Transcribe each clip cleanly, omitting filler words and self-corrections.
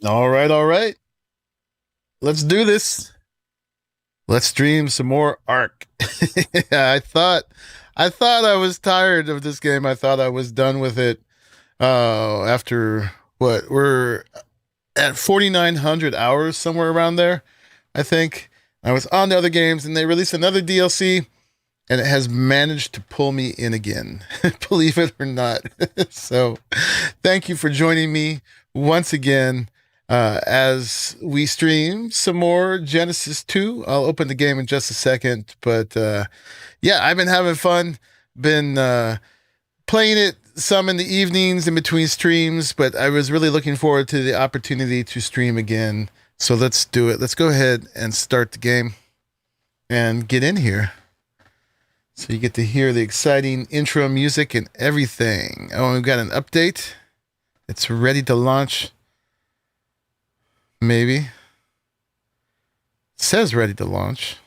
All right, all right. Let's do this. Let's stream some more ARK. I thought I was tired of this game. I thought I was done with it. After what we're at 4,900 hours, somewhere around there, I think. I was on the other games, and they released another DLC, and it has managed to pull me in again. Believe it or not. So, thank you for joining me once again as we stream some more Genesis 2. I'll open the game in just a second, but yeah, I've been having fun. Been playing it some in the evenings in between streams, but I was really looking forward to the opportunity to stream again. So let's do it. Let's go ahead and start the game and get in here. So you get to hear the exciting intro music and everything. Oh, we've got an update. It's ready to launch. Maybe. It says ready to launch.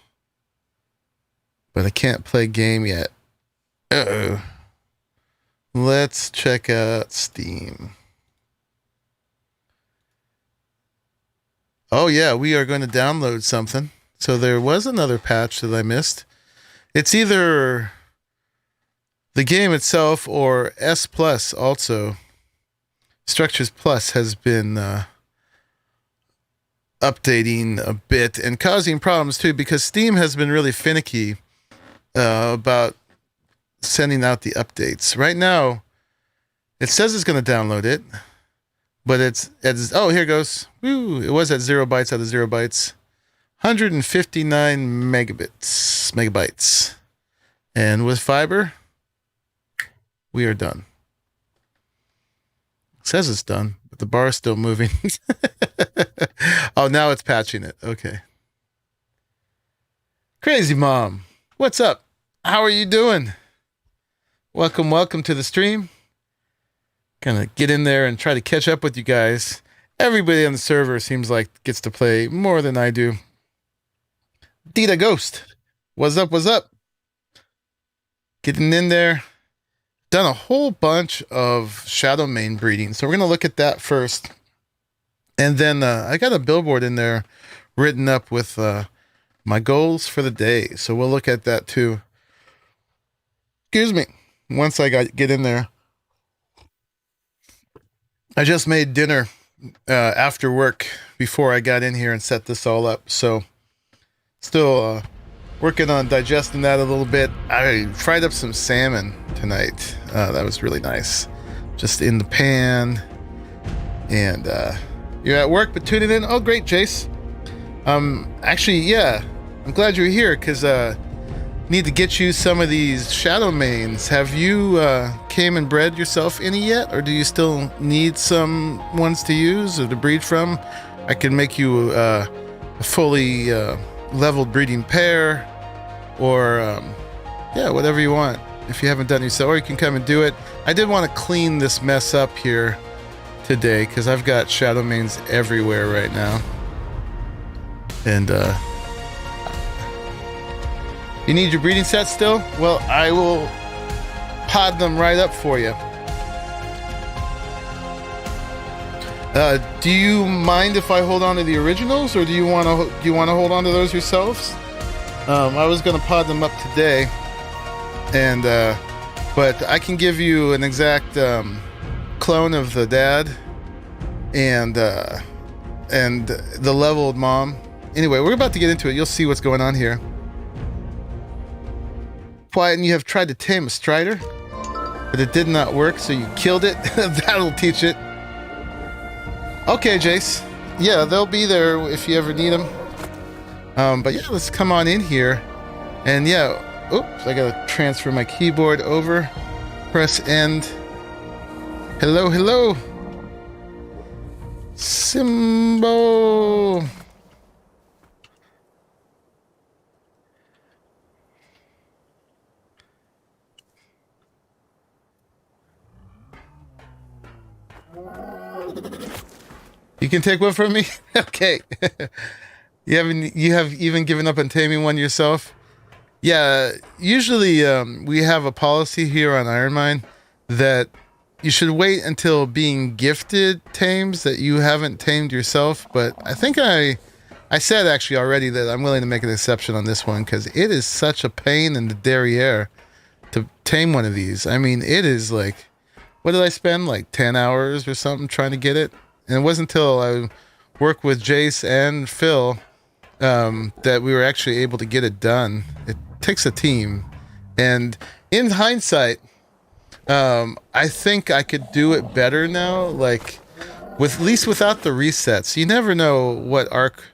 But I can't play game yet. Uh-oh. Let's check out Steam. Oh yeah, we are going to download something. So there was another patch that I missed. It's either the game itself or S Plus also. Structures Plus has been updating a bit and causing problems too, because Steam has been really finicky about sending out the updates. Right now, it says it's going to download it, but it's oh, here it goes. Woo, it was at 0 bytes out of 0 bytes. 159 megabytes. And with fiber, we are done. It says it's done, but the bar is still moving. Oh, now it's patching it. Okay. Crazy Mom, what's up? How are you doing? Welcome to the stream. Gonna get in there and try to catch up with you guys. Everybody on the server seems like gets to play more than I do. Dita Ghost, what's up? Getting in there. Done a whole bunch of Shadowmane breeding, so we're gonna look at that first. And then I got a billboard in there written up with my goals for the day, so we'll look at that too. Excuse me. Once I get in there, I just made dinner after work before I got in here and set this all up. So still working on digesting that a little bit. I fried up some salmon tonight. That was really nice. Just in the pan. And you're at work but tuning in. Oh, great, Jace. Actually, yeah, I'm glad you're here because need to get you some of these Shadowmanes. Have you came and bred yourself any yet, or do you still need some ones to use or to breed from? I can make you a fully leveled breeding pair, or yeah, whatever you want. If you haven't done it yourself, or you can come and do it. I did want to clean this mess up here today because I've got Shadowmanes everywhere right now, and you need your breeding set still? Well, I will pod them right up for you. Do you mind if I hold on to the originals, or do you want to hold on to those yourselves? I was going to pod them up today, and but I can give you an exact clone of the dad and the leveled mom. Anyway, we're about to get into it. You'll see what's going on here. Quiet, and you have tried to tame a strider, but it did not work, so you killed it. That'll teach it. Okay, Jace. Yeah, they'll be there if you ever need them. But yeah, let's come on in here. And yeah, oops, I gotta transfer my keyboard over. Press end. Hello. Symbol. You can take one from me? Okay. You have even given up on taming one yourself? Yeah, usually we have a policy here on IronMine that you should wait until being gifted tames that you haven't tamed yourself. But I think I said actually already that I'm willing to make an exception on this one because it is such a pain in the derriere to tame one of these. I mean, it is like, what did I spend? Like 10 hours or something trying to get it? And it wasn't until I worked with Jace and Phil that we were actually able to get it done. It takes a team. And in hindsight, I think I could do it better now, like with at least without the resets. You never know what ARK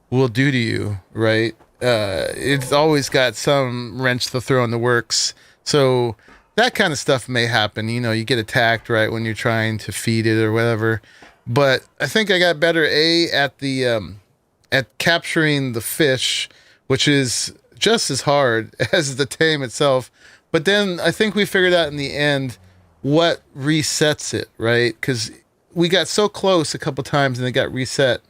will do to you, right? It's always got some wrench to throw in the works. So that kind of stuff may happen. You know, you get attacked right when you're trying to feed it or whatever. But I think I got better at the at capturing the fish, which is just as hard as the tame itself. But then I think we figured out in the end what resets it, right? Because we got so close a couple times and it got reset.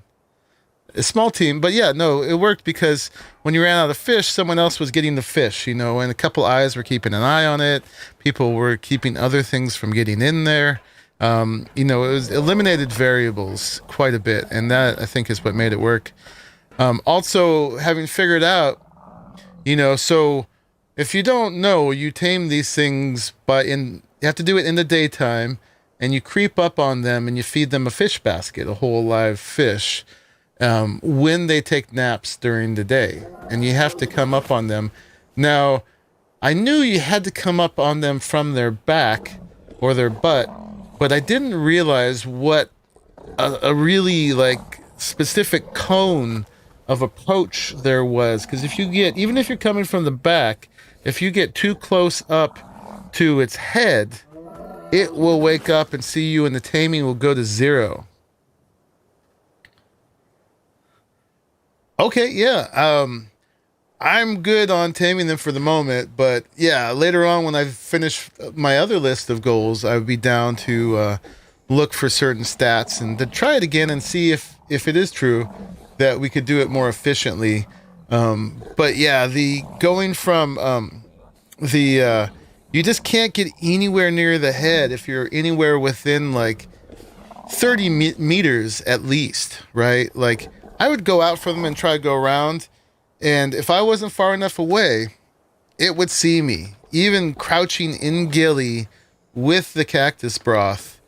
A small team, but yeah, no, it worked because when you ran out of fish, someone else was getting the fish, you know, and a couple eyes were keeping an eye on it. People were keeping other things from getting in there. You know, it was eliminated variables quite a bit, and that I think is what made it work. Also, having figured out, you know, so if you don't know, you tame these things you have to do it in the daytime, and you creep up on them and you feed them a fish basket, a whole live fish, when they take naps during the day, and you have to come up on them. Now, I knew you had to come up on them from their back or their butt, but I didn't realize what a really like specific cone of approach there was. Because if you get, even if you're coming from the back, if you get too close up to its head, it will wake up and see you and the taming will go to 0. Okay, yeah. I'm good on taming them for the moment, but yeah, later on when I finish my other list of goals, I would be down to look for certain stats and to try it again and see if it is true that we could do it more efficiently. But yeah, the going from you just can't get anywhere near the head if you're anywhere within like 30 meters at least, right? Like I would go out for them and try to go around, and if I wasn't far enough away, it would see me, even crouching in ghillie with the cactus broth.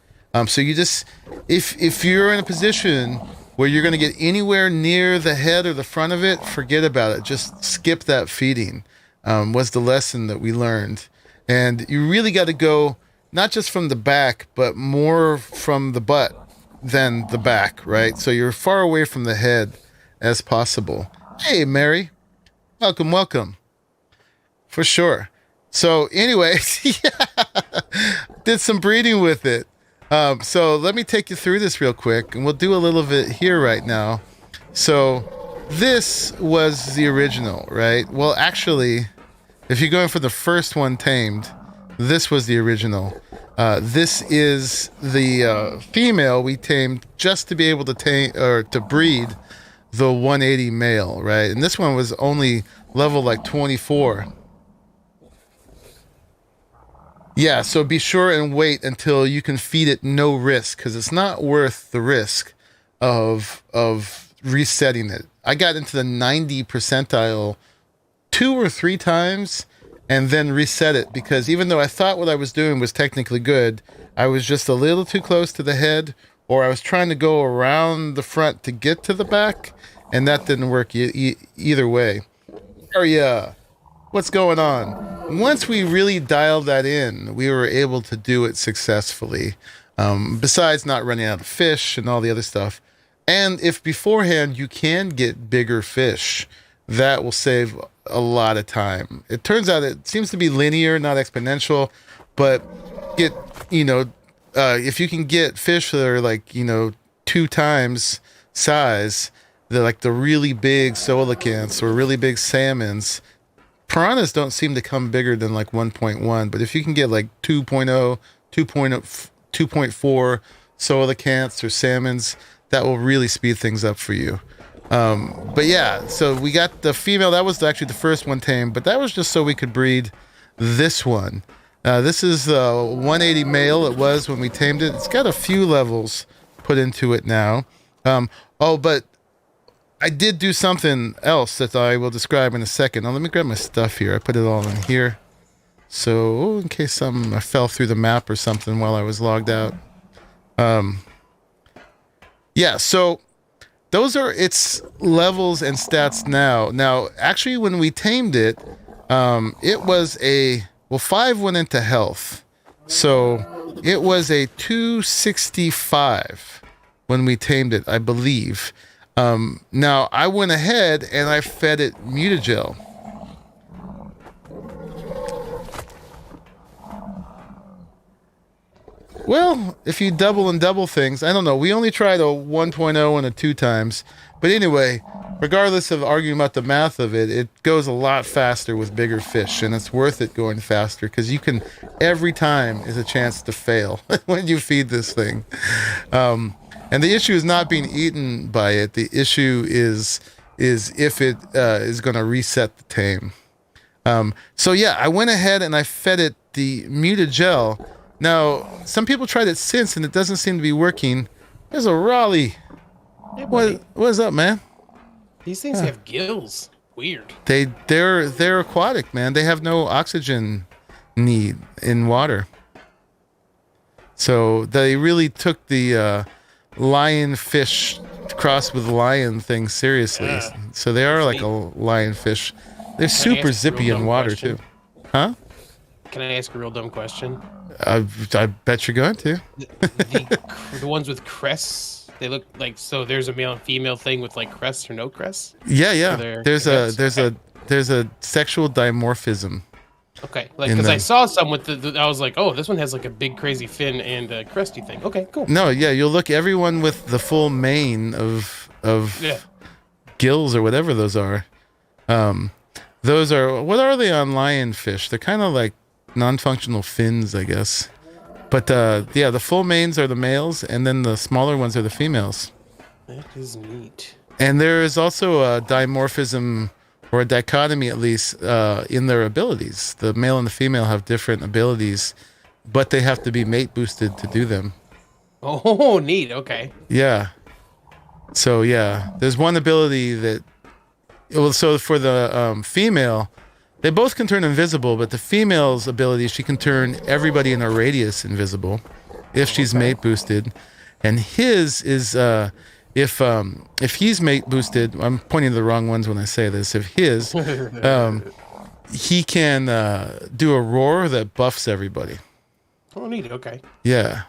So you just, if you're in a position where you're going to get anywhere near the head or the front of it, forget about it. Just skip that feeding, was the lesson that we learned. And you really got to go not just from the back, but more from the butt than the back, right? So you're far away from the head as possible. Hey, Mary. Welcome, welcome. For sure. So anyway, yeah, did some breeding with it. So let me take you through this real quick, and we'll do a little bit here right now. So this was the original, right? Well, actually, if you're going for the first one tamed, this was the original. This is the female we tamed just to be able to tame or to breed the 180 male, right? And this one was only level like 24. Yeah, so be sure and wait until you can feed it no risk, because it's not worth the risk of resetting it. I got into the 90 percentile 2 or 3 times and then reset it, because even though I thought what I was doing was technically good, I was just a little too close to the head, or I was trying to go around the front to get to the back, and that didn't work either way. Yeah, what's going on? Once we really dialed that in, we were able to do it successfully, besides not running out of fish and all the other stuff. And if beforehand you can get bigger fish, that will save a lot of time. It turns out it seems to be linear, not exponential, but if you can get fish that are like, 2 times size, they're like the really big coelacanths or really big salmons. Piranhas don't seem to come bigger than like 1.1, but if you can get like 2.0, 2.4 coelacanths or salmons, that will really speed things up for you. But yeah, so we got the female. That was actually the first one tamed, but that was just so we could breed this one. This is 180 male. It was when we tamed it. It's got a few levels put into it now. Oh, but I did do something else that I will describe in a second. Now, let me grab my stuff here. I put it all in here. So, in case I fell through the map or something while I was logged out. Yeah, so those are its levels and stats now. Now, actually, when we tamed it, it was a... Well, 5 went into health. So, it was a 265 when we tamed it, I believe. Now, I went ahead and I fed it mutagel. Well, if you double and double things, I don't know. We only tried a 1.0 and a 2 times. But anyway, regardless of arguing about the math of it, it goes a lot faster with bigger fish. And it's worth it going faster because you can, every time is a chance to fail when you feed this thing. And the issue is not being eaten by it. The issue is if it is going to reset the tame. So yeah, I went ahead and I fed it the mutagel. Now, some people tried it since, and it doesn't seem to be working. There's a Raleigh. Hey, What's up, man? These things have gills. Weird. They're aquatic, man. They have no oxygen need in water. So they really took the lionfish crossed with lion thing seriously. Yeah. So they are like a lionfish. They're super zippy in water too. Huh? Can I ask a real dumb question? I bet you're going to. The ones with crests, they look like, so there's a male and female thing with like crests or no crests? Yeah. There's a sexual dimorphism. Okay, like because I saw some with I was like, oh, this one has like a big crazy fin and a cresty thing. Okay, cool. No, yeah, you'll look everyone with the full mane of gills or whatever those are. Those are, what are they on lionfish? They're kind of like non-functional fins, I guess. But yeah, the full manes are the males, and then the smaller ones are the females. That is neat. And there is also a dimorphism, or a dichotomy at least, in their abilities. The male and the female have different abilities, but they have to be mate boosted to do them. Oh, neat. Okay. Yeah. So yeah, there's one ability that, well, so for the female, they both can turn invisible, but the female's ability, she can turn everybody in her radius invisible if she's mate boosted. And his is if he's mate boosted, I'm pointing to the wrong ones when I say this. If his, he can do a roar that buffs everybody. Oh, neat. Okay. Yeah.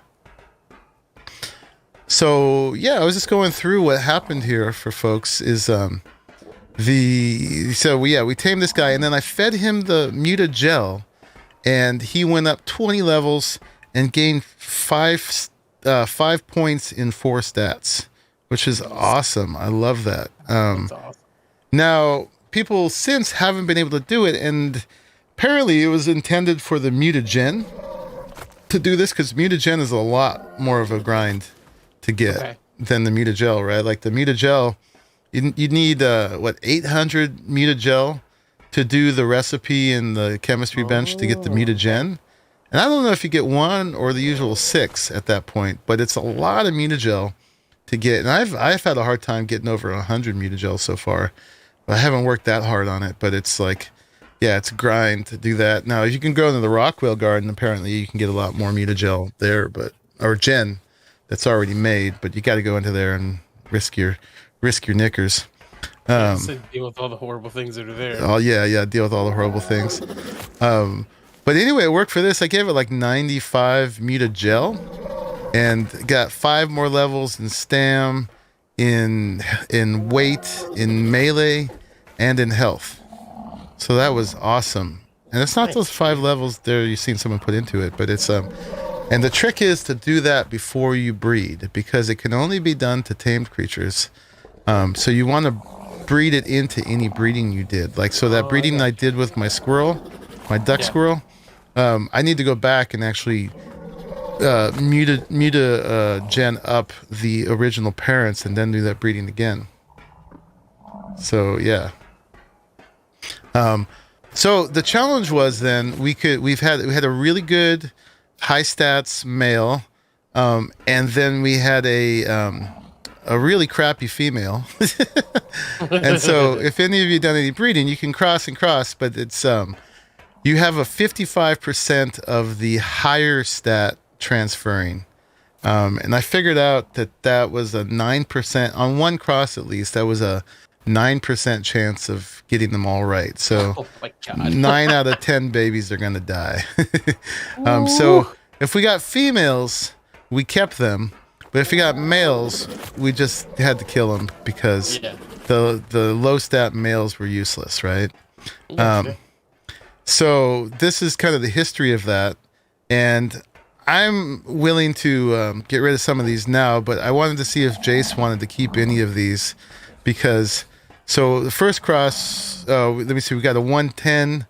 So yeah, I was just going through what happened here for folks is we tamed this guy, and then I fed him the mutagel, and he went up 20 levels and gained 5 points in 4 stats, which is awesome. I love that. That's awesome. Now, people since haven't been able to do it, and apparently it was intended for the mutagen to do this, because mutagen is a lot more of a grind to get than the mutagel, right? Like the mutagel, you need 800 mutagel to do the recipe in the chemistry bench to get the mutagen. And I don't know if you get 1 or the usual 6 at that point, but it's a lot of mutagel to get. And I've had a hard time getting over 100 mutagel so far. I haven't worked that hard on it, but it's like, yeah, it's a grind to do that. Now, if you can go into the Rockwell Garden, apparently you can get a lot more mutagel there, or gen that's already made, but you got to go into there and risk your knickers. So deal with all the horrible things that are there. Oh yeah, deal with all the horrible things. But anyway, it worked for this. I gave it like 95 mutagel, and got 5 more levels in stam, in weight, in melee, and in health. So that was awesome. And it's not those 5 levels there you've seen someone put into it, but it's and the trick is to do that before you breed, because it can only be done to tamed creatures. So you want to breed it into any breeding you did. Like, so that breeding I did with my squirrel, my duck squirrel, I need to go back and actually mutagen up the original parents and then do that breeding again. So yeah. So the challenge was then we had a really good high stats male, and then we had a really crappy female. And so if any of you done any breeding, you can cross and cross, but it's you have a 55% of the higher stat transferring. And I figured out that was a 9% on one cross, at least. That was a 9% chance of getting them all right. So Oh my god. 9 out of 10 babies are going to die. So if we got females, we kept them. But if we got males, we just had to kill them because Yeah. the low stat males were useless, right? So this is kind of the history of that. And I'm willing to get rid of some of these now, but I wanted to see if Jace wanted to keep any of these because, so the first cross, let me see, we got a 110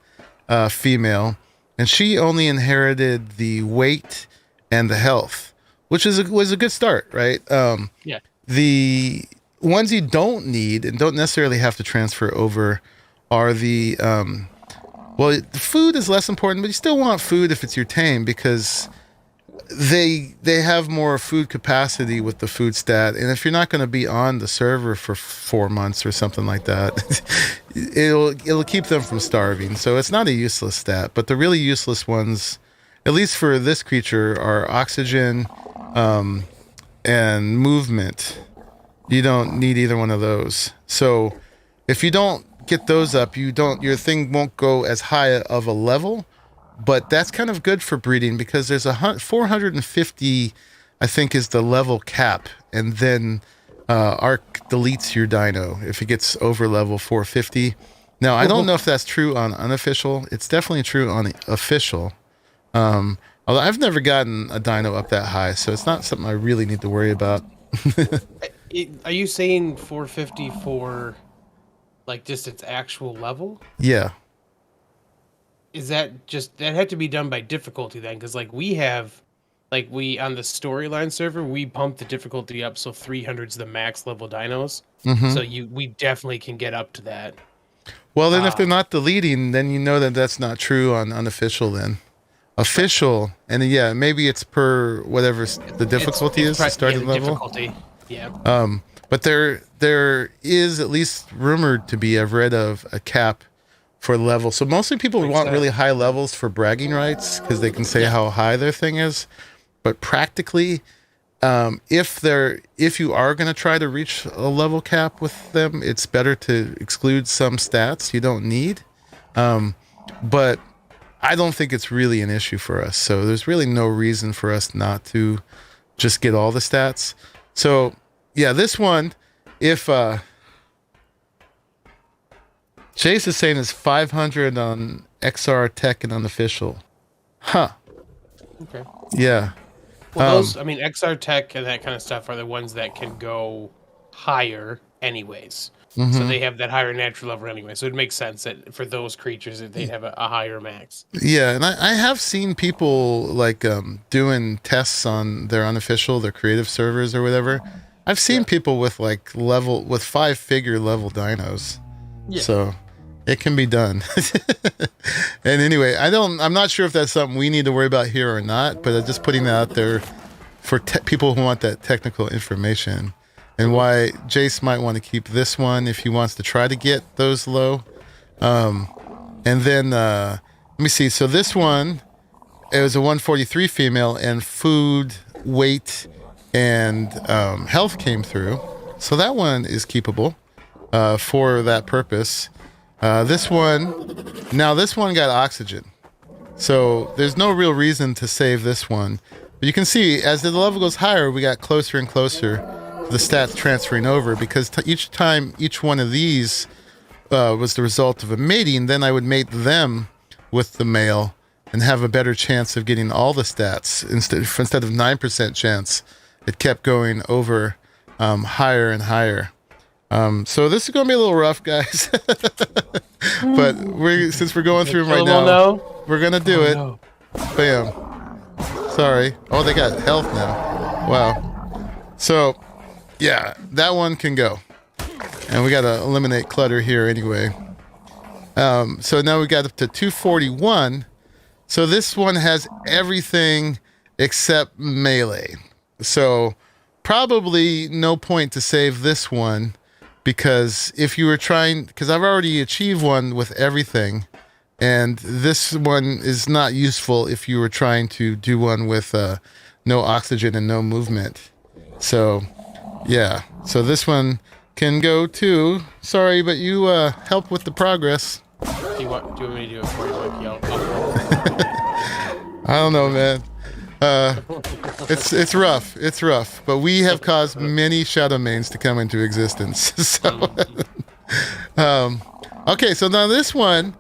female, and she only inherited the weight and the health, which was a good start, right? Yeah. The ones you don't need and don't necessarily have to transfer over are the, well, the food is less important, but you still want food if it's your tame because they have more food capacity with the food stat, and if you're not going to be on the server for 4 months or something like that, it'll keep them from starving. So it's not a useless stat, but the really useless ones, at least for this creature, are oxygen and movement. You don't need either one of those. So if you don't get those up, your thing won't go as high of a level. But that's kind of good for breeding because there's 450, I think, is the level cap, and then ARK deletes your dino if it gets over level 450. Now, I don't know if that's true on unofficial. It's definitely true on the official. Although I've never gotten a dino up that high, so it's not something I really need to worry about. Are you saying 450 for like just its actual level? Yeah. Is that just that had to be done by difficulty then? Because like we have, like we on the storyline server, we pump the difficulty up so 300's the max level dinos. So we definitely can get up to that. Well, then if they're not deleting, then you know that that's not true on unofficial then. Official, and yeah, maybe it's per whatever the difficulty is, the starting level. Difficulty. Yeah. But there is at least rumored to be, I've read of, a cap for level. So mostly people want really high levels for bragging rights because they can say how high their thing is. But practically, if you are going to try to reach a level cap with them, it's better to exclude some stats you don't need. But I don't think it's really an issue for us. So there's really no reason for us not to just get all the stats. So yeah, this one, if Chase is saying it's 500 on XR Tech and unofficial. Huh. Okay. Yeah. Well, those, I mean, XR Tech and that kind of stuff are the ones that can go higher anyways. So they have that higher natural level anyway. So it makes sense that for those creatures that they'd have a higher max. Yeah, and I have seen people like doing tests on their unofficial, their creative servers or whatever. I've seen people with like 5-figure level dinos. Yeah. So it can be done. And anyway, I'm not sure if that's something we need to worry about here or not, but I'm just putting that out there for people who want that technical information and why Jace might want to keep this one if he wants to try to get those low. And then, let me see. So this one, it was a 143 female and food, weight, and health came through. So that one is keepable for that purpose. This one got oxygen. So there's no real reason to save this one. But you can see as the level goes higher, we got closer and closer to the stats transferring over because each time each one of these was the result of a mating, then I would mate them with the male and have a better chance of getting all the stats instead of 9% chance. It kept going over higher and higher. So this is going to be a little rough, guys. But since we're going through them right now, we're going to do it. No. Bam. Sorry. Oh, they got health now. Wow. So, yeah, that one can go. And we got to eliminate clutter here anyway. So now we got up to 241. So this one has everything except melee. So probably no point to save this one, because if you were trying, because I've already achieved one with everything, and this one is not useful if you were trying to do one with no oxygen and no movement. So yeah, so this one can go too. Sorry, but you help with the progress. Do you want me to do it for you, Mikey? I don't know, man. It's rough. It's rough. But we have caused many Shadowmanes to come into existence. So, okay. So now this one,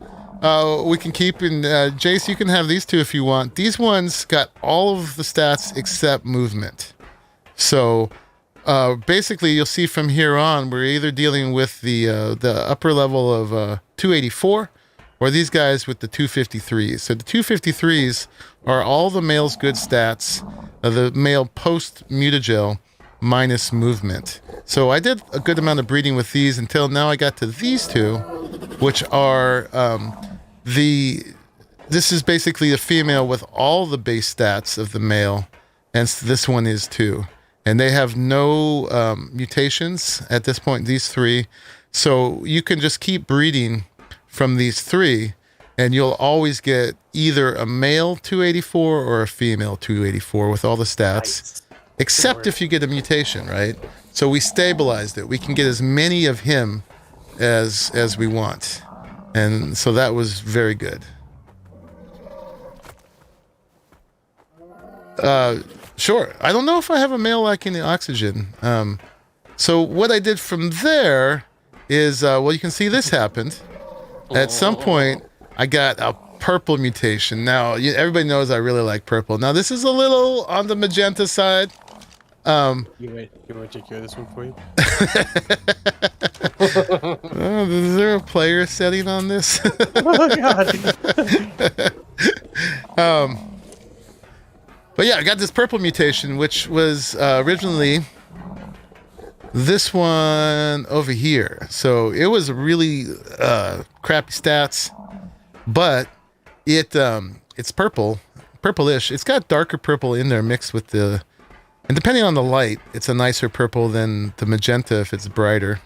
we can keep in. Jace, you can have these two if you want. These ones got all of the stats except movement. So basically, you'll see from here on, we're either dealing with the upper level of 284, or these guys with the 253s. So the 253s are all the male's good stats, the male post-mutagel minus movement. So I did a good amount of breeding with these until now I got to these two, which are this is basically a female with all the base stats of the male, and this one is too. And they have no mutations at this point, these three. So you can just keep breeding from these three, and you'll always get either a male 284 or a female 284 with all the stats, except if you get a mutation, right? So we stabilized it. We can get as many of him as we want. And so that was very good. Sure. I don't know if I have a male lacking the oxygen. So what I did from there is, well, you can see this happened. At some point, I got a purple mutation. Now, everybody knows I really like purple. Now, this is a little on the magenta side. You want me to take care of this one for you? Is there a player setting on this? Oh, God. But yeah, I got this purple mutation, which was originally this one over here. So it was really crappy stats, but it's purplish. It's got darker purple in there mixed with the, and depending on the light, it's a nicer purple than the magenta if it's brighter.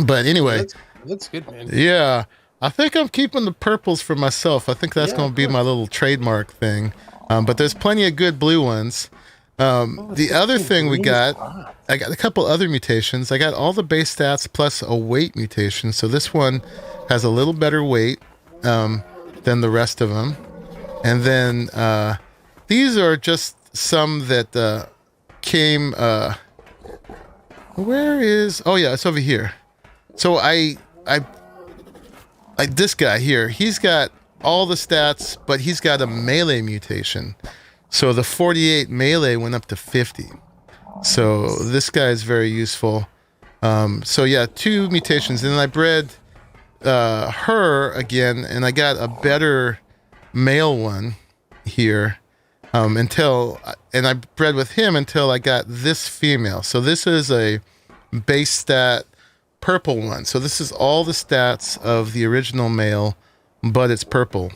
But anyway, looks good, man. Yeah, I think I'm keeping the purples for myself. I think that's going to be my little trademark thing. But there's plenty of good blue ones. The other thing we got, I got a couple other mutations. I got all the base stats plus a weight mutation. So this one has a little better weight than the rest of them. And then these are just some that came... where is... Oh, yeah, it's over here. So I this guy here, he's got all the stats, but he's got a melee mutation. So the 48 melee went up to 50. So this guy is very useful. So yeah, 2 mutations. And then I bred her again, and I got a better male one here and I bred with him until I got this female. So this is a base stat purple one. So this is all the stats of the original male, but it's purple.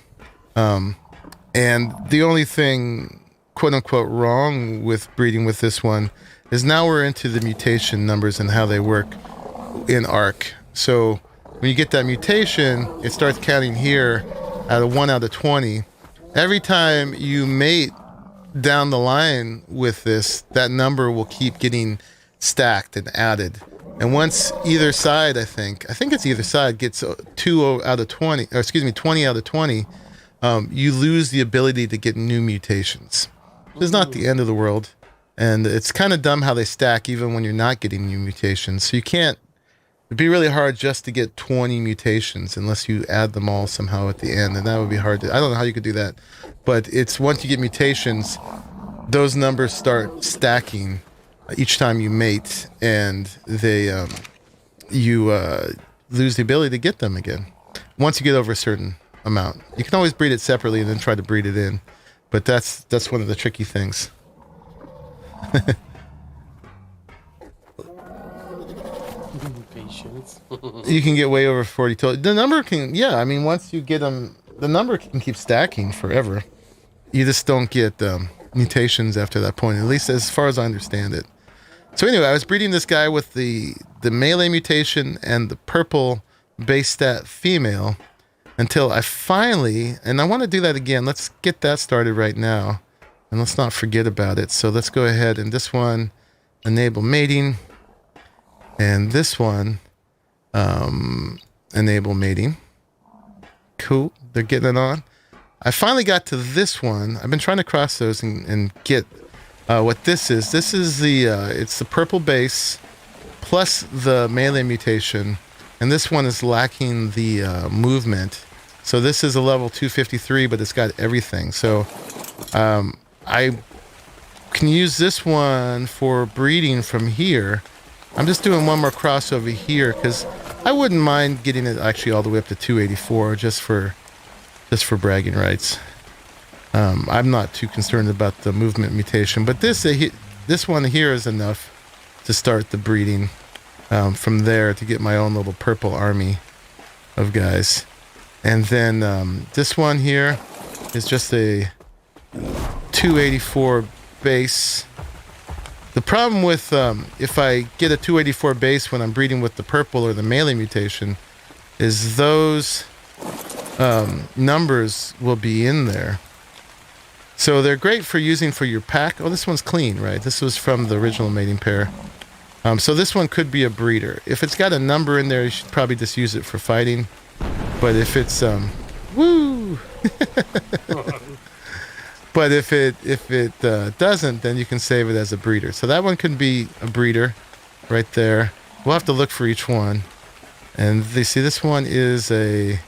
And the only thing, quote unquote, wrong with breeding with this one is now we're into the mutation numbers and how they work in ARK. So when you get that mutation, it starts counting here at a 1 out of 20. Every time you mate down the line with this, that number will keep getting stacked and added. And once either side, I think it's either side, gets 2 out of 20, or excuse me, 20 out of 20, you lose the ability to get new mutations. It's not the end of the world. And it's kind of dumb how they stack even when you're not getting new mutations. So you can't, it'd be really hard just to get 20 mutations unless you add them all somehow at the end. And that would be hard to, I don't know how you could do that. But it's once you get mutations, those numbers start stacking each time you mate, and they you lose the ability to get them again once you get over a certain amount. You can always breed it separately and then try to breed it in, but that's one of the tricky things. mutations. You can get way over 40 total. The number can, yeah, I mean, once you get them, the number can keep stacking forever. You just don't get mutations after that point, at least as far as I understand it. So anyway, I was breeding this guy with the melee mutation and the purple base stat female until I finally, and I want to do that again. Let's get that started right now, and let's not forget about it. So let's go ahead and this one, enable mating, and this one, enable mating. Cool, they're getting it on. I finally got to this one. I've been trying to cross those and get what this is. This is the, it's the purple base plus the melee mutation. And this one is lacking the movement. So this is a level 253, but it's got everything. So I can use this one for breeding from here. I'm just doing one more cross over here because I wouldn't mind getting it actually all the way up to 284 just for bragging rights. I'm not too concerned about the movement mutation, but this one here is enough to start the breeding from there to get my own little purple army of guys. And then this one here is just a 284 base. The problem with if I get a 284 base when I'm breeding with the purple or the melee mutation is those numbers will be in there. So they're great for using for your pack. Oh, this one's clean, right? This was from the original mating pair. So this one could be a breeder. If it's got a number in there, you should probably just use it for fighting. But if it's woo, but if it doesn't, then you can save it as a breeder. So that one could be a breeder, right there. We'll have to look for each one. And they see this one is a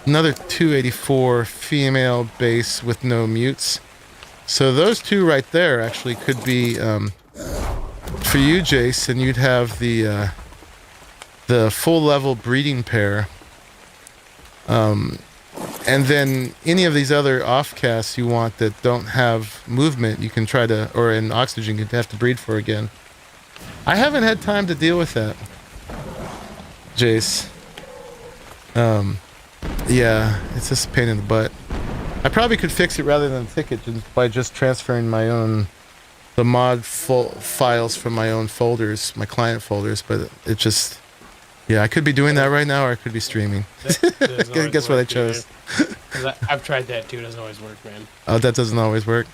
another 284 female base with no mutes. So those two right there actually could be for you, Jace, and you'd have the full level breeding pair. And then any of these other offcasts you want that don't have movement, you can try to, or in oxygen, you'd have to breed for again. I haven't had time to deal with that, Jace. Yeah, it's just a pain in the butt. I probably could fix it rather than ticket by just transferring my own, the mod files from my own folders, my client folders, but it just, yeah, I could be doing that right now, or I could be streaming. Guess what I chose. I've tried that too. It doesn't always work, man. Oh, that doesn't always work?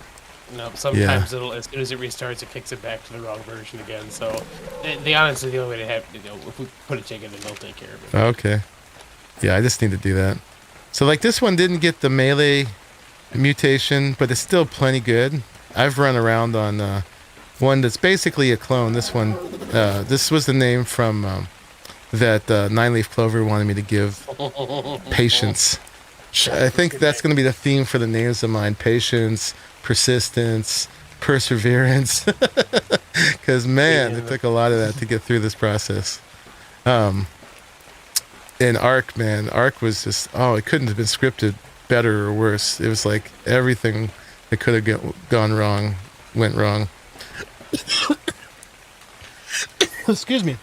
No, sometimes it'll, as soon as it restarts, it kicks it back to the wrong version again. So, the honestly, the only way to have, if we put a ticket in, they'll take care of it. Okay. Yeah, I just need to do that. So, like, this one didn't get the melee mutation, but it's still plenty good. I've run around on one that's basically a clone. This one, this was the name from that Nine-Leaf Clover wanted me to give. Patience. I think that's going to be the theme for the names of mine. Patience, persistence, perseverance. Because, man, it took a lot of that to get through this process. And ARK, man, ARK was just, oh, it couldn't have been scripted better or worse. It was like everything that could have gone wrong went wrong. Excuse me.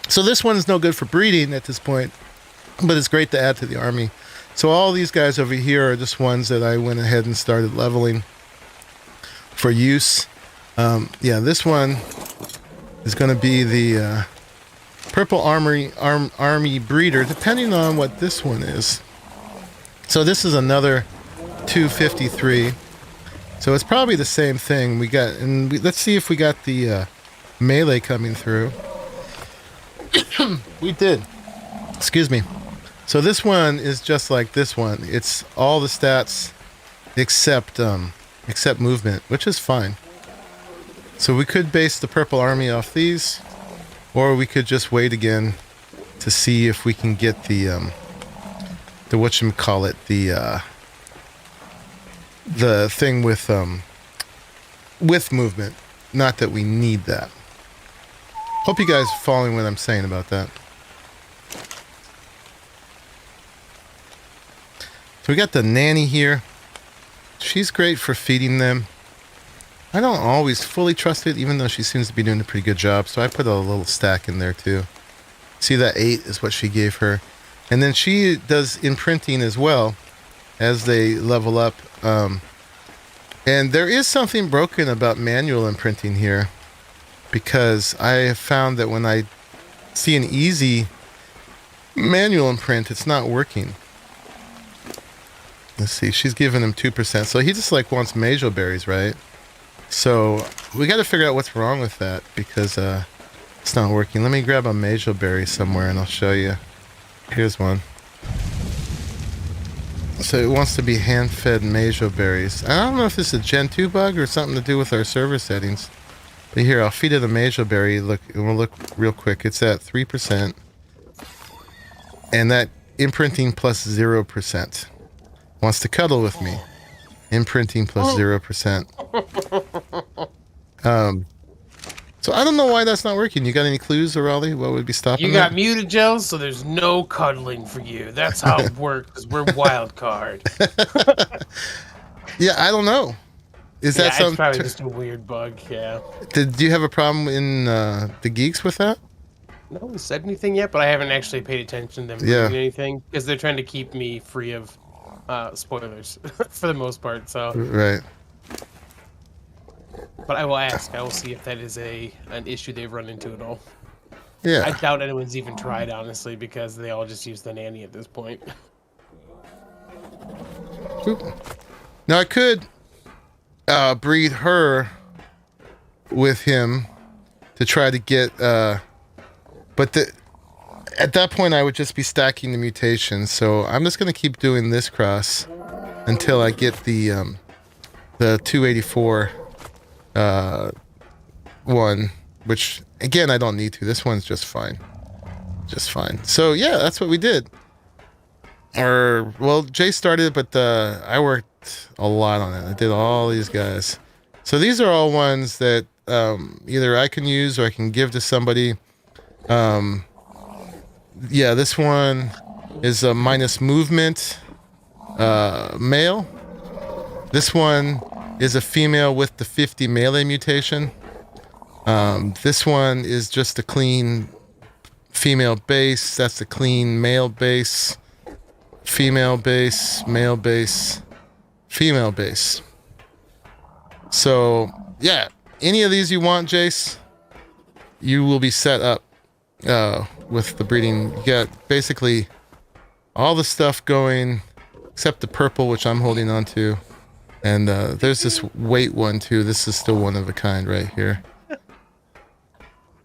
So this one is no good for breeding at this point, but it's great to add to the army. So all these guys over here are just ones that I went ahead and started leveling for use. Yeah, this one is going to be the purple army breeder, depending on what this one is. So this is another 253. So it's probably the same thing we got. And let's see if we got the melee coming through. We did. Excuse me. So this one is just like this one. It's all the stats except movement, which is fine. So we could base the purple army off these, or we could just wait again to see if we can get the whatchamacallit, the thing with movement. Not that we need that. Hope you guys are following what I'm saying about that. So we got the nanny here. She's great for feeding them. I don't always fully trust it, even though she seems to be doing a pretty good job. So I put a little stack in there too. See, that 8 is what she gave her. And then she does imprinting as well as they level up. And there is something broken about manual imprinting here, because I have found that when I see an easy manual imprint, it's not working. Let's see, she's giving him 2%. So he just like wants Major berries, right? So we got to figure out what's wrong with that, because it's not working. Let me grab a Major berry somewhere and I'll show you. Here's one. So it wants to be hand-fed Major berries. I don't know if this is a Gen 2 bug or something to do with our server settings. But here, I'll feed it a Major berry. Look, and we'll look real quick. It's at 3%. And that imprinting plus 0%. Wants to cuddle with me. Imprinting plus 0%. So I don't know why that's not working. You got any clues, Raleigh? What would be stopping You that? got mutagels, so there's no cuddling for you. That's how it works, because we're wild card. Yeah, I don't know. Is that It's something? probably just a weird bug, yeah. Did you have a problem in the Geeks with that? No one said anything yet, but I haven't actually paid attention to them Yeah. doing anything, because they're trying to keep me free of spoilers for the most part, so. Right. But I will ask. I will see if that is an issue they've run into at all. I Yeah. doubt anyone's even tried, honestly, because they all just use the nanny at this point. Oop. Now I could breed her with him to try to get, but at that point I would just be stacking the mutations. So I'm just gonna keep doing this cross until I get the 284 one, which again I don't need to. This one's just fine. Just fine. So yeah, that's what we did. Or well, Jay started, but I worked a lot on it. I did all these guys. So these are all ones that either I can use or I can give to somebody. Yeah, this one is a minus movement male. This one is a female with the 50 melee mutation. This one is just a clean female base. That's a clean male base. Female base, male base, female base. So, yeah, any of these you want, Jace, you will be set up with the breeding. You got basically all the stuff going except the purple, which I'm holding on to. And there's this weight one, too. This is still one of a kind right here.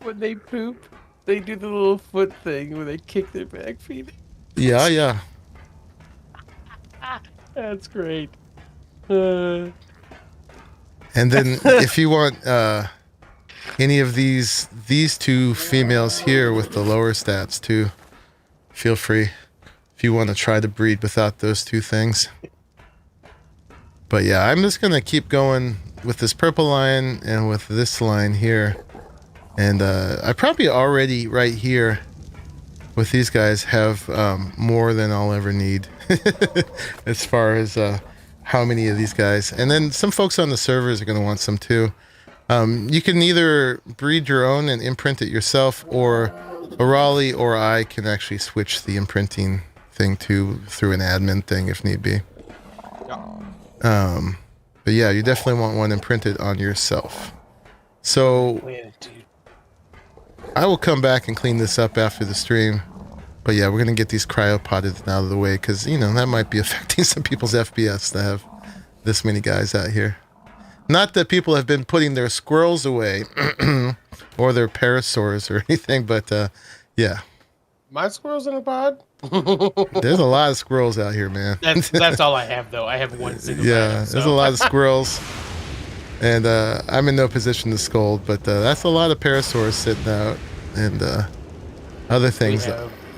When they poop, they do the little foot thing where they kick their back feet. Yeah, yeah. That's great. Uh, And then if you want any of these two females here with the lower stats too, feel free if you want to try to breed without those two things. But yeah, I'm just going to keep going with this purple line and with this line here. And I probably already right here with these guys have more than I'll ever need as far as how many of these guys. And then some folks on the servers are going to want some too. You can either breed your own and imprint it yourself, or Raleigh or I can actually switch the imprinting thing through an admin thing if need be. But yeah, you definitely want one imprinted on yourself. So I will come back and clean this up after the stream. But yeah, we're going to get these cryopotted out of the way because, you know, that might be affecting some people's FPS to have this many guys out here. Not that people have been putting their squirrels away or their parasaurs or anything, but yeah. My squirrel's in a pod? There's a lot of squirrels out here, man. That's all I have, though. I have one single Yeah, lab, so. there's a lot of squirrels. And I'm in no position to scold, but that's a lot of parasaurs sitting out and other things.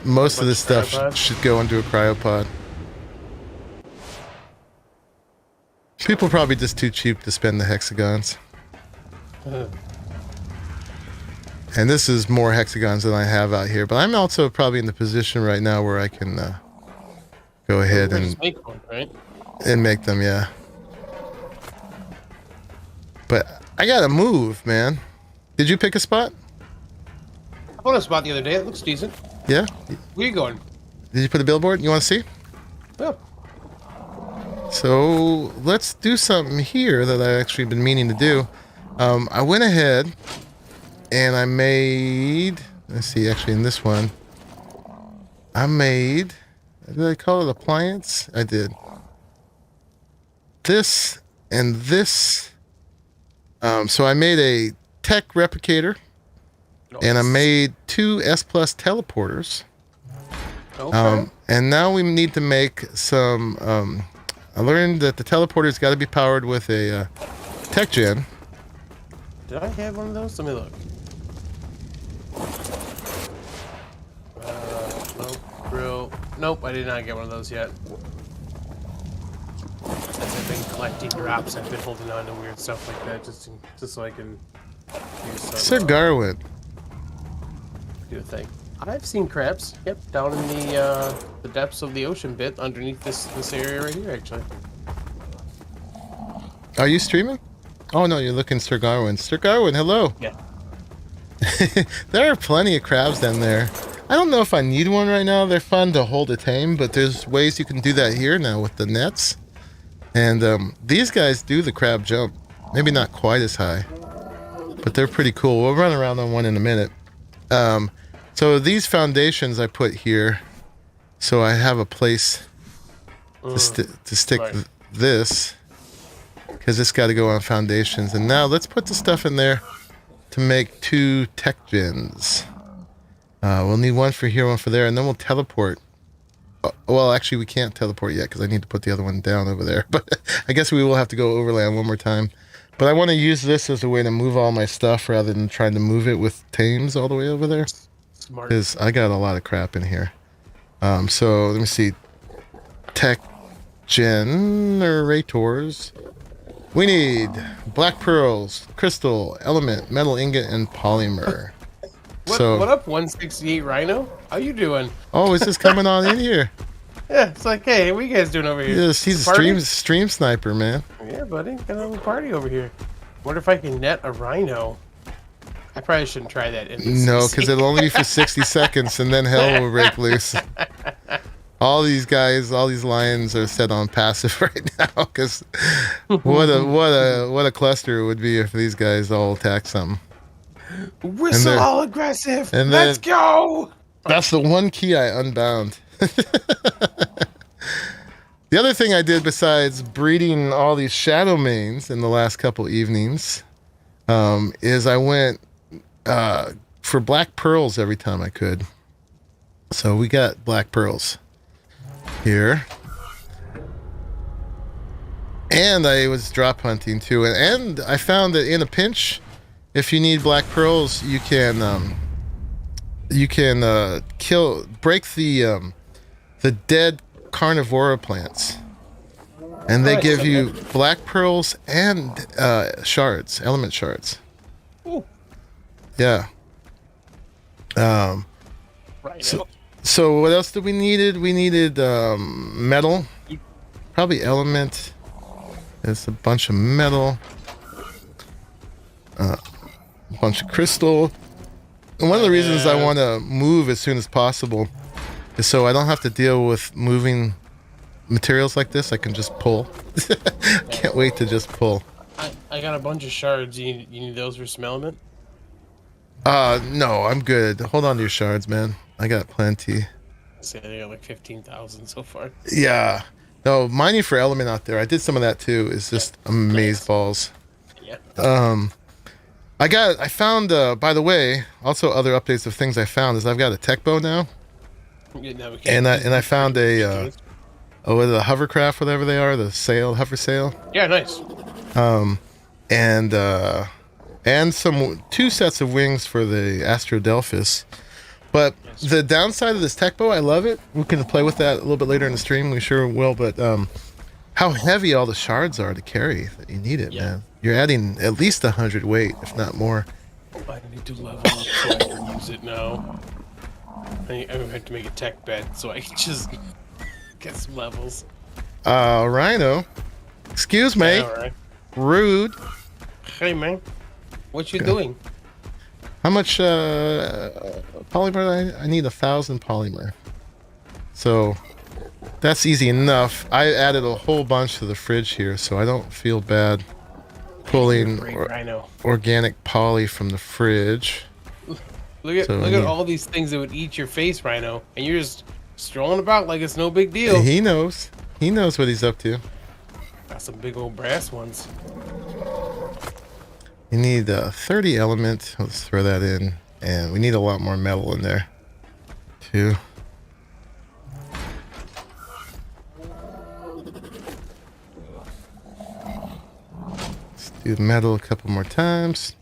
Most of this stuff should go into a cryopod. People are probably just too cheap to spend the hexagons. And this is more hexagons than I have out here, but I'm also probably in the position right now where I can go ahead and make one, right? and make them, yeah. But I gotta move, man. Did you pick a spot? I found a spot the other day. It looks decent. Yeah. Where you going? Did you put a billboard? You want to see? Well, So let's do something here that I actually been meaning to do. I went ahead and I made. Let's see. Actually, in this one, I made. Did I call it appliance? I did. This and this. So I made a tech replicator, and I made 2 S Plus teleporters. okay. And now we need to make some. I learned that the teleporter's got to be powered with a tech gen. Did I have one of those? Let me look. Nope. Grill. Nope, I did not get one of those yet. As I've been collecting drops, I've been holding on to weird stuff like that just so I can use some. Sir Garwin. Do a thing. I've seen crabs. Yep, down in the depths of the ocean bit underneath this area right here, actually. Are you streaming? Oh no, you're looking Sir Garwin. Sir Garwin, hello. Yeah. There are plenty of crabs down there. I don't know if I need one right now. They're fun to hold a tame, but there's ways you can do that here now with the nets. And these guys do the crab jump. Maybe not quite as high, but they're pretty cool. We'll run around on one in a minute. So these foundations I put here, so I have a place to stick right. this, because it's got to go on foundations. And now let's put the stuff in there to make 2 tech gens. We'll need one for here, one for there, and then we'll teleport. Well, actually, we can't teleport yet because I need to put the other one down over there. But I guess we will have to go overland one more time. But I want to use this as a way to move all my stuff rather than trying to move it with tames all the way over there. Smart. Because I got a lot of crap in here. So let me see. Tech generators. We need black pearls, crystal, element, metal ingot, and polymer. What up, 168 Rhino? How you doing? Oh, is this coming on in here? Yeah, it's like, hey, what you guys doing over here? Yes, he's a stream sniper, man. Yeah, buddy, got a little party over here. Wonder if I can net a rhino. I probably shouldn't try that. No, because it'll only be for 60 seconds, and then hell will break loose. All these guys, all these lions are set on passive right now. Because what a cluster it would be if these guys all attack something. We're so all aggressive. And Let's go. That's the one key I unbound. The other thing I did besides breeding all these Shadowmanes in the last couple evenings is I went for black pearls every time I could. So we got black pearls here. And I was drop hunting too. And I found that in a pinch, if you need black pearls, you can break the dead carnivora plants, and they give you black pearls and shards, element shards. Ooh. Yeah. Right. So what else did we needed? We needed metal, probably element. There's a bunch of metal, a bunch of crystal. And one of the reasons I want to move as soon as possible is so I don't have to deal with moving materials like this. I can just pull. Can't wait to just pull. I got a bunch of shards. You need those for smelling? No, I'm good. Hold on to your shards, man. I got plenty. I got like 15,000 so far. Yeah. No, mining for element out there. I did some of that too. It's just amazeballs. Yeah. I found, by the way, also other updates of things I found is I've got a tech bow now. And I found a hovercraft, whatever they are, the hover sail. Yeah, nice. And some 2 sets of wings for the Astrodelphus. But the downside of this tech bow, I love it. We can play with that a little bit later in the stream. We sure will. But how heavy all the shards are to carry that you need it, man. You're adding at least 100 weight, if not more. I need to level up so I can use it now. I have to make a tech bed so I can just get some levels. Rhino. Excuse me. Yeah, all right. Rude. Hey man, what you Okay. doing? How much polymer? I need 1,000 polymer. So that's easy enough. I added a whole bunch to the fridge here, so I don't feel bad You're pulling great, Rhino. organic poly from the fridge. So I Look at need. all these things that would eat your face, Rhino, and you're just strolling about like it's no big deal. He knows. He knows what he's up to. Got some big old brass ones. You need 30 element. Let's throw that in. And we need a lot more metal in there, too. Let's do metal a couple more times.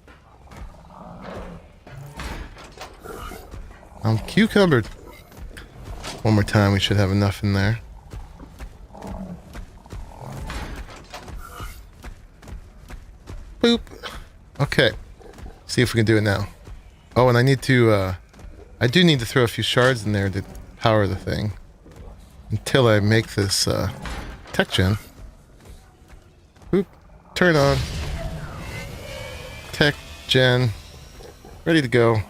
I'm cucumbered. One more time, we should have enough in there. Boop. Okay. See if we can do it now. Oh, and I need to, I do need to throw a few shards in there to power the thing. Until I make this, tech gen. Boop. Turn on. Tech gen. Ready to go.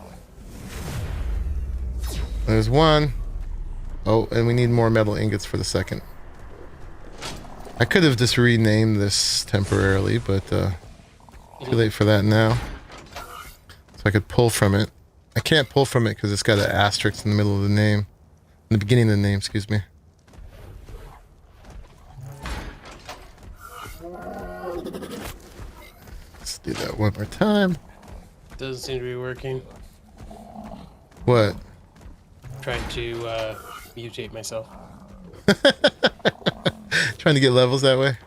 There's one. Oh, and we need more metal ingots for the second. I could have just renamed this temporarily, but too late for that now. So I could pull from it. I can't pull from it because it's got an asterisk in the middle of the name. In the beginning of the name, excuse me. Let's do that one more time. Doesn't seem to be working. What? Trying to mutate myself. Trying to get levels that way?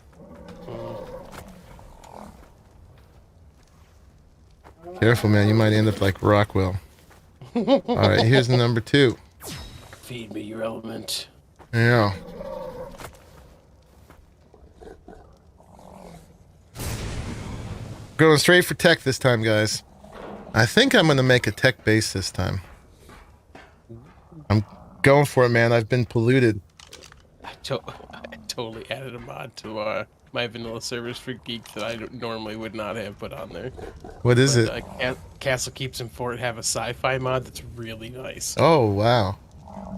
Careful, man. You might end up like Rockwell. Alright, here's the number 2. Feed me your element. Yeah. Going straight for tech this time, guys. I think I'm going to make a tech base this time. I'm going for it, man. I've been polluted. I totally added a mod to my vanilla servers for Geek that I normally would not have put on there. What is it? Castle Keeps and Fort have a sci-fi mod that's really nice. Oh, wow.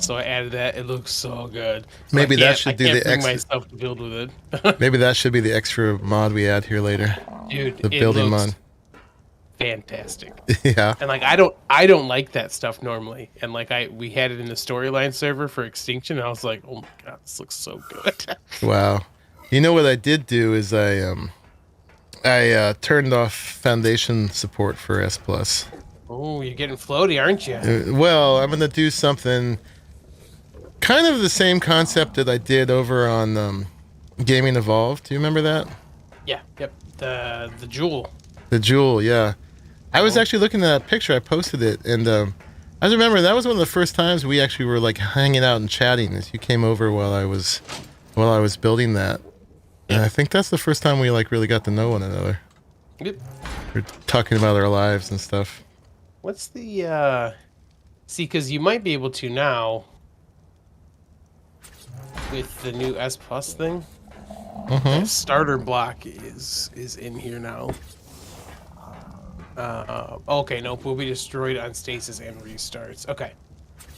So I added that. It looks so good. So Maybe that should do the bring extra. myself to build with it. Maybe that should be the extra mod we add here later. Dude, The building it looks mod. fantastic. Yeah. And like I don't like that stuff normally. And like we had it in the storyline server for Extinction, and I was like, oh my god, this looks so good. Wow. You know what I did do is I turned off foundation support for S Plus. Oh, you're getting floaty, aren't you? Well, I'm gonna do something kind of the same concept that I did over on Gaming Evolved. Do you remember that? Yeah. Yep. The jewel. The jewel, yeah. I was actually looking at that picture. I posted it, and I remember that was one of the first times we actually were like hanging out and chatting. As you came over while I was building that, and I think that's the first time we like really got to know one another. Yep. We're talking about our lives and stuff. What's the see, because you might be able to now with the new S Plus thing. Mm-hmm. The starter block is in here now. Okay, nope, will be destroyed on stasis and restarts. Okay.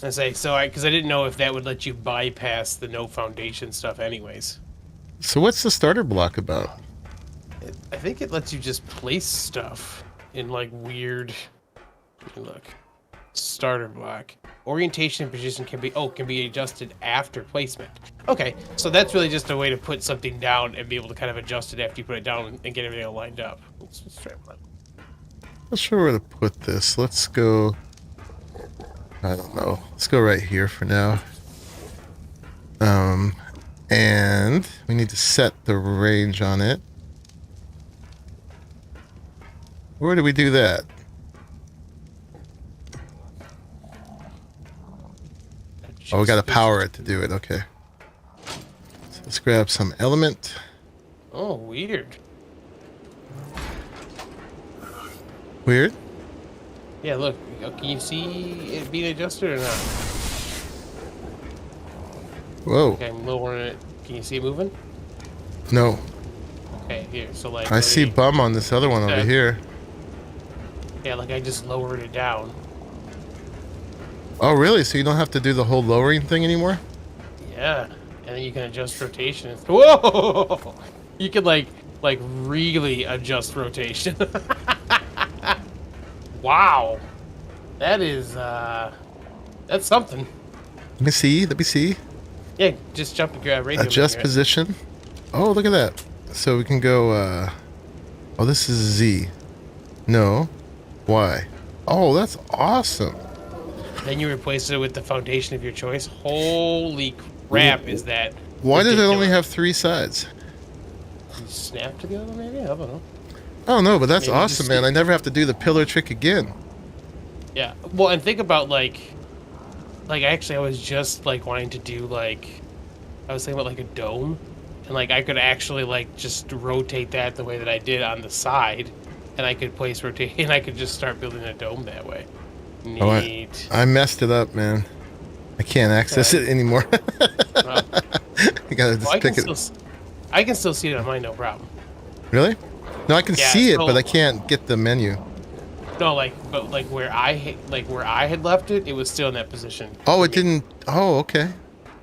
I say because I didn't know if that would let you bypass the no foundation stuff anyways. So what's the starter block about? I think it lets you just place stuff in like weird. Look, starter block. Orientation and position can be adjusted after placement. Okay, so that's really just a way to put something down and be able to kind of adjust it after you put it down and get everything all lined up. Let's try that. Not sure where to put this. Let's go. I don't know. Let's go right here for now. And we need to set the range on it. Where do we do that? Oh, we got to power it to do it. Okay. So let's grab some element. Oh, weird. Weird. Yeah, look. Can you see it being adjusted or not? Whoa. Okay, I'm lowering it. Can you see it moving? No. Okay, here. So like. I see bum on this other one over here. Yeah, like I just lowered it down. Oh, really? So you don't have to do the whole lowering thing anymore? Yeah, and then you can adjust rotation. Whoa! You can like really adjust rotation. Wow, that is that's something. Let me see. Let me see. Yeah, just jump and grab radio. Adjust position. Oh, look at that. So we can go. Oh, this is Z. No. Y. Oh, that's awesome. Then you replace it with the foundation of your choice. Holy crap, is that Why does it ridiculous. only have 3 sides? You snap to the other, maybe? I don't know. Oh, no, but that's Maybe awesome, man. I never have to do the pillar trick again. Yeah. Well, and think about, like actually, I was just, like, wanting to do, like, I was thinking about, like, a dome. And, like, I could actually, like, just rotate that the way that I did on the side. And I could place rotate, and I could just start building a dome that way. Neat. Oh, I messed it up, man. I can't access it anymore. You gotta just pick it. I can still see it on mine, no problem. Really? No, I can see it, so, but I can't get the menu. No, but where I had left it, it was still in that position. Oh, it didn't. Oh, okay.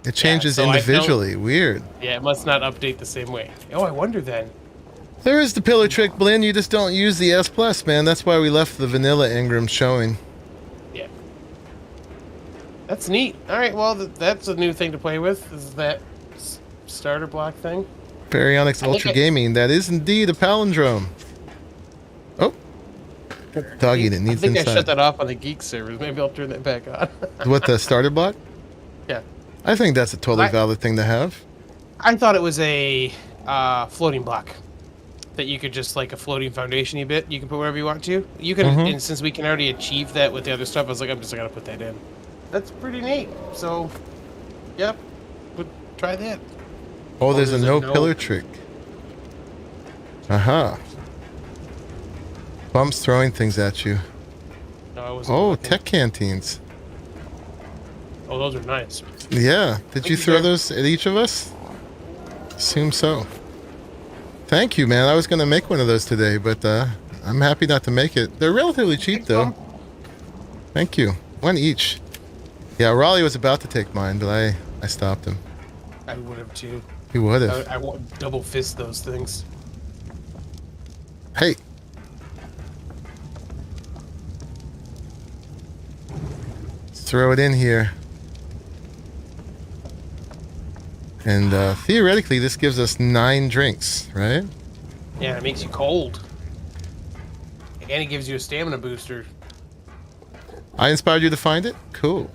It changes so individually. Weird. Yeah, it must not update the same way. Oh, I wonder then. There is the pillar trick, Blinn. You just don't use the S Plus, man. That's why we left the vanilla Ingram showing. Yeah. That's neat. All right, well, that's a new thing to play with. Is that starter block thing? Baryonyx Ultra Gaming. That is indeed a palindrome. Oh. Doggy, it needs I think inside. I shut that off on the Geek servers. Maybe I'll turn that back on. What, the starter block? Yeah. I think that's a totally valid thing to have. I thought it was a floating block. That you could just, like a floating foundation-y bit, you can put wherever you want to. You can, and since we can already achieve that with the other stuff, I was like, I'm just gonna put that in. That's pretty neat. So, yep, would try that. Oh, there's a no pillar trick. Aha. Bumps throwing things at you. No, I wasn't. Oh, tech canteens. Oh, those are nice. Yeah. Did you throw those at each of us? Assume so. Thank you, man. I was going to make one of those today, but I'm happy not to make it. They're relatively cheap, though. Thank you. One each. Yeah, Raleigh was about to take mine, but I stopped him. I would have, too. He would have. I want double fist those things. Hey. Let's throw it in here. And theoretically, this gives us 9 drinks, right? Yeah, it makes you cold. And it gives you a stamina booster. I inspired you to find it? Cool.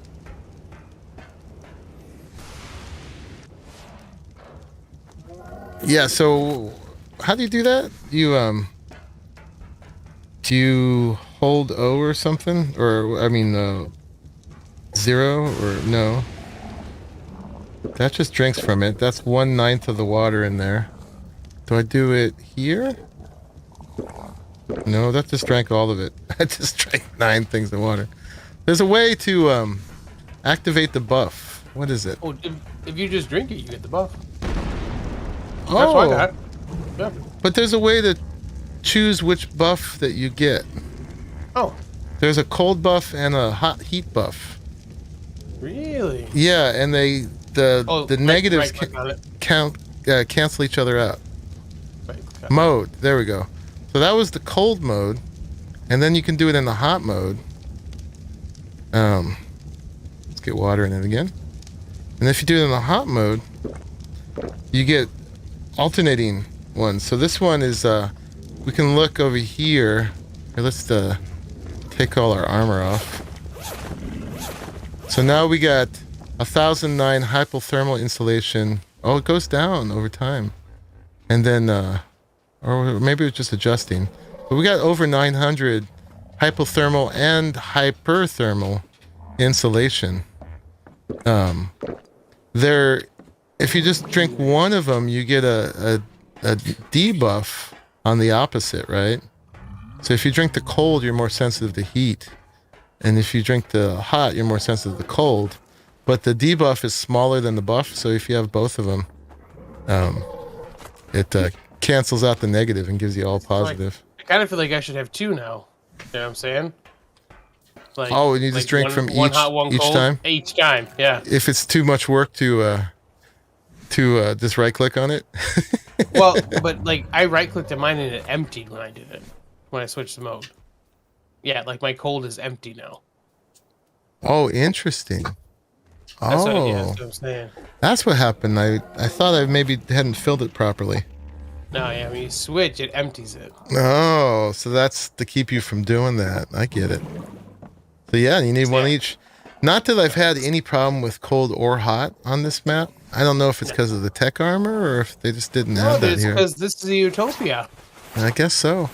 Yeah, so how do you do that? You do you hold O or something? Or I mean 0 or no? That just drinks from it. That's 1/9 of the water in there. Do I do it here? No, that just drank all of it. I just drank 9 things of water. There's a way to activate the buff. What is it? Oh, if you just drink it, you get the buff. Oh, that's what I got. Yeah. But there's a way to choose which buff that you get. Oh. There's a cold buff and a hot heat buff. Really? Yeah, and the negatives cancel each other out. Mode. There we go. So that was the cold mode, and then you can do it in the hot mode. Let's get water in it again. And if you do it in the hot mode, you get alternating ones. So this one is we can look over here. Here, let's take all our armor off. So now we got 1009 hypothermal insulation. Oh, it goes down over time. And then, or maybe it's just adjusting. But we got over 900 hypothermal and hyperthermal insulation. If you just drink one of them, you get a debuff on the opposite, right? So if you drink the cold, you're more sensitive to heat. And if you drink the hot, you're more sensitive to cold. But the debuff is smaller than the buff, so if you have both of them, it cancels out the negative and gives you all positive. I kind of feel like I should have 2 now. You know what I'm saying? Like, Oh, and you just drink from one hot, one each cold, time? each time. Yeah. If it's too much work to just right click on it. Well, but like I right clicked on mine and it emptied when I did it. When I switched the mode. Yeah, like my cold is empty now. Oh, interesting. That's Oh, that's what I'm saying. that's what happened. I thought I maybe hadn't filled it properly. No, yeah, when you switch, it empties it. Oh, so that's to keep you from doing that. I get it. So yeah, you need one each. Not that I've had any problem with cold or hot on this map. I don't know if it's because of the tech armor or if they just didn't have that here. Because this is a utopia. I guess so.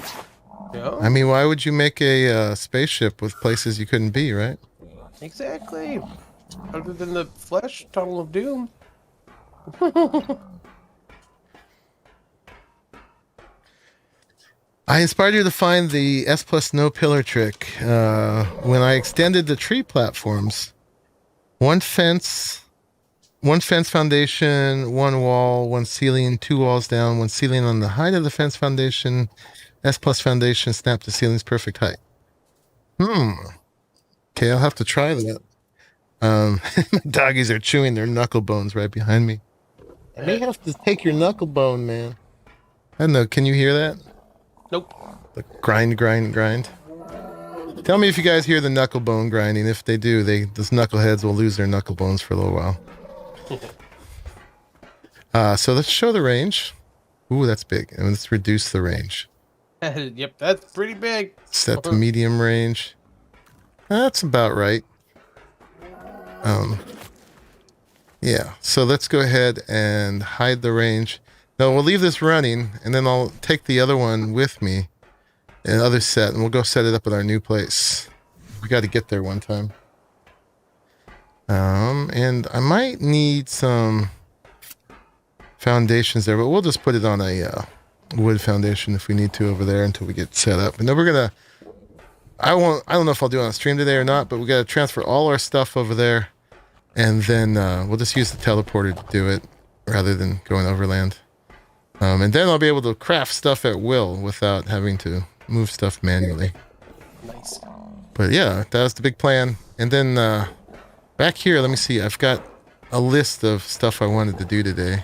Yeah. I mean, why would you make a spaceship with places you couldn't be, right? Exactly. Other than the flesh tunnel of doom. I inspired you to find the S plus no pillar trick. When I extended the tree platforms, one fence foundation, one wall, one ceiling, 2 walls down, one ceiling on the height of the fence foundation, S plus foundation, snap the ceiling's perfect height. Okay, I'll have to try that. My doggies are chewing their knuckle bones right behind me. I may have to take your knuckle bone, man. I don't know, can you hear that? Nope. The grind. Tell me if you guys hear the knuckle bone grinding. If they do, those knuckleheads will lose their knuckle bones for a little while. So let's show the range. Ooh, that's big. And let's reduce the range. Yep, that's pretty big. Set to medium range. That's about right. Yeah, so let's go ahead and hide the range. Now we'll leave this running, and then I'll take the other one with me, another set, and we'll go set it up at our new place. We got to get there one time. And I might need some foundations there, but we'll just put it on a wood foundation if we need to over there until we get set up. And then we're gonna. I don't know if I'll do it on stream today or not, but we got to transfer all our stuff over there, and then we'll just use the teleporter to do it rather than going overland. And then I'll be able to craft stuff at will without having to move stuff manually. Nice. But yeah, that was the big plan. And then back here, let me see. I've got a list of stuff I wanted to do today.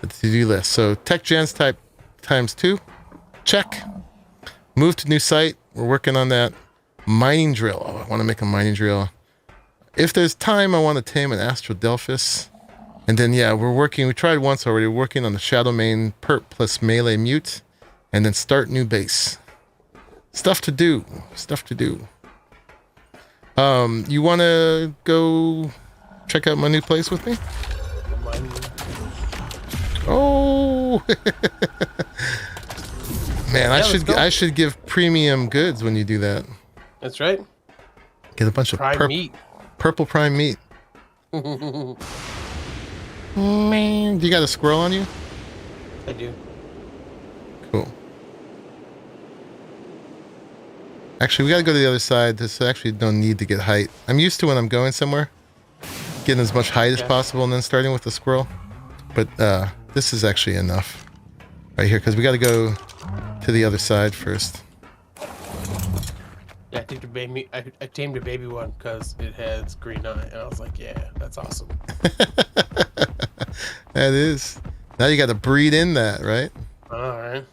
The to-do list. So tech gens type ×2. Check. Move to new site. We're working on that. Mining drill. Oh, I want to make a mining drill. If there's time, I want to tame an Astrodelphus. And then, yeah, we tried once already, we're working on the Shadowmane perp plus melee mute. And then start new base. Stuff to do. You want to go check out my new place with me? Oh! Man, yeah, I should give premium goods when you do that. That's right. Get a bunch of meat. Purple prime meat. Man, do you got a squirrel on you? I do. Cool. Actually, we gotta go to the other side. This actually don't need to get height. I'm used to when I'm going somewhere, getting as much height as possible and then starting with the squirrel. But this is actually enough right here because we got to go to the other side first. Yeah, I tamed a baby one because it has green eye, and I was like, yeah, that's awesome. That is. Now you got to breed in that, right? All right.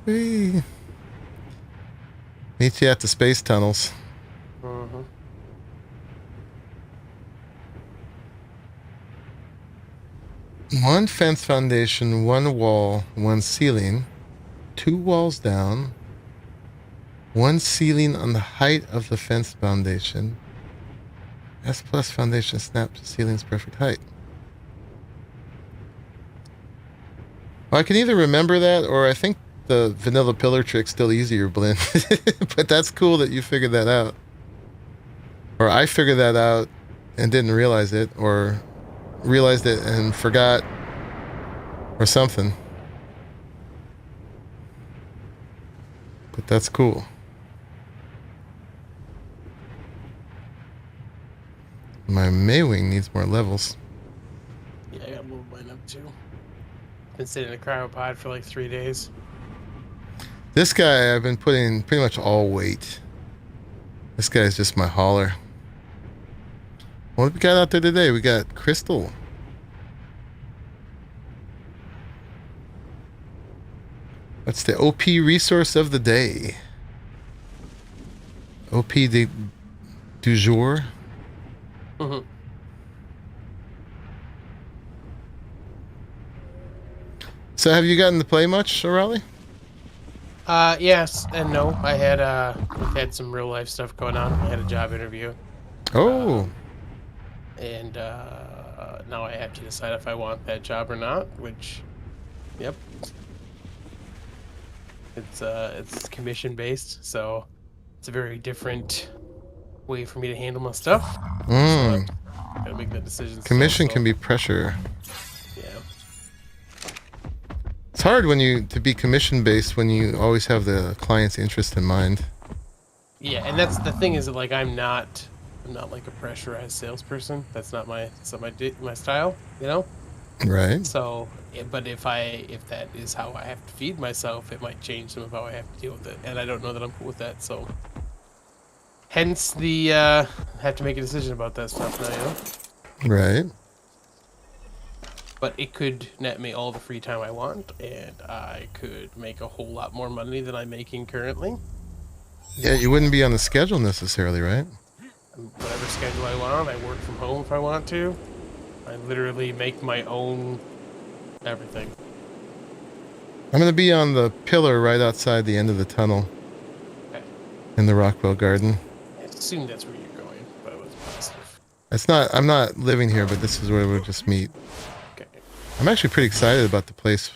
Whee. Meet you at the space tunnels. Mm-hmm. One fence foundation, one wall, one ceiling, 2 walls down, one ceiling on the height of the fence foundation. S plus foundation snap to ceiling's perfect height. Well, I can either remember that or I think the vanilla pillar trick's still easier, Blinn. But that's cool that you figured that out. Or I figured that out and didn't realize it, or realized it and forgot, or something. But that's cool. My Maywing needs more levels. Yeah, I gotta move mine up too. Been sitting in a cryopod for like 3 days. This guy, I've been putting pretty much all weight. This guy's just my hauler. What we got out there today? We got Crystal. That's the OP resource of the day. OP du jour. Mm-hmm. So have you gotten to play much, O'Reilly? Yes and no. We've had some real life stuff going on. I had a job interview. Oh. And now I have to decide if I want that job or not, which, yep. It's commission based, so it's a very different way for me to handle my stuff. So I gotta make that decision. Commission can be pressure. Yeah. It's hard to be commission based when you always have the client's interest in mind. Yeah, and that's the thing is that like I'm not like a pressurized salesperson. That's not my style, you know. Right. So, but if that is how I have to feed myself, it might change some of how I have to deal with it, and I don't know that I'm cool with that. So, hence the have to make a decision about that stuff now, you know. Right. But it could net me all the free time I want, and I could make a whole lot more money than I'm making currently. Yeah, you wouldn't be on the schedule necessarily, right? Whatever schedule I want, I work from home if I want to. I literally make my own everything. I'm going to be on the pillar right outside the end of the tunnel. Okay. In the Rockwell Garden. I assume that's where you're going, but it was positive. I'm not living here, but this is where we'll just meet. Okay. I'm actually pretty excited about the place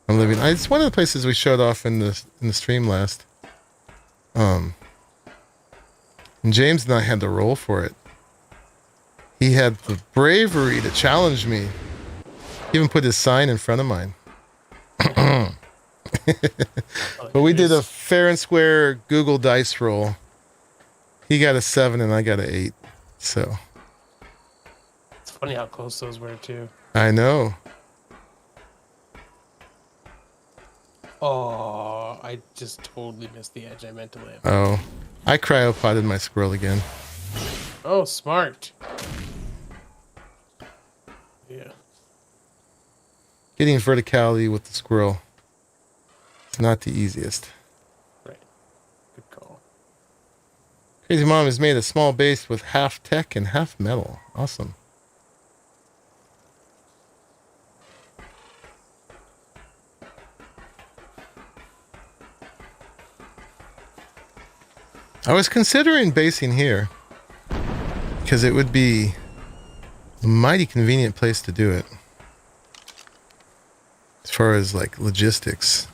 I'm living. It's one of the places we showed off in the stream last. And James and I had to roll for it. He had the bravery to challenge me. He even put his sign in front of mine. But we did a fair and square Google dice roll. He got a 7 and I got an 8. So it's funny how close those were too. I know. Oh, I just totally missed the edge. I meant to land. Oh, I cryopotted my squirrel again. Oh, smart. Yeah. Getting verticality with the squirrel. It's not the easiest. Right. Good call. Crazy Mom has made a small base with half tech and half metal. Awesome. I was considering basing here because it would be a mighty convenient place to do it as far as like logistics.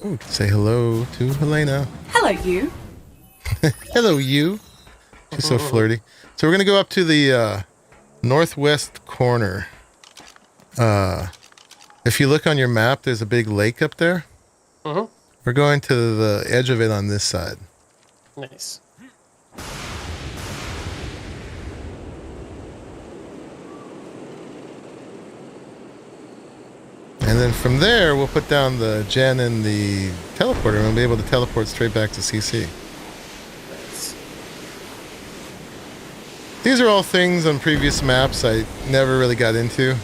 Oh, say hello to Helena. Hello, you. Hello, you. She's so flirty. So we're gonna go up to the northwest corner. If you look on your map, there's a big lake up there. Uh-huh. We're going to the edge of it on this side. Nice. And then from there, we'll put down the gen and the teleporter, and we'll be able to teleport straight back to CC. Nice. These are all things on previous maps I never really got into.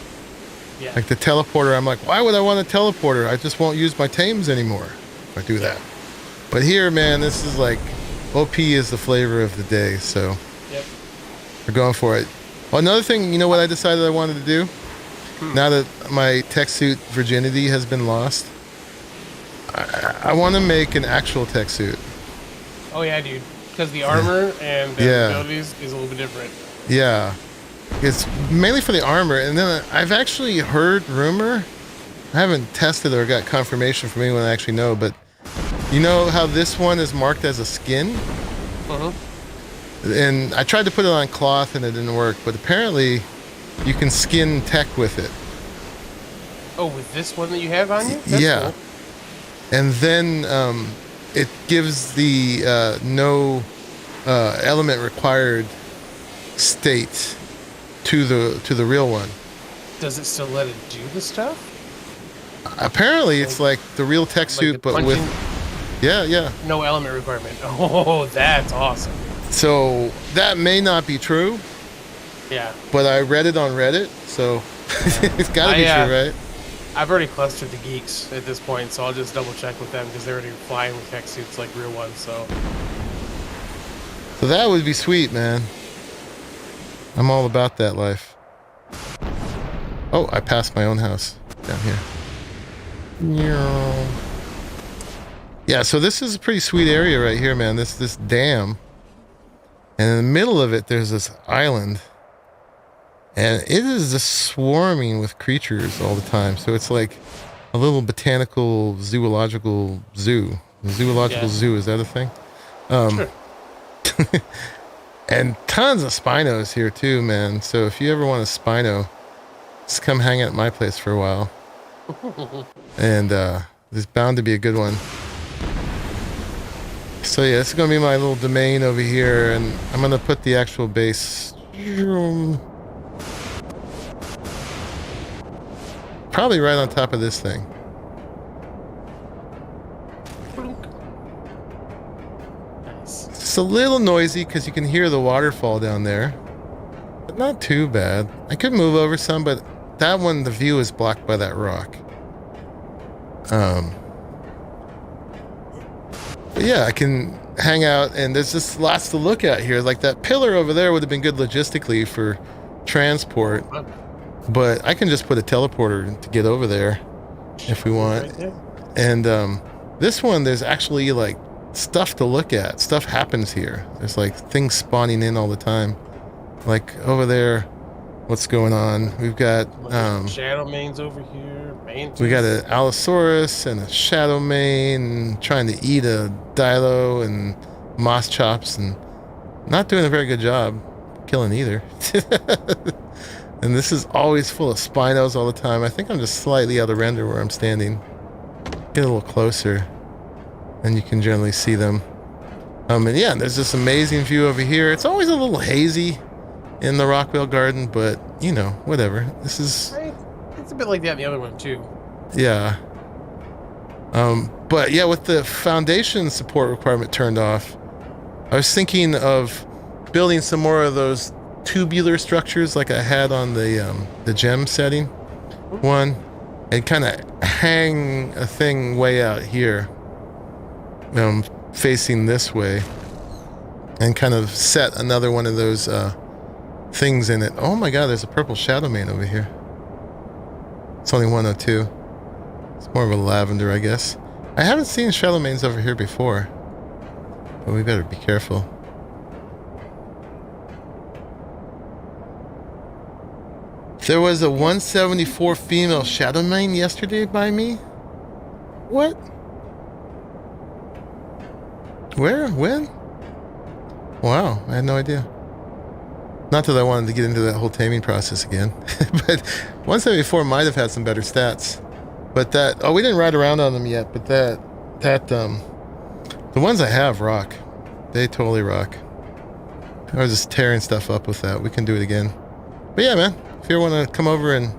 Yeah. Like the teleporter, I'm like, why would I want a teleporter? I just won't use my tames anymore if I do that. But here, man, this is like, OP is the flavor of the day, so Yep. we're going for it. Well, another thing, you know what I decided I wanted to do? Now that my tech suit virginity has been lost, I want to make an actual tech suit. Oh yeah, dude. Because the armor and the abilities is a little bit different. Yeah. It's mainly for the armor, and then I've actually heard rumor. I haven't tested or got confirmation from anyone I actually know, but you know how this one is marked as a skin? Uh-huh. And I tried to put it on cloth and it didn't work, but apparently you can skin tech with it. Oh, with this one that you have on you? That's yeah. cool. And then it gives the no element required state to the real one. does it still let it do the stuff? Apparently, it's like the real tech suit, the but punching, with yeah. no element requirement. Oh, that's awesome. So that may not be true. Yeah. But I read it on Reddit, so it's got to be true, right? I've already clustered the geeks at this point, so I'll just double check with them because they're already flying with tech suits like real ones. So that would be sweet, man. I'm all about that life. Oh, I passed my own house down here. Yeah, so this is a pretty sweet area right here, man. This dam, and in the middle of it, there's this island. And it is just swarming with creatures all the time. So it's like a little botanical zoological zoo. Zoological zoo, is that a thing? Sure. And tons of Spinos here too, man. So if you ever want a Spino, just come hang out at my place for a while. And there's bound to be a good one. So yeah, this is going to be my little domain over here. And I'm going to put the actual base... probably right on top of this thing. Nice. It's a little noisy because you can hear the waterfall down there. But not too bad. I could move over some, but that one, the view is blocked by that rock. But yeah, I can hang out, and there's just lots to look at here. Like that pillar over there would have been good logistically for transport. But I can just put a teleporter to get over there if we want. Right, and this one, there's actually like stuff to look at. Stuff happens here. There's like things spawning in all the time. Like over there, what's going on? We've got Shadowmane's over here. Mantis. We got an Allosaurus and a Shadowmane trying to eat a Dilo and Moss Chops and not doing a very good job killing either. And this is always full of Spinos all the time. I think I'm just slightly out of render where I'm standing. Get a little closer, and you can generally see them. And yeah, there's this amazing view over here. It's always a little hazy in the Rockwell Garden, but, you know, whatever. This is... It's a bit like that in the other one, too. Yeah. But yeah, with the foundation support requirement turned off, I was thinking of building some more of those tubular structures like I had on the gem setting one, and kind of hang a thing way out here, facing this way, and kind of set another one of those things in it. Oh my god, there's a purple Shadowmane over here. It's only 102. It's more of a lavender, I guess. I haven't seen Shadowmanes over here before, but we better be careful. There was a 174 female Shadowmane yesterday by me? What? Where? When? Wow, I had no idea. Not that I wanted to get into that whole taming process again. But 174 might have had some better stats. But that... Oh, we didn't ride around on them yet, but the ones I have rock. They totally rock. I was just tearing stuff up with that. We can do it again. But yeah, man. If you want to come over and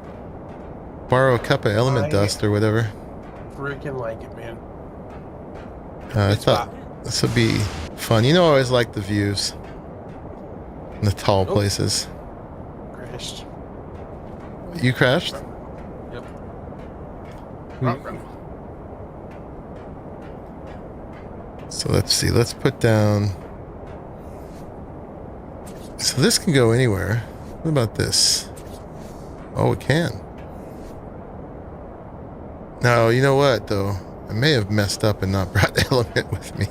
borrow a cup of element dust or whatever. Freaking like it, man. I thought this would be fun. You know, I always like the views. And the tall places. Crashed. You crashed? Yep. So let's see. Let's put down... So this can go anywhere. What about this? Oh, it can. No, you know what, though? I may have messed up and not brought the element with me.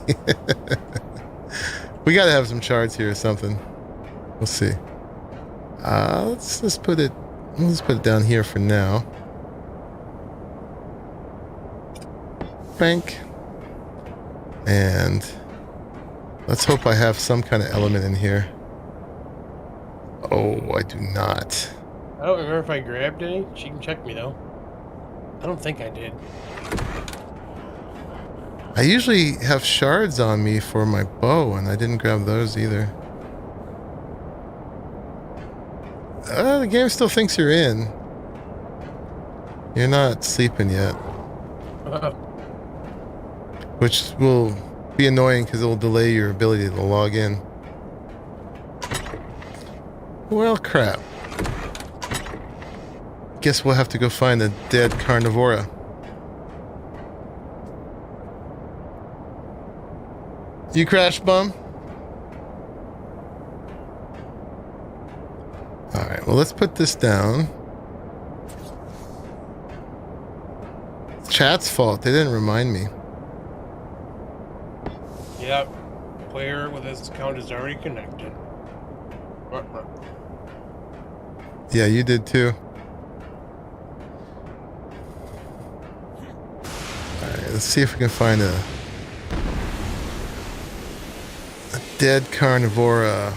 We gotta have some shards here or something. We'll see. Let's put it down here for now. Bank. And let's hope I have some kind of element in here. Oh, I do not. I don't remember if I grabbed any. She can check me, though. I don't think I did. I usually have shards on me for my bow, and I didn't grab those either. The game still thinks you're in. You're not sleeping yet. Uh, Which will be annoying because it will delay your ability to log in. Well, crap. Guess we'll have to go find a dead carnivora. You crash, bum? Alright, well, let's put this down. Chat's fault. They didn't remind me. Yep. Player with his account is already connected. Yeah, you did too. Alright, let's see if we can find a dead carnivora.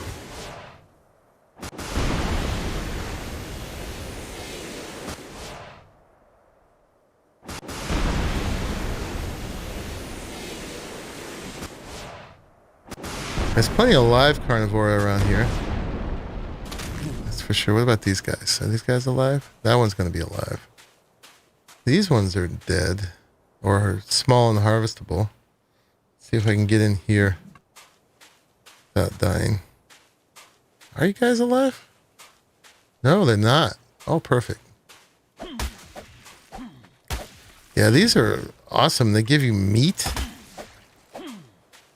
There's plenty of live carnivora around here. That's for sure. What about these guys? Are these guys alive? That one's going to be alive. These ones are dead. Or small and harvestable. See if I can get in here without dying. Are you guys alive? No, they're not. Oh, perfect. Yeah, these are awesome. They give you meat.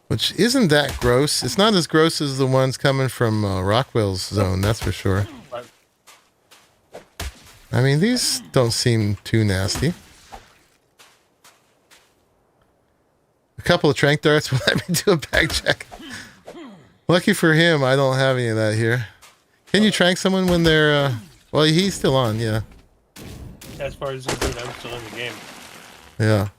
Which isn't that gross. It's not as gross as the ones coming from Rockwell's zone, that's for sure. I mean, these don't seem too nasty. A couple of trank darts will let me do a bag check. Lucky for him, I don't have any of that here. Can you trank someone when they're... well, he's still on, yeah. As far as I'm still in the game. Yeah.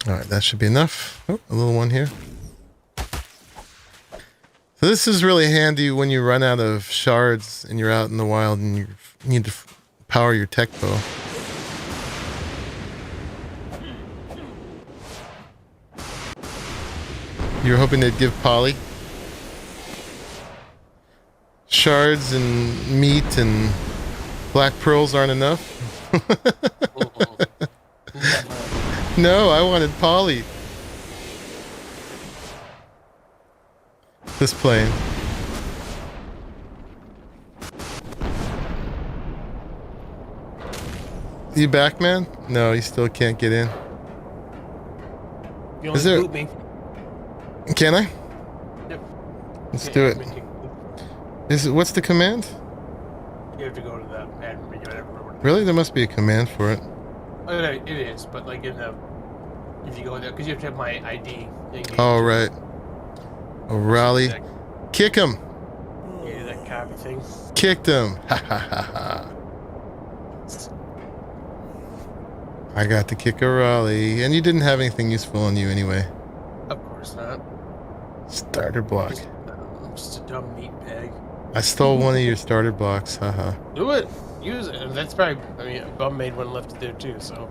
Alright, that should be enough. Oh, a little one here. So this is really handy when you run out of shards and you're out in the wild and you need to power your tech bow. You're hoping they'd give poly? Shards and meat and black pearls aren't enough? No, I wanted poly. This plane. You back, man? No, you still can't get in. You Is only there... boot me. Can I? Yep. Let's do it. Is it, what's the command? You have to go to the admin menu, whatever. Really? There must be a command for it. Oh, no, it is, but like in the... If you go there, because you have to have my ID. Oh, right. Oh, rally. Kick him! Yeah, that copy thing. Kicked him! Ha ha ha ha. I got to kick a rally. And you didn't have anything useful on you anyway. Of course not. Starter block. I'm just a dumb meat bag. I stole one of your starter blocks. Haha. Do it! Use it. And that's probably... I mean, Bum made one left there too, so...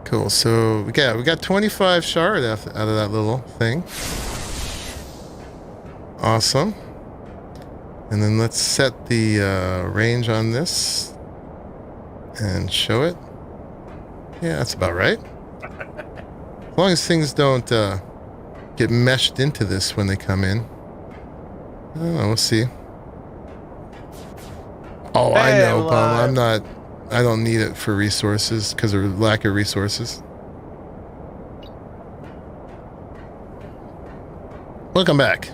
Cool. So we got 25 shard out of that little thing. Awesome. And then let's set the range on this and show it. Yeah, that's about right. As long as things don't get meshed into this when they come in. I don't know. We'll see. Oh, I know, Bum. I don't need it for resources because of lack of resources. Welcome back.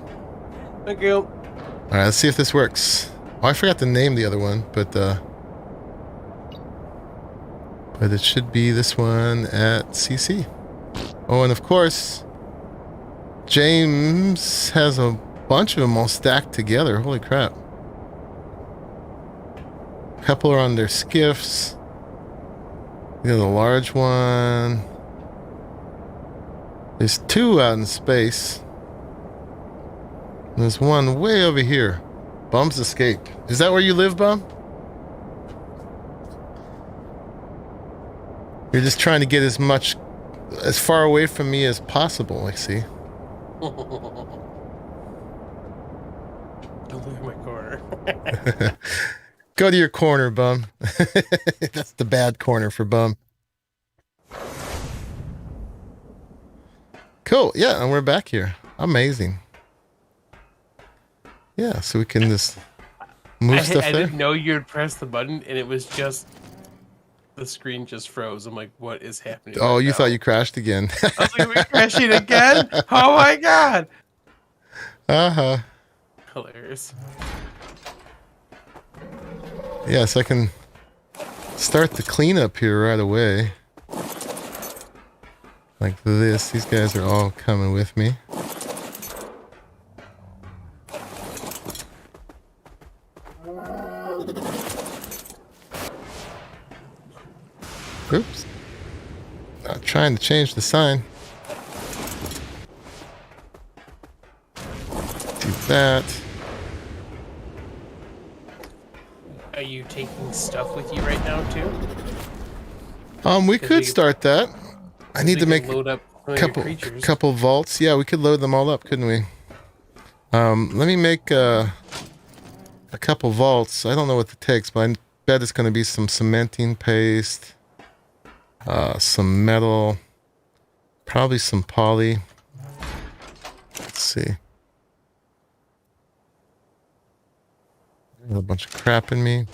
Thank you. All right, let's see if this works. Oh, I forgot to name the other one, but it should be this one at CC. Oh, and of course, James has a bunch of them all stacked together. Holy crap. A couple are on their skiffs. We got a large one. There's two out in space. There's one way over here. Bum's Escape. Is that where you live, Bum? You're just trying to get as much as far away from me as possible, I see. Don't look at my corner. Go to your corner, bum. That's the bad corner for bum. Cool. Yeah, and we're back here. Amazing. Yeah, so we can just move stuff I there. didn't know you had pressed the button, and it was just the screen just froze. I'm like, what is happening? Oh, right you now? thought you crashed again. I was like, we're crashing again? Oh my god! Uh-huh. Hilarious. Yes, I can start the cleanup here right away. Like this. These guys are all coming with me. Oops. Not trying to change the sign. Do that. Are you taking stuff with you right now too? We could start that. I need to make load up a couple vaults. Yeah, we could load them all up, couldn't we? Let me make a couple vaults. I don't know what it takes, but I bet it's going to be some cementing paste, some metal, probably some poly. Let's see. There's a bunch of crap in me.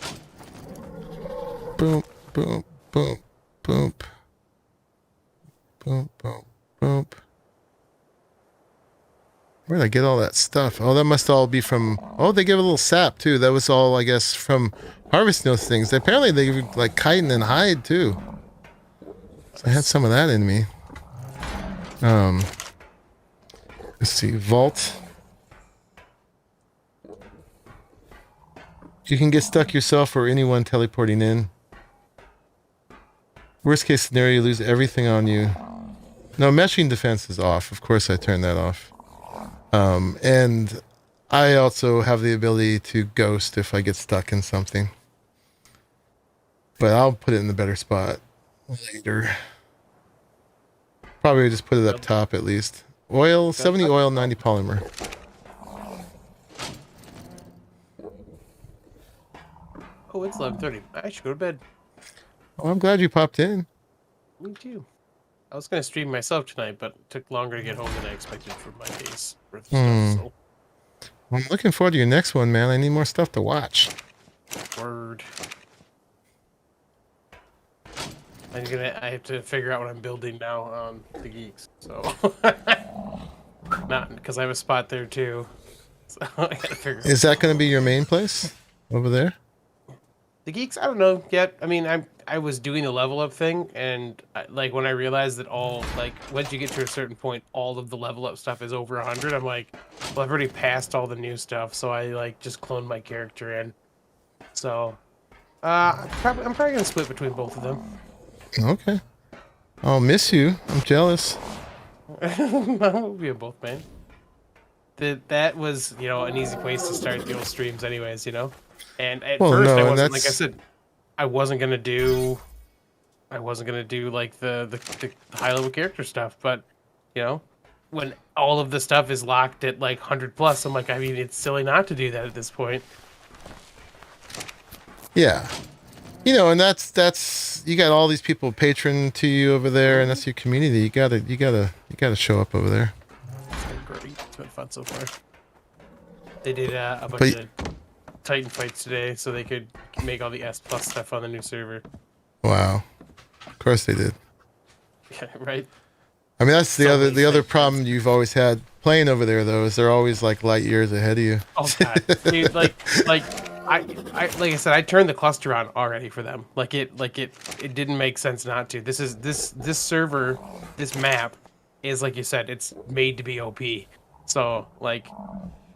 Boom, boom, boom, boom. Boom, boom, boom. Where did I get all that stuff? Oh, that must all be from... Oh, they give a little sap, too. That was all, I guess, from harvesting those things. Apparently, they give, like, chitin and hide, too. So I had some of that in me. Let's see. Vault. You can get stuck yourself or anyone teleporting in. Worst case scenario, you lose everything on you. No, meshing defense is off. Of course I turned that off. And I also have the ability to ghost if I get stuck in something. But I'll put it in the better spot later. Probably just put it up top at least. Oil, 70 oil, 90 polymer. Oh, it's 11:30. I should go to bed. Oh, I'm glad you popped in. Me too. I was gonna stream myself tonight, but it took longer to get home than I expected for my day's worth of stuff. So. I'm looking forward to your next one, man. I need more stuff to watch. Word. I have to figure out what I'm building now on the Geeks. So not because I have a spot there too. So I gotta figure. Is that going to be your main place over there? The Geeks, I don't know yet. I mean, I was doing the level up thing, and like when I realized that once you get to a certain point, all of the level up stuff is over 100. I'm like, well, I've already passed all the new stuff, so I just cloned my character in. So, I'm probably gonna split between both of them. Okay. I'll miss you. I'm jealous. We'll be both, man. That was an easy place to start the old streams, anyways. And at first, I wasn't like I said, I wasn't gonna do like the high level character stuff, but when all of the stuff is locked at like 100 plus, I'm like, I mean, it's silly not to do that at this point. Yeah, and that's you got all these people patron to you over there, and that's your community. You gotta show up over there. It's been great. It's been fun so far. They did a bunch of Titan fights today, so they could make all the S plus stuff on the new server. Wow, of course they did. Yeah, right. I mean, that's the other problem you've always had playing over there, though, is they're always like light years ahead of you. Oh god, dude, like I said, I turned the cluster on already for them. It didn't make sense not to. This server, this map is, like you said, it's made to be OP. So like,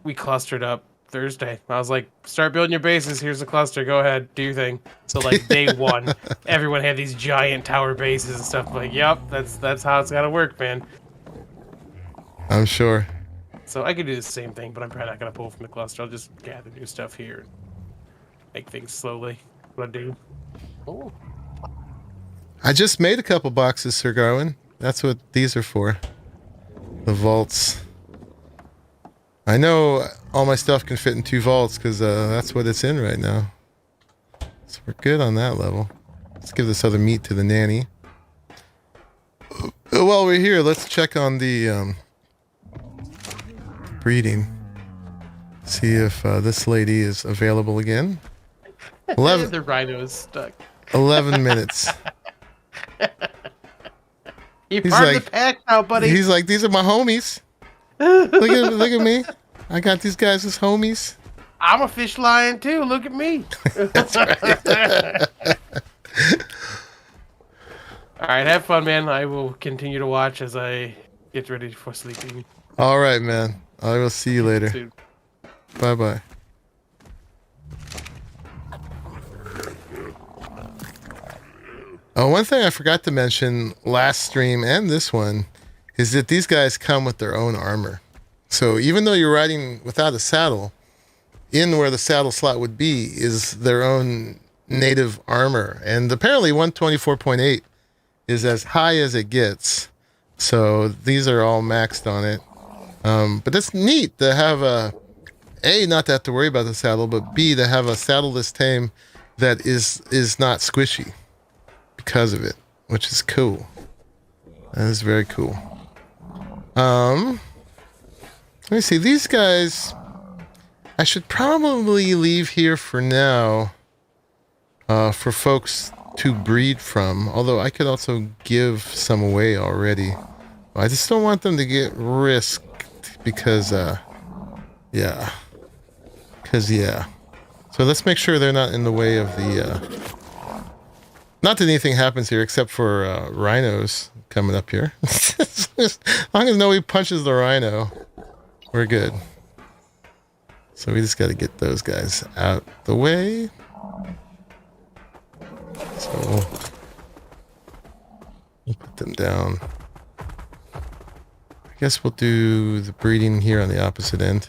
we clustered up Thursday. I was like, start building your bases. Here's the cluster. Go ahead, do your thing. So like day one, everyone had these giant tower bases and stuff. I'm like, yep, that's how it's gotta work, man. I'm sure. So I could do the same thing, but I'm probably not gonna pull from the cluster. I'll just gather new stuff here and make things slowly. What I do. Oh. I just made a couple boxes, Sir Garwin. That's what these are for. The vaults. I know all my stuff can fit in 2 vaults because that's what it's in right now. So we're good on that level. Let's give this other meat to the nanny. While we're here, let's check on the breeding. See if this lady is available again. 11. The rhino is stuck. 11 minutes. You're He's part of like- the pack now, buddy. He's like, these are my homies. Look at me. I got these guys as homies. I'm a fish lion too. Look at me. That's right. All right, have fun, man. I will continue to watch as I get ready for sleeping. All right, man. I will see you later. Soon. Bye-bye. Oh, one thing I forgot to mention last stream and this one is that these guys come with their own armor. So even though you're riding without a saddle, in where the saddle slot would be is their own native armor. And apparently 124.8 is as high as it gets. So these are all maxed on it. But it's neat to have a, not to have to worry about the saddle, but B, to have a saddleless tame that is not squishy because of it, which is cool. That is very cool. Let me see. These guys, I should probably leave here for now for folks to breed from. Although I could also give some away already. I just don't want them to get risked because, yeah. Because, yeah. So let's make sure they're not in the way of the, not that anything happens here except for rhinos coming up here. As long as nobody punches the rhino, we're good. So we just got to get those guys out the way. So we'll put them down. I guess we'll do the breeding here on the opposite end.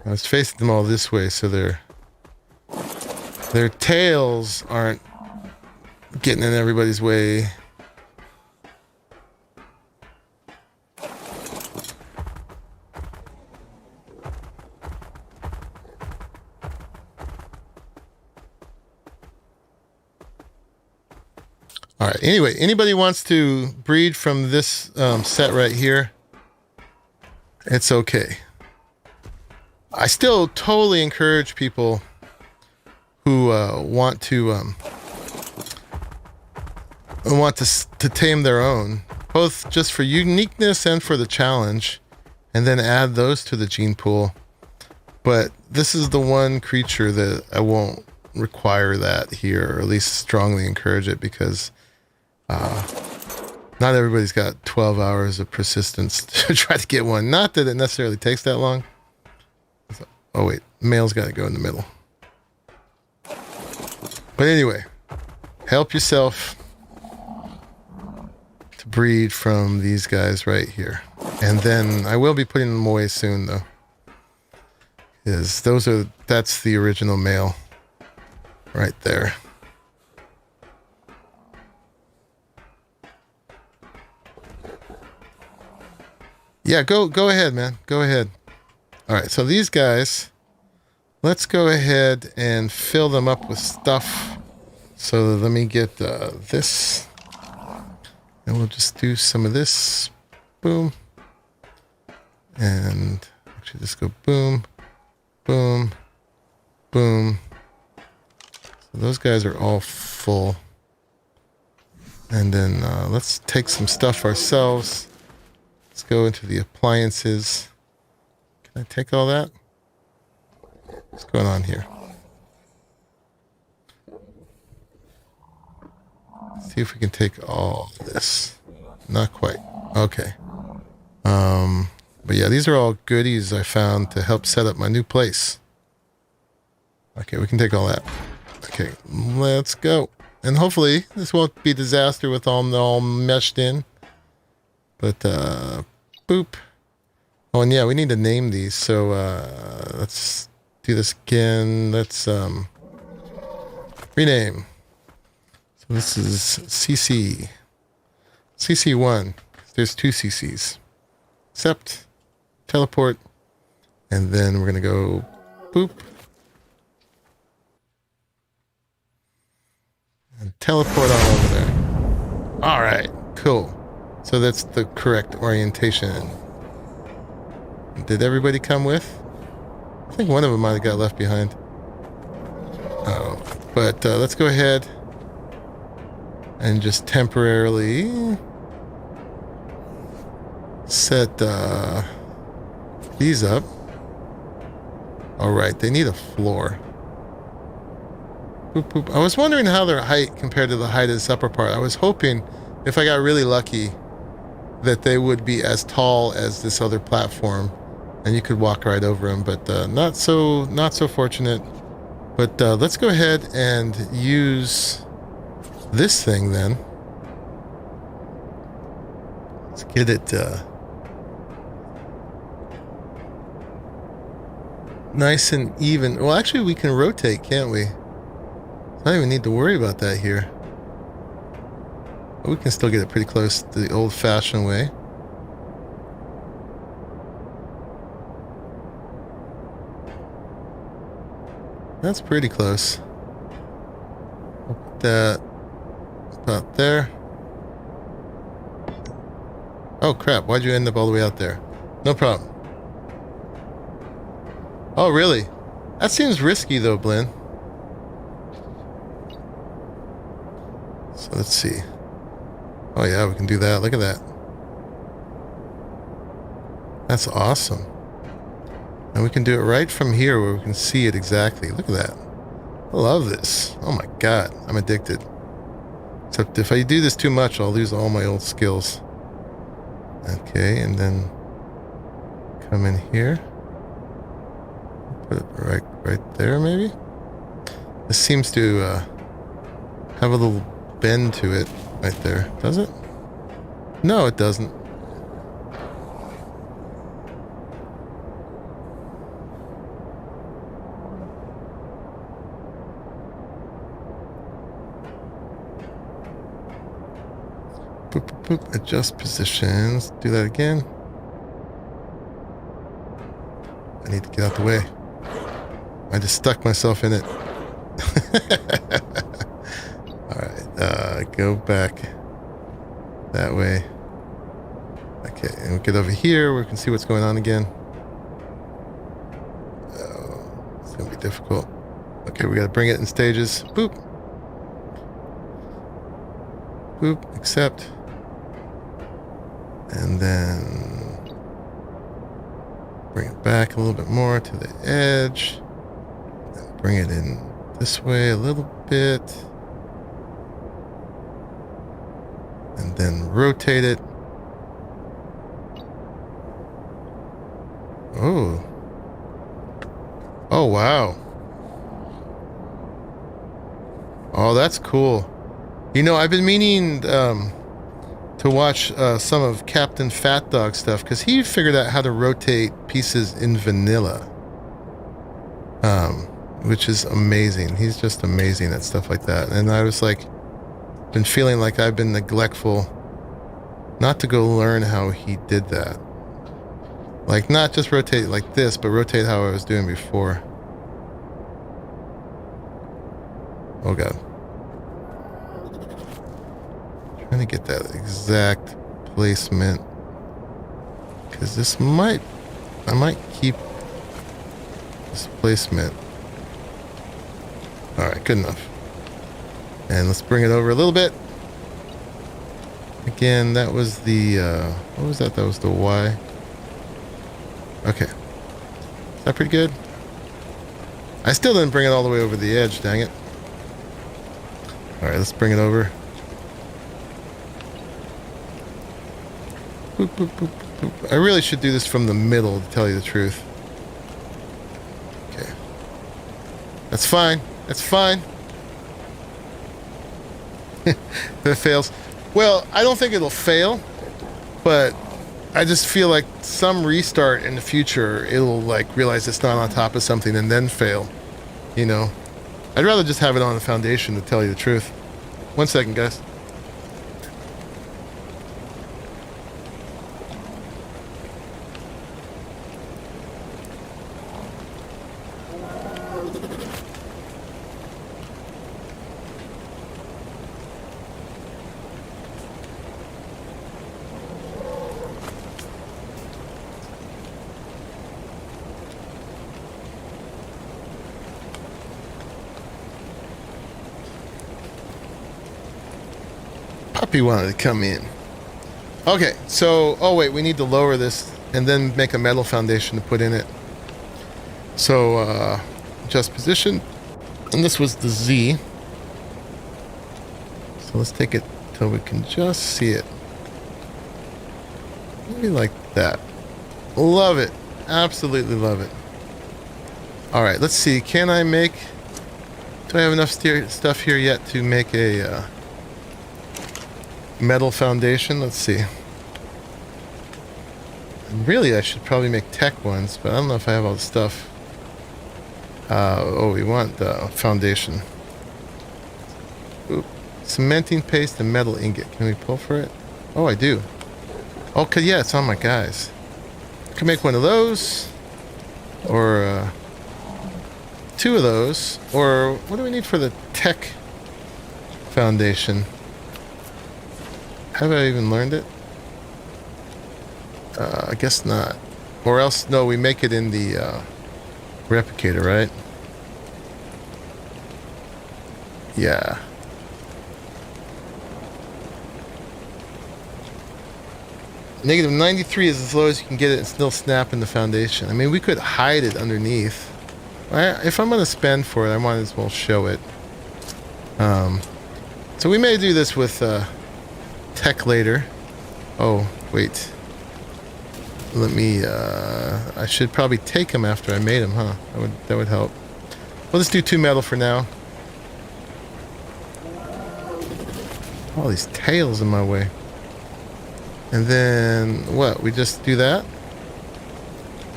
I was facing them all this way, so their tails aren't getting in everybody's way. All right. Anyway, anybody wants to breed from this set right here, it's okay. I still totally encourage people who want to tame their own, both just for uniqueness and for the challenge, and then add those to the gene pool. But this is the one creature that I won't require that here, or at least strongly encourage it, because not everybody's got 12 hours of persistence to try to get one. Not that it necessarily takes that long. Oh wait, male's got to go in the middle. But anyway, help yourself to breed from these guys right here. And then I will be putting them away soon though. That's the original male right there. Yeah, go ahead, man. Go ahead. All right, so these guys, let's go ahead and fill them up with stuff. So let me get this. And we'll just do some of this. Boom. And actually just go boom, boom, boom. So those guys are all full. And then let's take some stuff ourselves. Let's go into the appliances. Can I take all that? What's going on here? See if we can take all this. Not quite. Okay. But yeah, these are all goodies I found to help set up my new place. Okay, we can take all that. Okay, let's go. And hopefully this won't be a disaster with all meshed in. But, boop. Oh, and yeah, we need to name these. So, let's do this again. Let's, rename. So this is CC. CC1. There's 2 CCs. Accept, teleport, and then we're going to go boop. And teleport on over there. All right, cool. So that's the correct orientation. Did everybody come with? I think one of them might have got left behind. Oh, but let's go ahead and just temporarily set these up. All right, they need a floor. Boop, boop. I was wondering how their height compared to the height of this upper part. I was hoping, if I got really lucky, that they would be as tall as this other platform, and you could walk right over them. But not so fortunate. But let's go ahead and use this thing then. Let's get it nice and even. Well, actually, we can rotate, can't we? I don't even need to worry about that here. But we can still get it pretty close to the old-fashioned way. That's pretty close. We'll put that about there. Oh crap, why'd you end up all the way out there? No problem. Oh really? That seems risky though, Blinn. So let's see. Oh yeah, we can do that. Look at that. That's awesome. And we can do it right from here where we can see it exactly. Look at that. I love this. Oh my god, I'm addicted. Except if I do this too much, I'll lose all my old skills. Okay, and then come in here. Put it right there, maybe? This seems to have a little bend to it right there. Does it? No, it doesn't. Boop, boop, boop. Adjust positions. Do that again. I need to get out the way. I just stuck myself in it. Alright, go back that way. Okay, and we'll get over here where we can see what's going on again. Oh, it's gonna be difficult. Okay, we gotta bring it in stages. Boop. Boop, accept. And then bring it back a little bit more to the edge. Then bring it in this way a little bit. And then rotate it. Oh. Oh, wow. Oh, that's cool. You know, I've been meaning to watch some of Captain Fat Dog stuff because he figured out how to rotate pieces in vanilla, which is amazing. He's just amazing at stuff like that. And I was like, been feeling like I've been neglectful not to go learn how he did that. Like, not just rotate like this, but rotate how I was doing before. Oh god. Trying to get that exact placement. Because this might... I might keep this placement. Alright, good enough. And let's bring it over a little bit. Again, that was the... what was that? That was the Y. Okay. Is that pretty good? I still didn't bring it all the way over the edge, dang it. Alright, let's bring it over. Boop, boop, boop, boop. I really should do this from the middle, to tell you the truth. Okay. That's fine. That's fine. If it fails. Well, I don't think it'll fail, but I just feel like some restart in the future, it'll like realize it's not on top of something and then fail. You know? I'd rather just have it on the foundation, to tell you the truth. 1 second, guys. Puppy wanted to come in. Okay, so, oh wait, we need to lower this and then make a metal foundation to put in it. So, adjust position. And this was the Z. So let's take it till we can just see it. Maybe like that. Love it. Absolutely love it. Alright, let's see. Can I make... Do I have enough stuff here yet to make a metal foundation? Let's see. Really, I should probably make tech ones, but I don't know if I have all the stuff. Oh, we want the foundation. Oop. Cementing paste and metal ingot. Can we pull for it? Oh, I do. Okay, yeah, it's on my guys. I can make one of those. Or, 2 of those. Or, what do we need for the tech foundation? Have I even learned it? I guess not. Or else, no, we make it in the, replicator, right? Yeah. Negative 93 is as low as you can get it and still snap in the foundation. I mean, we could hide it underneath. If I'm going to spend for it, I might as well show it. So we may do this with tech later. Oh, wait. Let me, I should probably take them after I made them, huh? That would help. We'll just do 2 metal for now. All these tails in my way. And then, what? We just do that?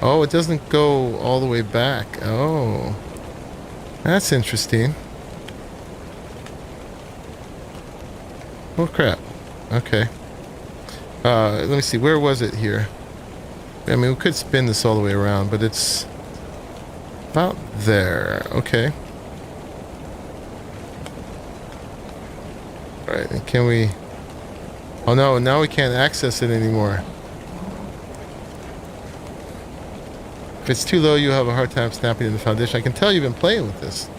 Oh, it doesn't go all the way back. Oh. That's interesting. Oh, crap. Okay. Let me see. Where was it here? I mean, we could spin this all the way around, but it's about there. Okay. Alright, and can we... Oh no, now we can't access it anymore. If it's too low, you have a hard time snapping in the foundation. I can tell you've been playing with this.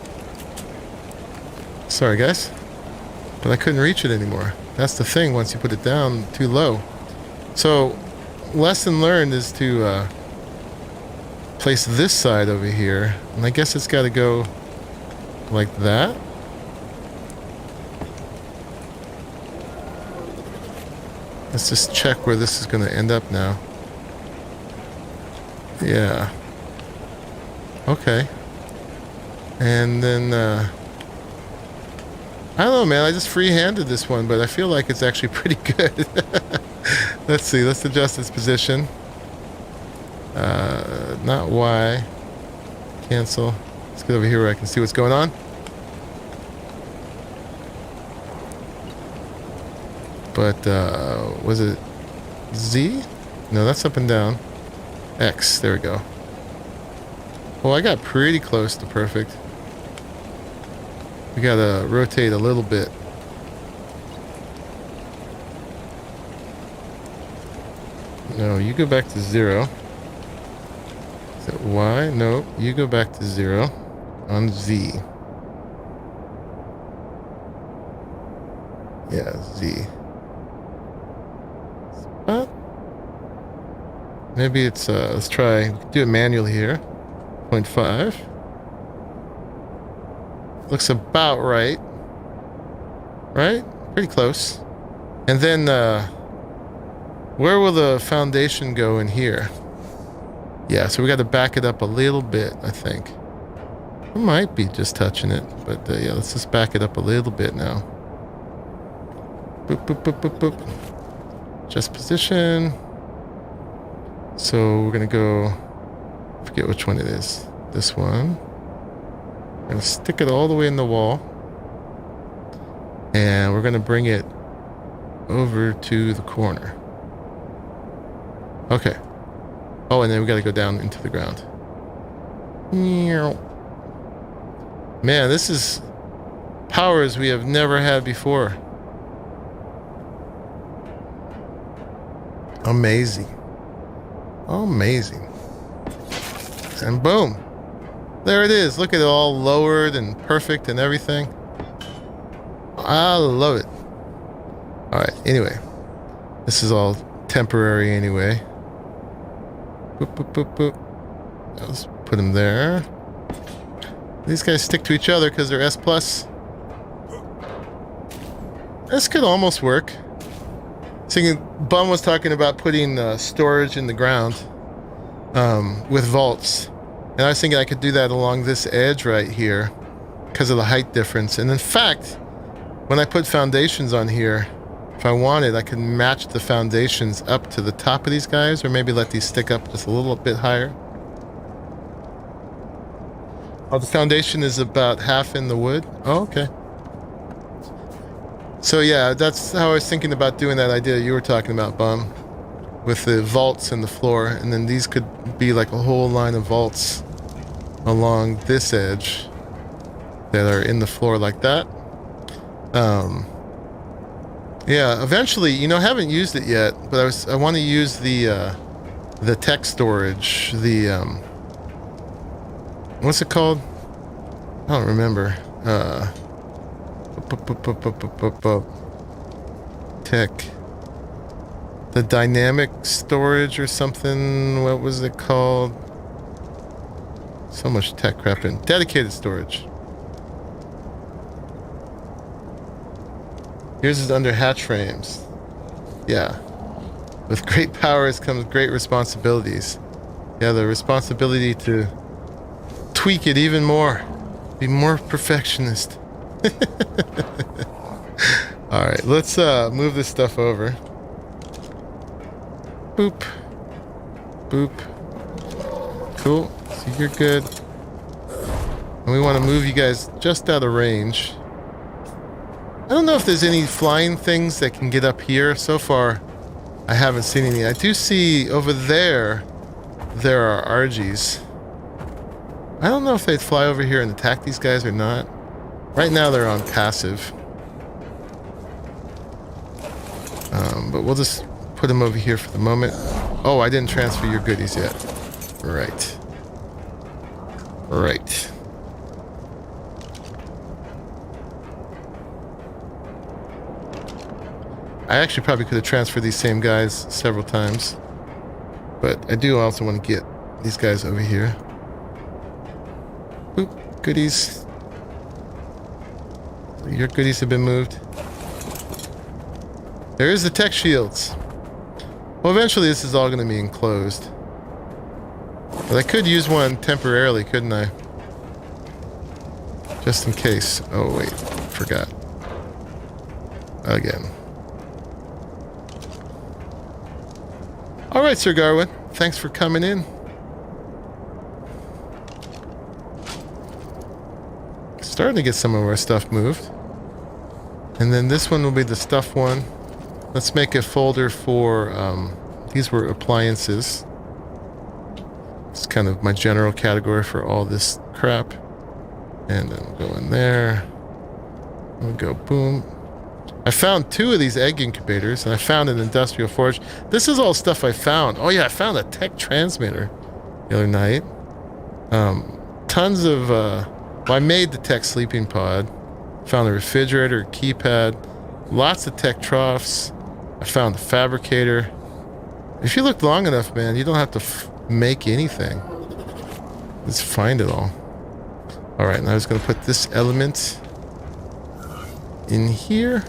Sorry, guys. But I couldn't reach it anymore. That's the thing once you put it down too low. So... lesson learned is to place this side over here, and I guess it's got to go like that. Let's just check where this is going to end up now. Yeah. Okay. And then I don't know, man, I just free-handed this one, but I feel like it's actually pretty good. Let's see, let's adjust its position. Not Y. Cancel. Let's get over here where I can see what's going on. But, was it Z? No, that's up and down. X, there we go. Well, I got pretty close to perfect. We gotta rotate a little bit. No, you go back to 0. Is that Y? No, you go back to 0 on Z. Yeah, Z. But maybe it's, let's try, do it manually here. 0.5. Looks about right. Right? Pretty close. And then, where will the foundation go in here? Yeah, so we got to back it up a little bit, I think. I might be just touching it, but yeah, let's just back it up a little bit now. Boop, boop, boop, boop, boop. Just position. So we're going to go, forget which one it is. This one. I'm going to stick it all the way in the wall. And we're going to bring it over to the corner. Okay. Oh, and then we got to go down into the ground. Man, this is powers we have never had before. Amazing. Amazing. And boom. There it is. Look at it all lowered and perfect and everything. I love it. Alright, anyway. This is all temporary anyway. Boop, boop, boop, boop. Let's put them there. These guys stick to each other because they're S+. This could almost work. Thinking, Bum was talking about putting storage in the ground with vaults. And I was thinking I could do that along this edge right here because of the height difference. And in fact, when I put foundations on here, if I wanted, I could match the foundations up to the top of these guys, or maybe let these stick up just a little bit higher. Oh, the foundation is about half in the wood? Oh, okay. So yeah, that's how I was thinking about doing that idea you were talking about, Bum. With the vaults in the floor, and then these could be like a whole line of vaults along this edge that are in the floor like that. Yeah, eventually, you know, I haven't used it yet, but I want to use the tech storage, what's it called? I don't remember. Tech. The dynamic storage or something. What was it called? So much tech crap in. Dedicated storage. Yours is under hatch frames. Yeah. With great powers comes great responsibilities. Yeah, the responsibility to tweak it even more. Be more perfectionist. Alright, let's move this stuff over. Boop. Boop. Cool. So you're good. And we want to move you guys just out of range. I don't know if there's any flying things that can get up here. So far, I haven't seen any. I do see over there are RGs. I don't know if they'd fly over here and attack these guys or not. Right now they're on passive. But we'll just put them over here for the moment. Oh, I didn't transfer your goodies yet. Right. Right. I actually probably could have transferred these same guys several times. But I do also want to get these guys over here. Boop, goodies. Your goodies have been moved. There is the tech shields. Well, eventually this is all going to be enclosed. But I could use one temporarily, couldn't I? Just in case. Oh, wait. Forgot. Again. Alright, Sir Garwin. Thanks for coming in. Starting to get some of our stuff moved. And then this one will be the stuff one. Let's make a folder for, these were appliances. It's kind of my general category for all this crap. And then we'll go in there. We'll go boom. I found 2 of these egg incubators, and I found an industrial forge. This is all stuff I found. Oh yeah, I found a tech transmitter the other night. Tons of, well, I made the tech sleeping pod. Found a refrigerator, keypad, lots of tech troughs. I found the fabricator. If you look long enough, man, you don't have to make anything. Just find it all. Alright, now I was going to put this element in here.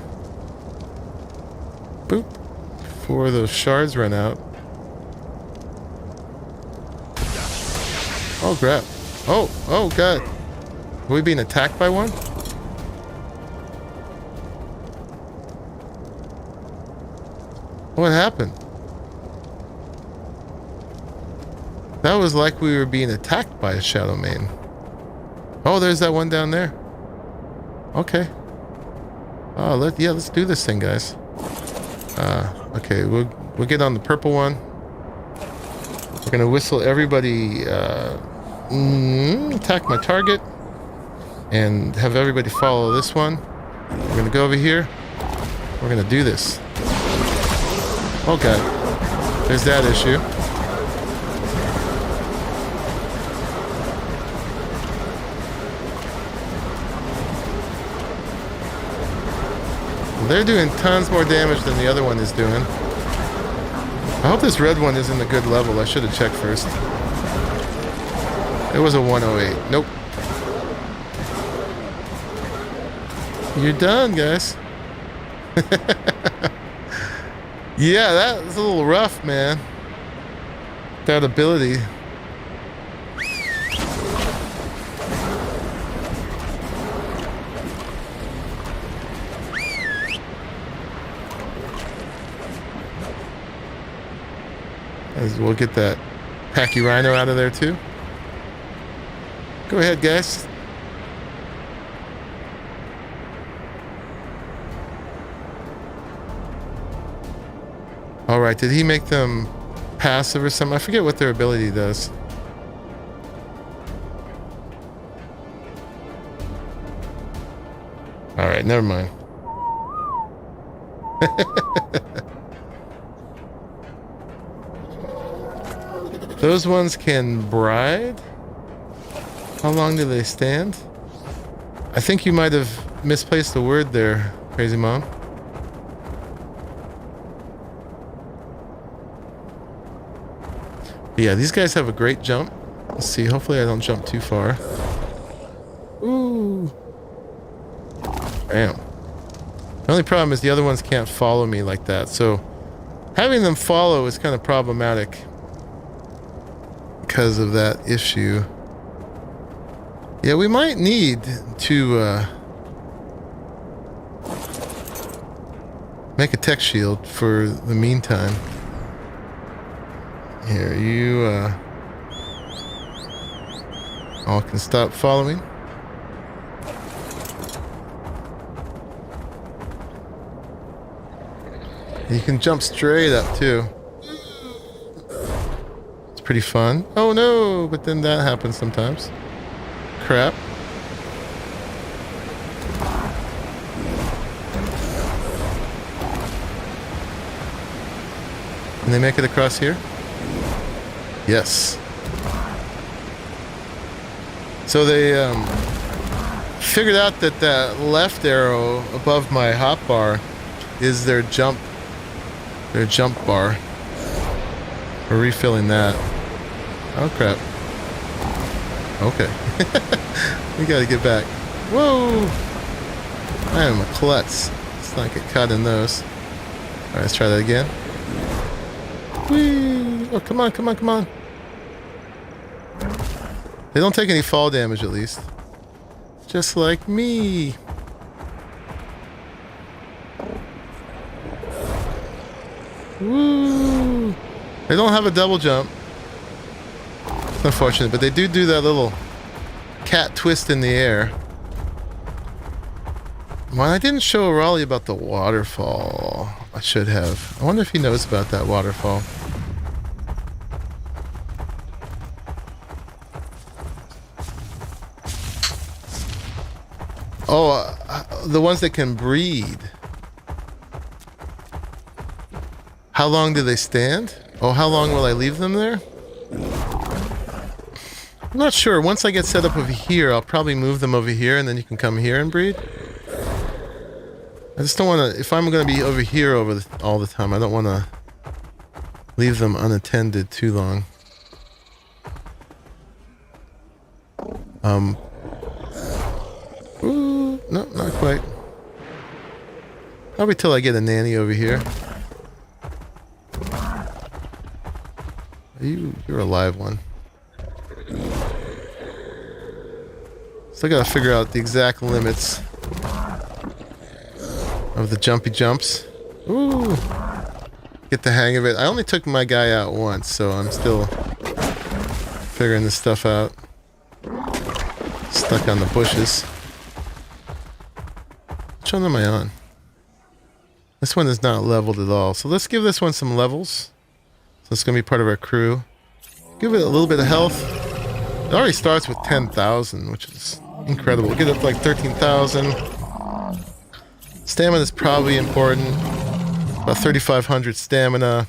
Boop. Before those shards run out. Oh, crap. Oh, God. Are we being attacked by one? What happened? That was like we were being attacked by a Shadowmane. Oh, there's that one down there. Okay. Oh, let's do this thing, guys. Okay, we'll get on the purple one. We're gonna whistle everybody. Attack my target, and have everybody follow this one. We're gonna go over here. We're gonna do this. Oh god, there's that issue. They're doing tons more damage than the other one is doing. I hope this red one is in a good level. I should have checked first. It was a 108. Nope. You're done, guys. Yeah, that was a little rough, man. That ability. We'll get that Packy Rhino out of there too. Go ahead, guys. Alright, did he make them passive or something? I forget what their ability does. Alright, never mind. Those ones can bride? How long do they stand? I think you might have misplaced the word there, Crazy Mom. But yeah, these guys have a great jump. Let's see, hopefully I don't jump too far. Ooh. Bam. The only problem is the other ones can't follow me like that, so having them follow is kind of problematic because of that issue. Yeah, we might need to make a tech shield for the meantime. Here, you all can stop following. You can jump straight up too. It's pretty fun. Oh no, but then that happens sometimes. Crap. Can they make it across here? Yes. So they figured out that that left arrow above my hotbar is their jump bar. We're refilling that. Oh crap. Okay. We gotta get back. Whoa! I am a klutz. Let's not get caught in those. Alright, let's try that again. Whee! Oh, come on, come on, come on. They don't take any fall damage, at least. Just like me. Woo! They don't have a double jump. It's unfortunate, but they do that little cat twist in the air. Well, I didn't show Raleigh about the waterfall. I should have. I wonder if he knows about that waterfall. Oh, the ones that can breed. How long do they stand? Oh, how long will I leave them there? I'm not sure. Once I get set up over here, I'll probably move them over here and then you can come here and breed. I just don't want to... If I'm going to be over here all the time, I don't want to leave them unattended too long. Ooh, no, not quite. Probably till I get a nanny over here. You're a live one. Still gotta figure out the exact limits of the jumpy jumps. Ooh. Get the hang of it. I only took my guy out once, so I'm still figuring this stuff out. Stuck on the bushes. Which one am I on? This one is not leveled at all. So let's give this one some levels. So it's going to be part of our crew. Give it a little bit of health. It already starts with 10,000, which is incredible. Get up to like 13,000. Stamina is probably important. About 3,500 stamina.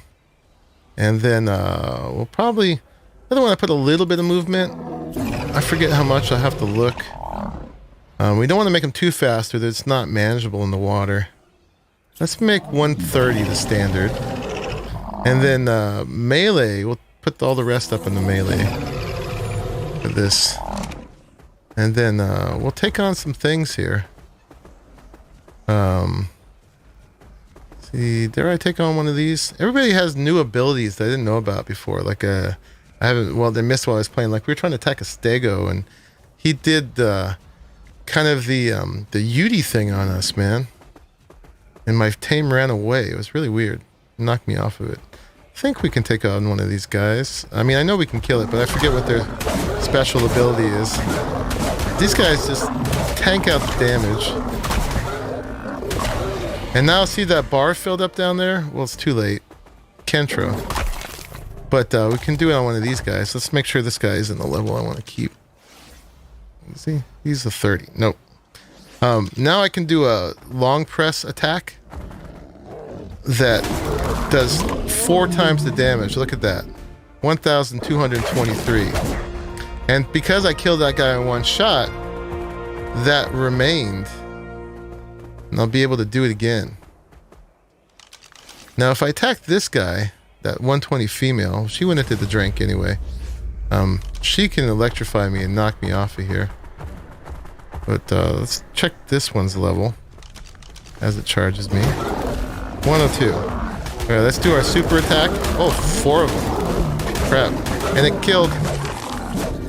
And then we'll probably... I don't want to put a little bit of movement. I forget how much. I'll have to look. We don't want to make them too fast or that it's not manageable in the water. Let's make 130 the standard. And then melee, we'll put all the rest up in the melee for this. And then we'll take on some things here. See, dare I take on one of these? Everybody has new abilities that I didn't know about before. Like I haven't, well, they missed while I was playing. Like we were trying to attack a Stego and he did kind of the Yudi thing on us, man. And my tame ran away. It was really weird. It knocked me off of it. I think we can take on one of these guys. I mean, I know we can kill it, but I forget what their special ability is. These guys just tank out the damage. And now see that bar filled up down there? Well, it's too late. Kentro. But we can do it on one of these guys. Let's make sure this guy is in the level I want to keep. See? He's a 30. Nope. Now I can do a long press attack that does 4 times the damage. Look at that. 1,223. And because I killed that guy in one shot, that remained. And I'll be able to do it again. Now if I attack this guy, that 120 female, she went into the drink anyway. She can electrify me and knock me off of here. But let's check this one's level as it charges me. 102. Alright, let's do our super attack. Oh, 4 of them. Crap. And it killed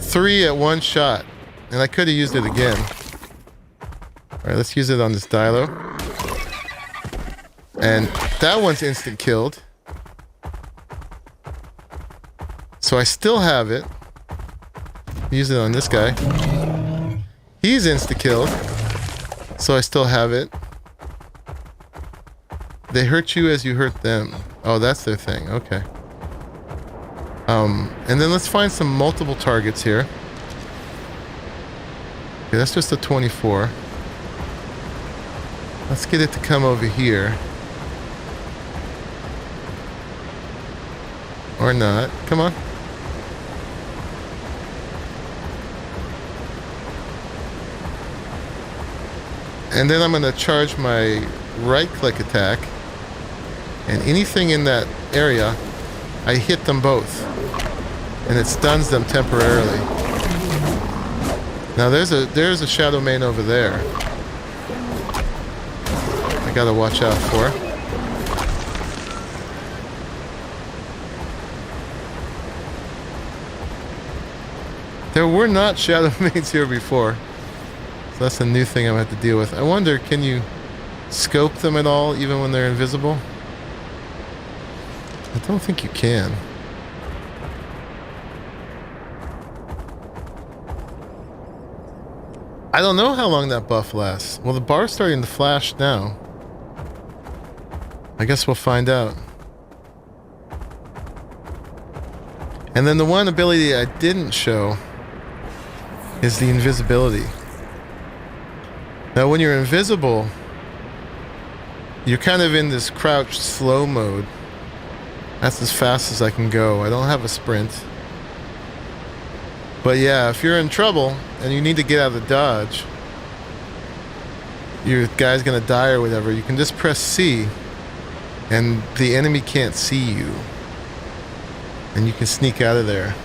3 at one shot. And I could have used it again. Alright, let's use it on this Dilo. And that one's instant killed. So I still have it. Use it on this guy. He's insta-killed. So I still have it. They hurt you as you hurt them. Oh, that's their thing. Okay. And then let's find some multiple targets here. Okay, that's just a 24. Let's get it to come over here. Or not. Come on. And then I'm going to charge my right-click attack. And anything in that area, I hit them both. And it stuns them temporarily. Now there's a Shadowmane over there. I gotta watch out for. There were not Shadowmanes here before. So that's a new thing I'm gonna have to deal with. I wonder, can you scope them at all, even when they're invisible? I don't think you can. I don't know how long that buff lasts. Well, the bar's starting to flash now. I guess we'll find out. And then the one ability I didn't show is the invisibility. Now when you're invisible, you're kind of in this crouched slow mode. That's as fast as I can go. I don't have a sprint. But yeah, if you're in trouble and you need to get out of the dodge, your guy's gonna die or whatever, you can just press C and the enemy can't see you. And you can sneak out of there.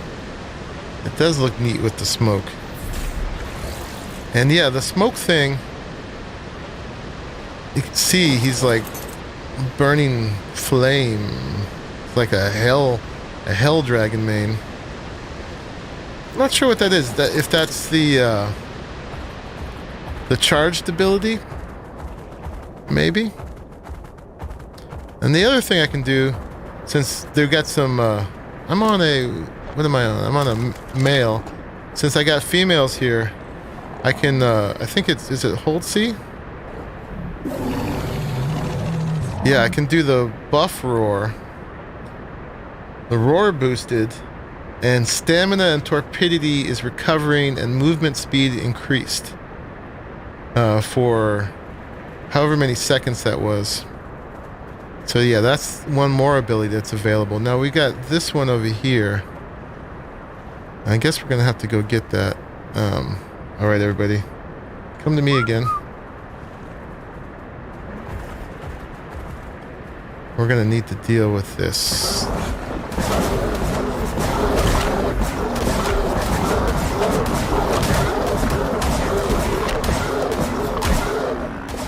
It does look neat with the smoke. And yeah, the smoke thing, you can see he's like burning flame. It's like a hell dragon mane. I'm not sure what that is. If that's the charged ability, maybe. And the other thing I can do, since they've got some, I'm on a, what am I on? I'm on a male. Since I got females here, I can, I think it's, is it hold C? Yeah, I can do the buff roar. The roar boosted. And stamina and torpidity is recovering and movement speed increased. For however many seconds that was. So yeah, that's one more ability that's available. Now we got this one over here. I guess we're gonna have to go get that. Alright everybody. Come to me again. We're gonna need to deal with this.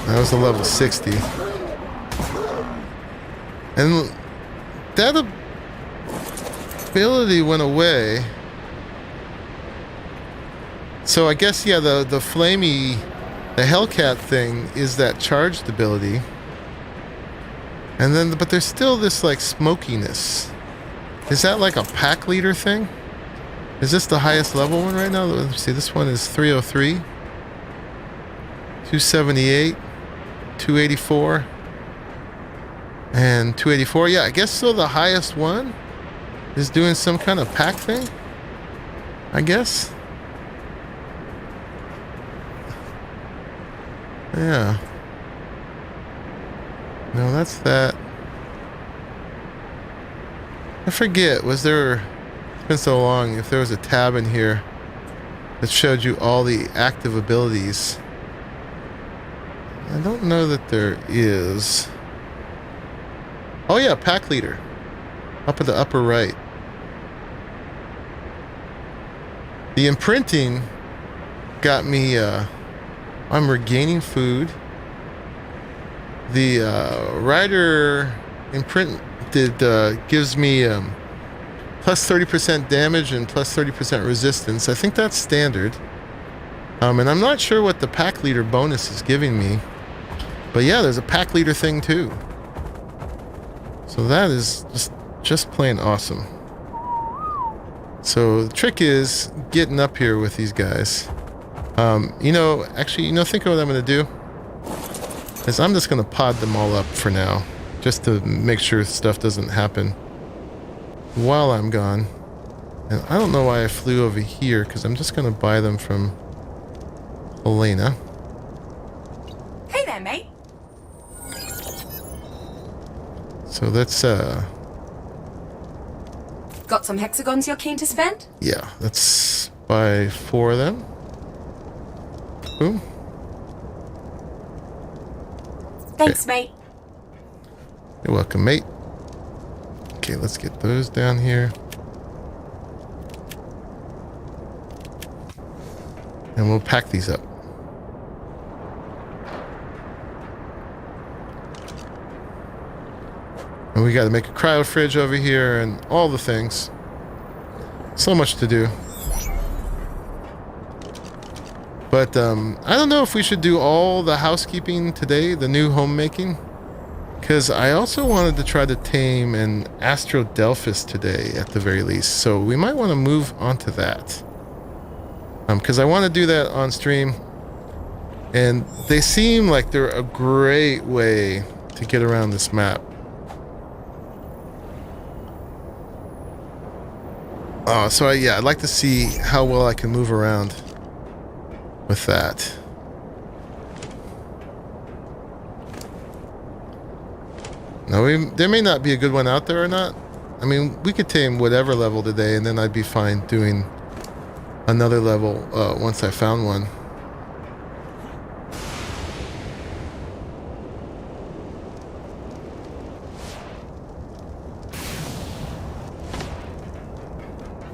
That was a level 60. And that ability went away. So I guess, yeah, the flamey, the Hellcat thing is that charged ability. And then, but there's still this, like, smokiness. Is that like a pack leader thing? Is this the highest level one right now? Let's see, this one is 303. 278. 284 and 284. Yeah, I guess so. The highest one is doing some kind of pack thing, I guess. Yeah. No, that's that. I forget, was there, it's been so long, if there was a tab in here that showed you all the active abilities. I don't know that there is. Oh yeah, pack leader. Up at the upper right. The imprinting got me, I'm regaining food. The rider imprinted gives me plus 30% damage and plus 30% resistance. I think that's standard. And I'm not sure what the pack leader bonus is giving me. But yeah, there's a pack leader thing too. So that is just plain awesome. So the trick is getting up here with these guys. You know, actually, you know, think of what I'm going to do. Is I'm just going to pod them all up for now. Just to make sure stuff doesn't happen while I'm gone. And I don't know why I flew over here, because I'm just going to buy them from Elena. Hey there, mate. So let's, Got some hexagons you're keen to spend? yeah, let's buy 4 of them. Boom. Thanks, mate. You're welcome, mate. Okay, let's get those down here. And we'll pack these up. And we got to make a cryo fridge over here and all the things. So much to do. But I don't know if we should do all the housekeeping today, the new homemaking. Because I also wanted to try to tame an Astro Delphis today at the very least. So we might want to move on to that. Because I want to do that on stream. And they seem like they're a great way to get around this map. So I'd like to see how well I can move around with that. Now, there may not be a good one out there or not. I mean, we could tame whatever level today, and then I'd be fine doing another level once I found one.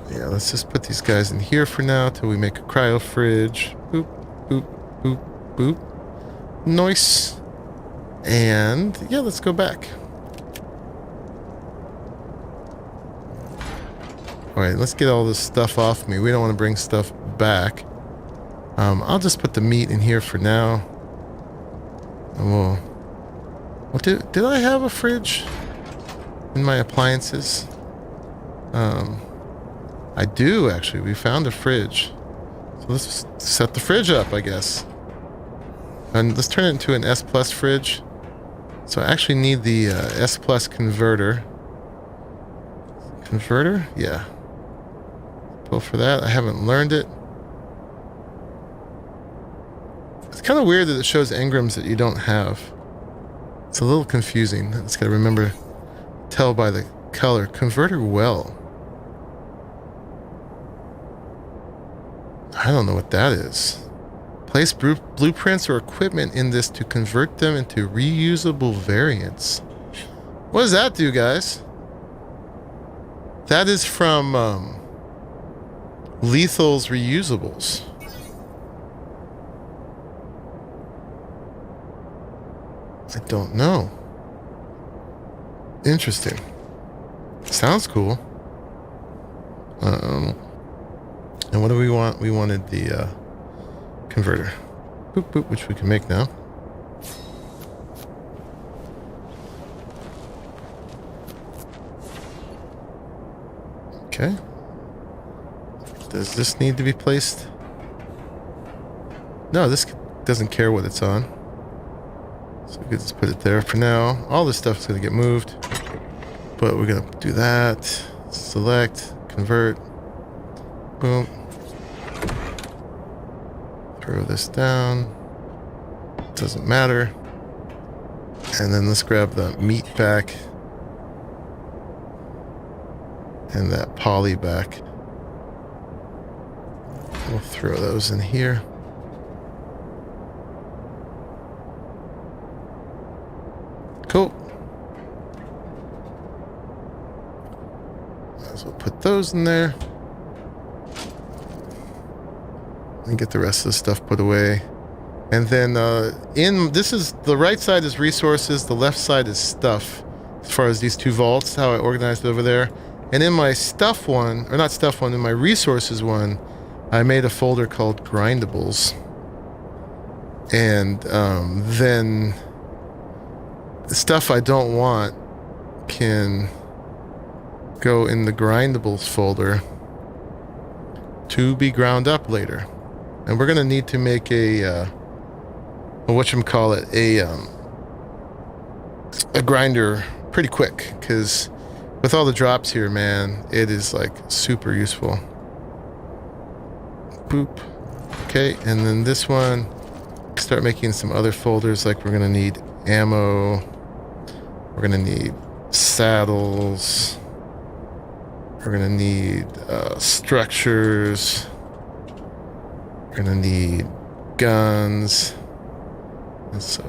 Yeah, let's just put these guys in here for now till we make a cryo fridge. Boop, boop, boop, boop. Nice. And yeah, let's go back. Alright, let's get all this stuff off me. We don't want to bring stuff back. I'll just put the meat in here for now. And well, did I have a fridge in my appliances? I do, actually. We found a fridge. So let's set the fridge up, I guess. And let's turn it into an S Plus fridge. So I actually need the S Plus converter. Converter? Yeah. Pull for that. I haven't learned it. It's kind of weird that it shows engrams that you don't have. It's a little confusing. I just gotta remember, tell by the color. Converter well. I don't know what that is. Place blueprints or equipment in this to convert them into reusable variants. What does that do, guys? That is from Lethal's Reusables. I don't know. Interesting. Sounds cool. And what do we want? We wanted the converter. Boop boop, which we can make now. Okay. Does this need to be placed? No, this doesn't care what it's on. So we could just put it there for now. All this stuff is going to get moved. But we're going to do that. Select, convert. Boom. Throw this down. Doesn't matter. And then let's grab the meat back. And that poly back. We'll throw those in here. Cool. Might as well put those in there. And get the rest of the stuff put away. And then this is the right side is resources, the left side is stuff. As far as these two vaults, how I organized it over there. And in my stuff one, or not stuff one, in my resources one, I made a folder called Grindables. And then the stuff I don't want can go in the Grindables folder to be ground up later. And we're going to need to make a a grinder pretty quick, because with all the drops here, man, it is like super useful. Boop. Okay, and then this one, start making some other folders. Like we're gonna need ammo, we're gonna need saddles, we're gonna need structures, we're gonna need guns, and so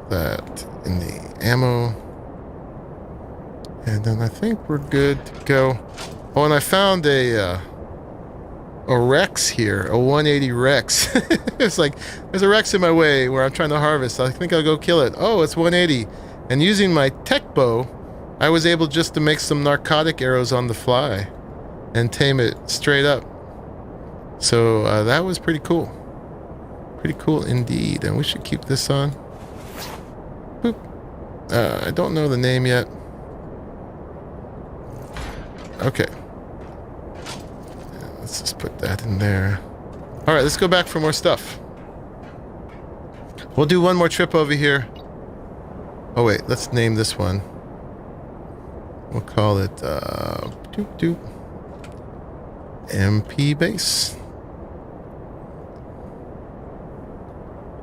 that in the ammo. And then I think we're good to go. Oh, and I found a Rex here, a 180 Rex. It's like, there's a Rex in my way where I'm trying to harvest. I think I'll go kill it. Oh, it's 180. And using my tech bow, I was able just to make some narcotic arrows on the fly and tame it straight up. So that was pretty cool. Pretty cool indeed. And we should keep this on. Boop. I don't know the name yet. Okay. Let's just put that in there. Alright, let's go back for more stuff. We'll do one more trip over here. Oh wait, let's name this one. We'll call it MP base.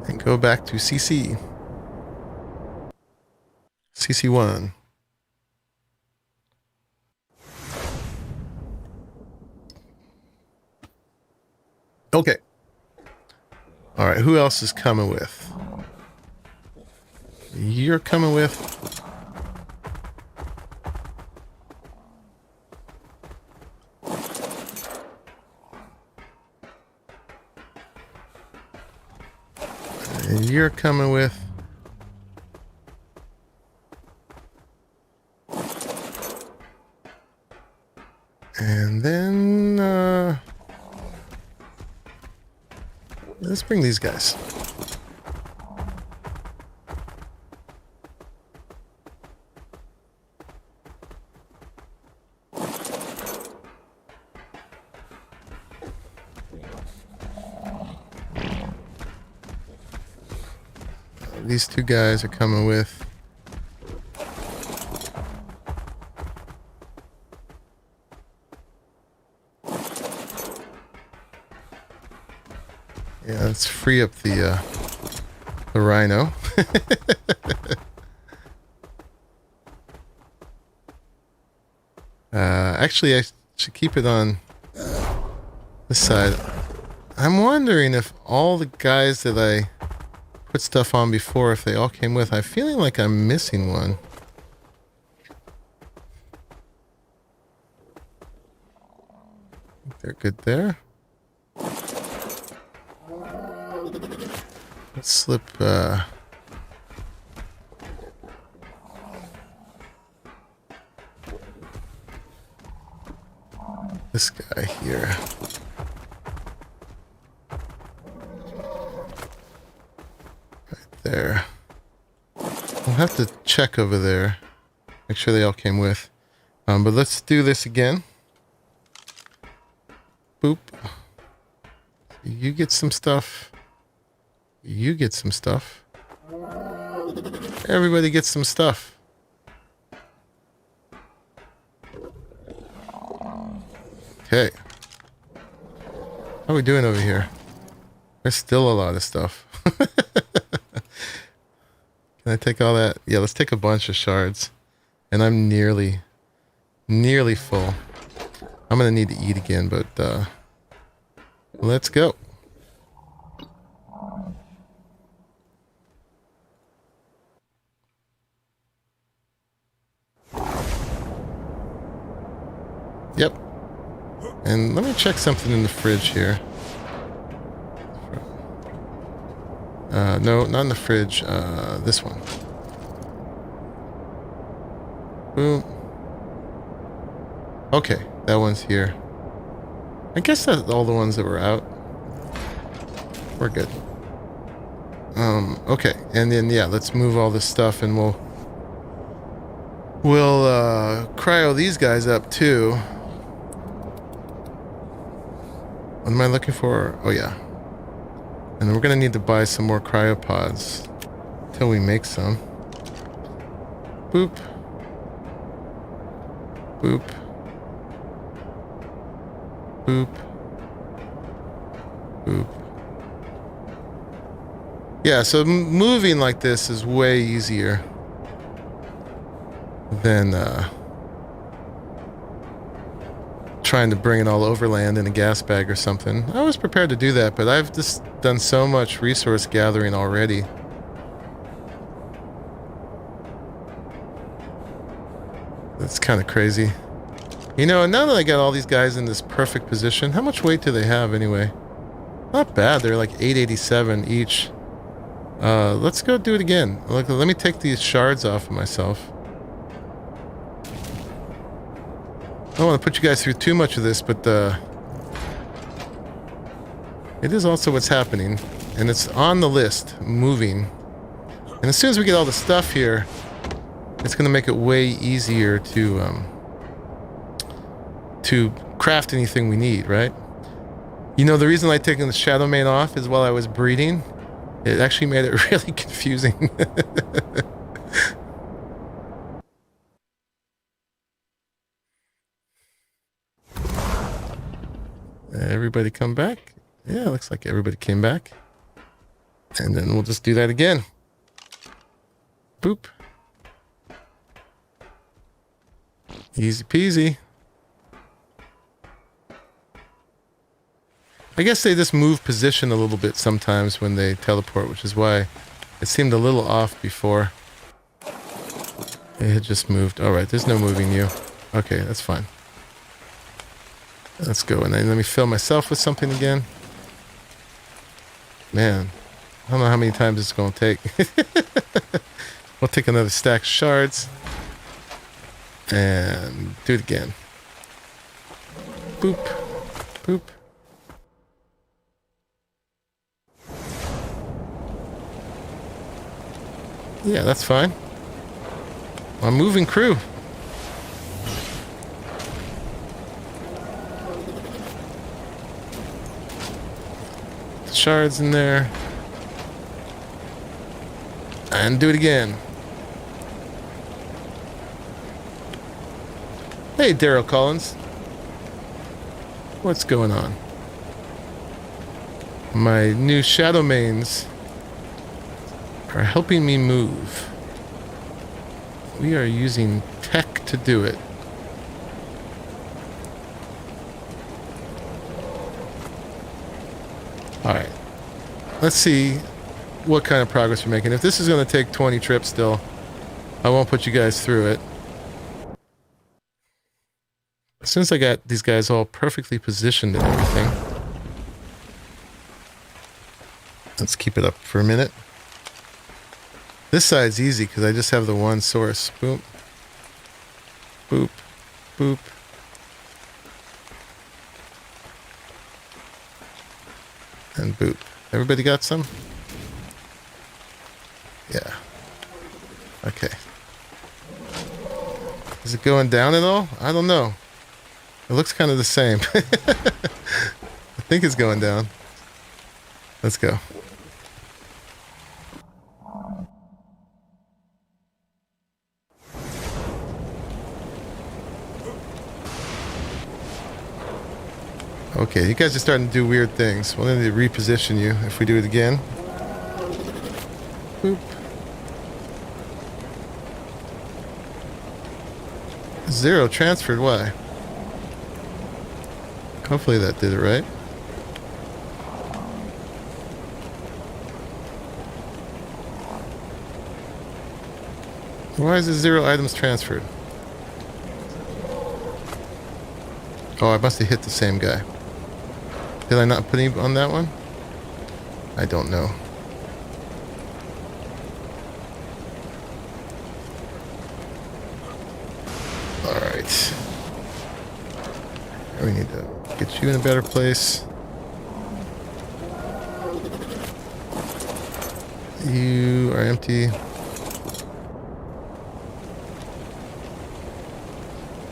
And go back to CC. CC1. Okay. All right, who else is coming with? You're coming with. And you're coming with. And then, let's bring these guys. These two guys are coming with. Yeah, let's free up the Rhino. Actually, I should keep it on this side. I'm wondering if all the guys that I put stuff on before, if they all came with. I'm feeling like I'm missing one. They're good there. Let's slip, this guy here. Right there. We'll have to check over there. Make sure they all came with. But let's do this again. Boop. You get some stuff. You get some stuff. Everybody gets some stuff. Okay. How are we doing over here? There's still a lot of stuff. Can I take all that? Yeah, let's take a bunch of shards. And I'm nearly full. I'm gonna need to eat again, but let's go. Yep. And let me check something in the fridge here. No, not in the fridge. This one. Boom. Okay, that one's here. I guess that's all the ones that were out. We're good. Okay, and then yeah, let's move all this stuff, and we'll cryo these guys up too. What am I looking for? Oh yeah. And we're gonna need to buy some more cryopods until we make some. Boop. Boop. Boop. Boop. Yeah, so moving like this is way easier than trying to bring it all overland in a gas bag or something. I was prepared to do that, but I've just done so much resource gathering already. That's kind of crazy. You know, and now that I got all these guys in this perfect position, how much weight do they have anyway? Not bad, they're like 887 each. Let's go do it again. Look, let me take these shards off of myself. I don't want to put you guys through too much of this, but it is also what's happening, and it's on the list, moving. And as soon as we get all the stuff here, it's going to make it way easier to craft anything we need, right? You know, the reason I taken the Shadowmane off is while I was breeding, it actually made it really confusing. Everybody come back? Yeah, looks like everybody came back. And then we'll just do that again. Boop. Easy peasy. I guess they just move position a little bit sometimes when they teleport, which is why it seemed a little off before. It had just moved. Alright, there's no moving you. Okay, that's fine. Let's go, and then let me fill myself with something again. Man, I don't know how many times it's going to take. We'll take another stack of shards. And do it again. Boop. Boop. Yeah, that's fine. I'm moving crew. Shards in there. And do it again. Hey, Daryl Collins. What's going on? My new Shadowmanes are helping me move. We are using tech to do it. Alright. Let's see what kind of progress we're making. If this is going to take 20 trips still, I won't put you guys through it. As soon as I got these guys all perfectly positioned and everything. Let's keep it up for a minute. This side's easy because I just have the one source. Boop. Boop. Boop. And boop. Everybody got some? Yeah. Okay. Is it going down at all? I don't know. It looks kind of the same. I think it's going down. Let's go. Okay, you guys are starting to do weird things. We'll need to reposition you if we do it again. Boop. Zero transferred, why? Hopefully that did it right. Why is it 0 items transferred? Oh, I must have hit the same guy. Did I not put him on that one? I don't know. Alright. We need to get you in a better place. You are empty.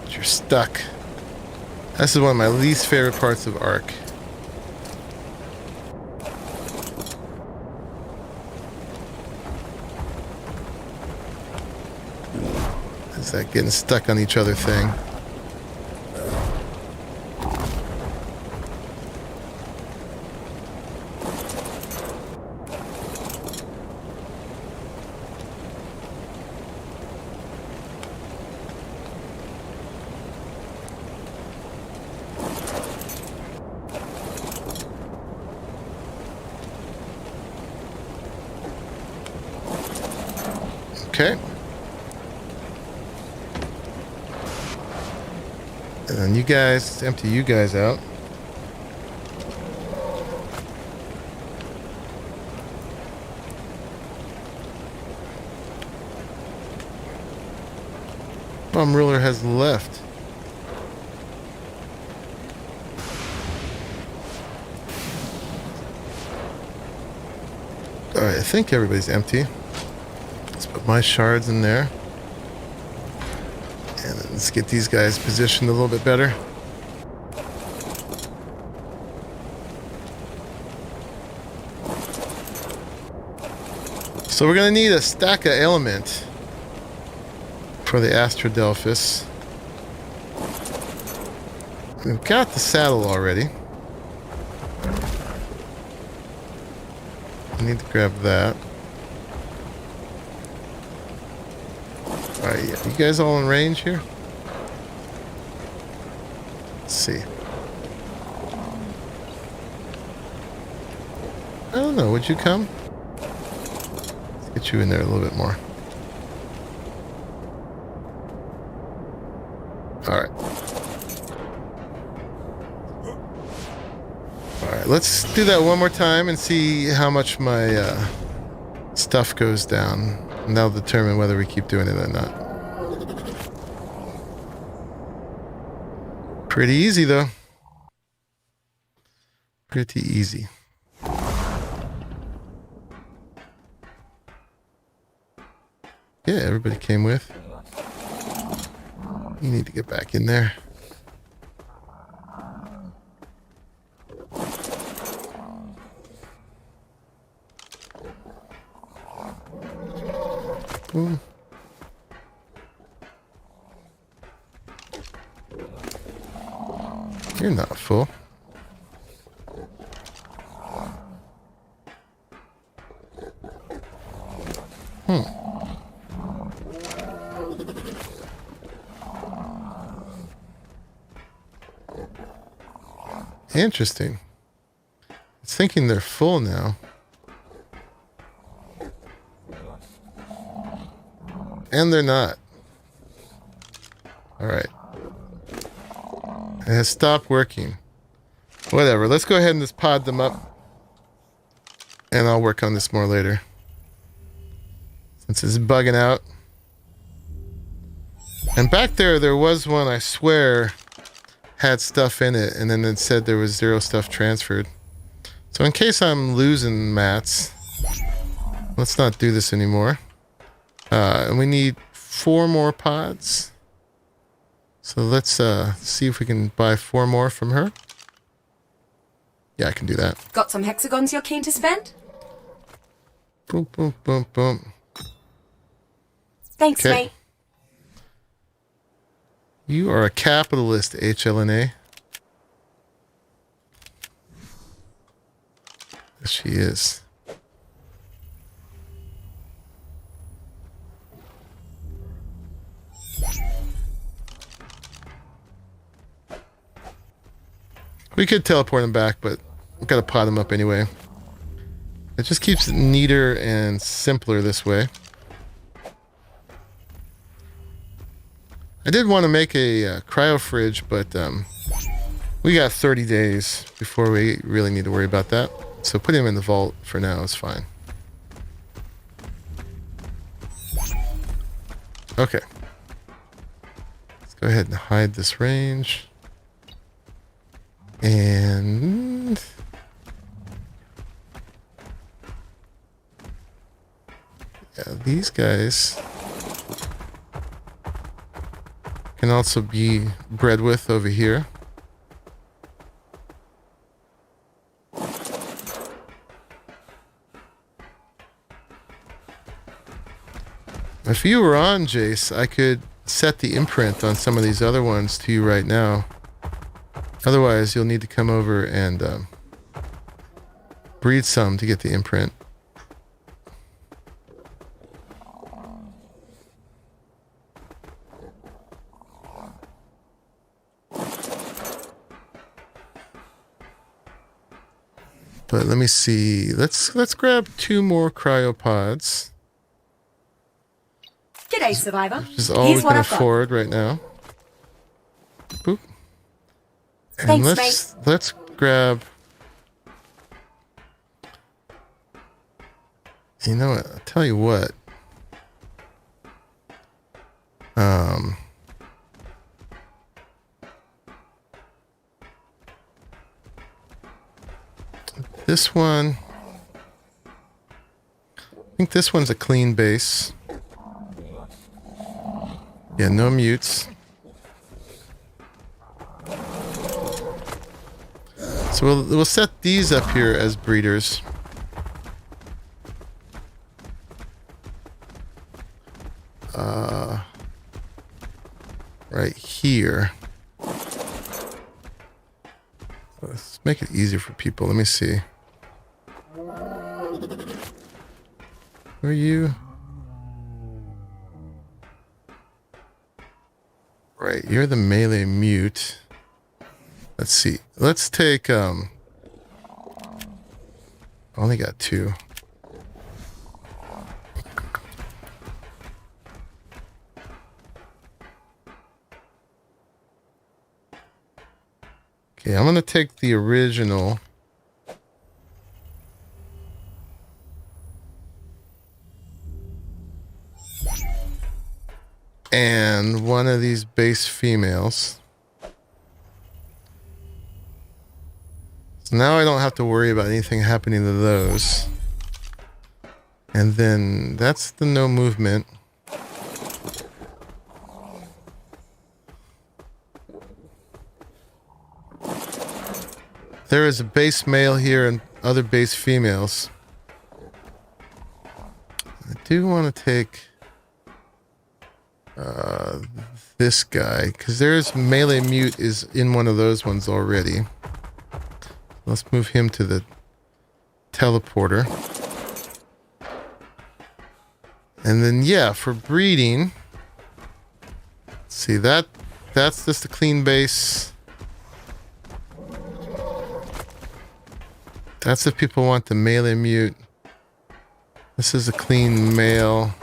But you're stuck. This is one of my least favorite parts of ARK. Is that getting stuck on each other thing? Okay. And then you guys, empty you guys out. Bomb ruler has left. Alright, I think everybody's empty. Let's put my shards in there. And then let's get these guys positioned a little bit better. So we're going to need a stack of element for the Astradelphus. We've got the saddle already. I need to grab that. Alright, yeah. You guys all in range here? Let's see. I don't know, would you come? Let's get you in there a little bit more. Alright. Alright, let's do that one more time and see how much my stuff goes down. And that'll determine whether we keep doing it or not. Pretty easy, though. Pretty easy. Yeah, everybody came with. You need to get back in there. Boom. You're not full. Interesting. It's thinking they're full now. And they're not. Alright. It has stopped working. Whatever. Let's go ahead and just pod them up. And I'll work on this more later. Since it's bugging out. And back there was one, I swear, had stuff in it. And then it said there was 0 stuff transferred. So in case I'm losing mats, let's not do this anymore. And we need 4 more pods. So let's see if we can buy 4 more from her. Yeah, I can do that. Got some hexagons you're keen to spend? Boom, boom, boom, boom. Thanks, mate. You are a capitalist, HLNA. Yes, she is. We could teleport him back, but we've got to pot him up anyway. It just keeps it neater and simpler this way. I did want to make a cryo fridge, but we got 30 days before we really need to worry about that. So putting him in the vault for now is fine. Okay. Let's go ahead and hide this range. And yeah, these guys can also be bred with over here. If you were on, Jace, I could set the imprint on some of these other ones to you right now. Otherwise, you'll need to come over and breed some to get the imprint. But let me see. Let's grab 2 more cryopods. G'day, Survivor. Which is all we can afford right now. Boop. And Thanks, let's grab. You know what? I'll tell you what. This one. I think this one's a clean base. Yeah, no mutes. So we'll set these up here as breeders. Right here. Let's make it easier for people. Let me see. Who are you? Right, you're the melee mute. Let's see. Let's take I only got 2. Okay, I'm gonna take the original. And one of these base females. So now I don't have to worry about anything happening to those. And then that's the no movement. There is a base male here and other base females. I do want to take this guy, because there's melee mute is in one of those ones already. Let's move him to the teleporter. And then, yeah, for breeding, see that's just a clean base. That's if people want the melee mute. This is a clean male.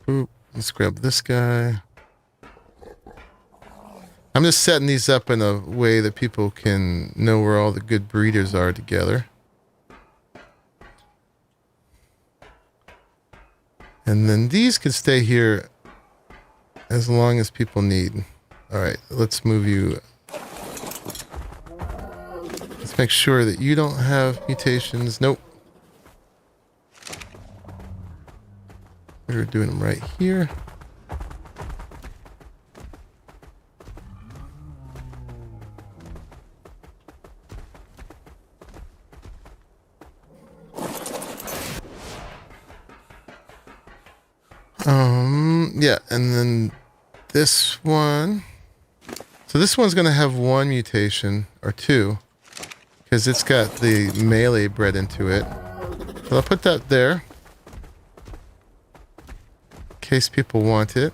Oop, let's grab this guy. I'm just setting these up in a way that people can know where all the good breeders are together. And then these could stay here as long as people need. All right, let's move you. Let's make sure that you don't have mutations. Nope. We're doing them right here. Yeah, and then this one. So this one's going to have one mutation, or two, because it's got the melee bred into it. So I'll put that there, in case people want it.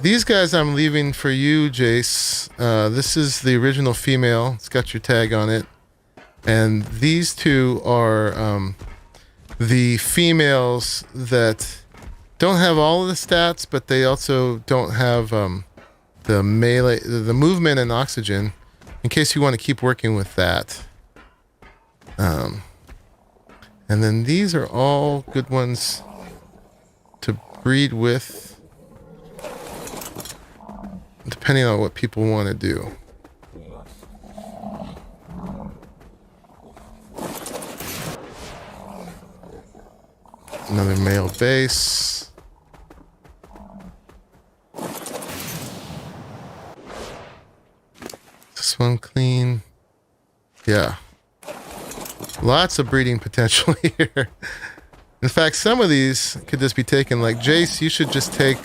These guys I'm leaving for you, Jace. This is the original female. It's got your tag on it. And these two are the females that don't have all of the stats, but they also don't have the melee, the movement and oxygen, in case you want to keep working with that. And then these are all good ones to breed with, depending on what people want to do. Another male base. This one clean. Yeah. Lots of breeding potential here. In fact, some of these could just be taken. Like Jace, you should just take,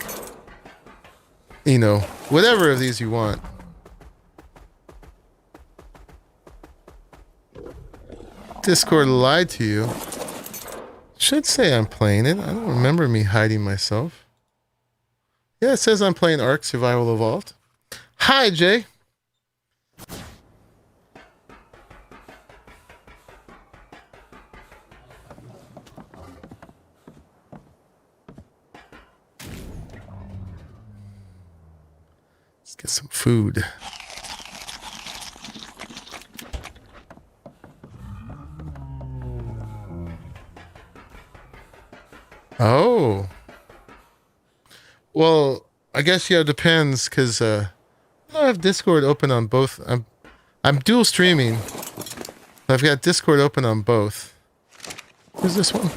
you know, whatever of these you want. Discord lied to you. Should say I'm playing it. I don't remember me hiding myself. Yeah, it says I'm playing ARK Survival Evolved. Hi, Jay. Let's get some food. Oh. Well, I guess yeah, it depends, because I don't have Discord open on both. I'm dual streaming. I've got Discord open on both. Who's this one?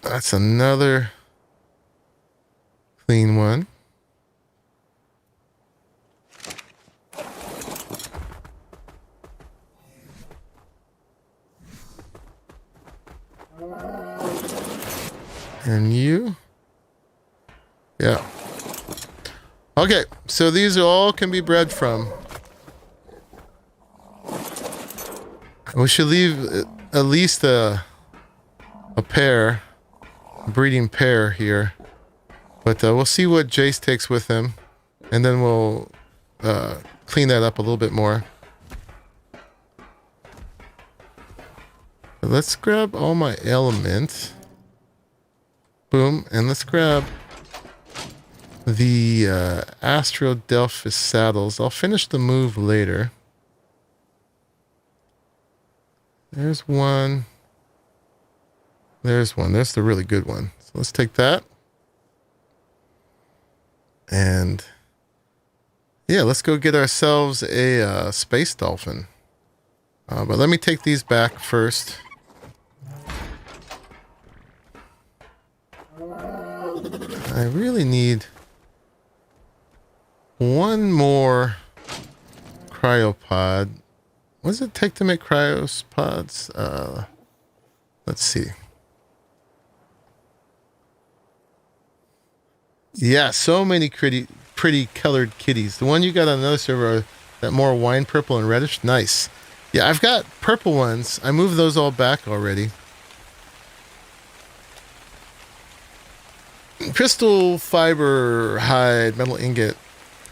That's another clean one. And you? Yeah. Okay, so these all can be bred from. We should leave at least a pair, a breeding pair here. But we'll see what Jace takes with him, and then we'll clean that up a little bit more. But let's grab all my element. Boom, and let's grab the Astro Delphis saddles. I'll finish the move later. There's one. There's one. There's the really good one. So let's take that. And yeah, let's go get ourselves a space dolphin. But let me take these back first. I really need one more cryopod. What does it take to make cryopods? Let's see. Yeah, so many pretty colored kitties. The one you got on another server, that more wine purple and reddish, nice. Yeah, I've got purple ones. I moved those all back already. Crystal fiber hide, metal ingot,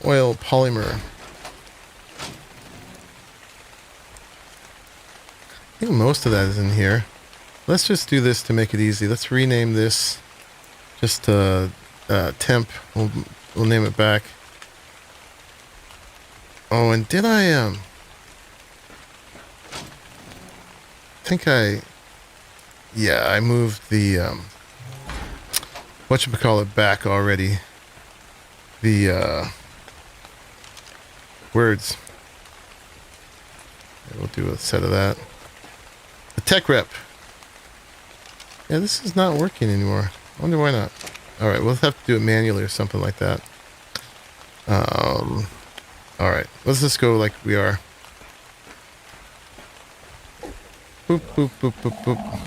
oil polymer. I think most of that is in here. Let's just do this to make it easy. Let's rename this just temp. We'll name it back. Oh, and did I think I moved the whatchamacallit back already. The words. We'll do a set of that. The tech rep. Yeah, this is not working anymore. I wonder why not. Alright, we'll have to do it manually or something like that. Alright, let's just go like we are. Boop, boop, boop, boop, boop.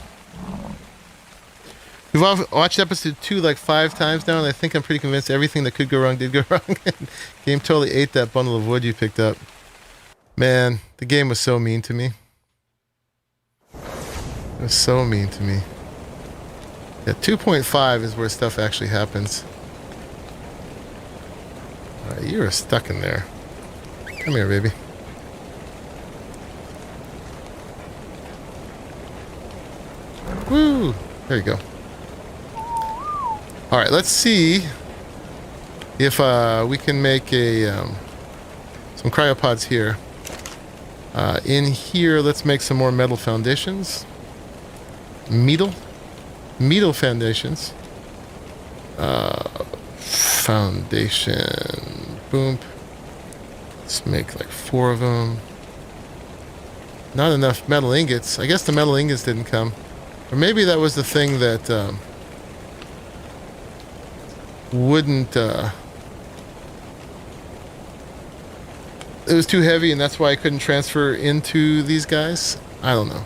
We've all watched episode 2 like 5 times now, and I think I'm pretty convinced everything that could go wrong did go wrong. Game totally ate that bundle of wood you picked up. Man, the game was so mean to me. It was so mean to me. Yeah, 2.5 is where stuff actually happens. Alright, you are stuck in there. Come here, baby. Woo! There you go. Alright, let's see if we can make a some cryopods here. In here, let's make some more metal foundations. Metal foundations. Foundation. Boom. Let's make like 4 of them. Not enough metal ingots. I guess the metal ingots didn't come. Or maybe that was the thing that wouldn't... it was too heavy and that's why I couldn't transfer into these guys? I don't know.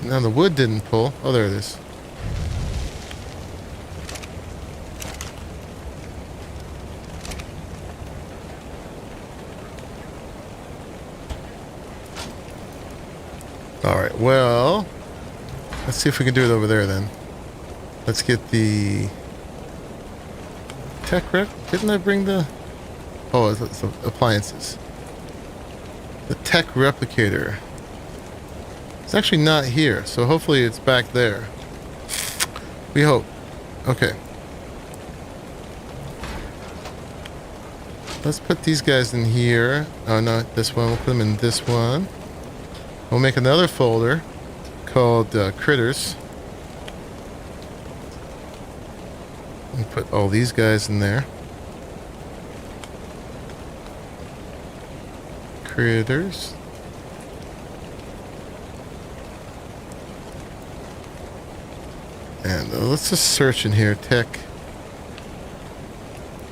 Now the wood didn't pull. Oh, there it is. Alright, well... let's see if we can do it over there then. Let's get the... tech rep? Didn't I bring the... oh, it's the appliances. The tech replicator. It's actually not here, so hopefully it's back there. We hope. Okay. Let's put these guys in here. Oh, no, this one. We'll put them in this one. We'll make another folder called Critters. And put all these guys in there. Critters. And let's just search in here. Tech.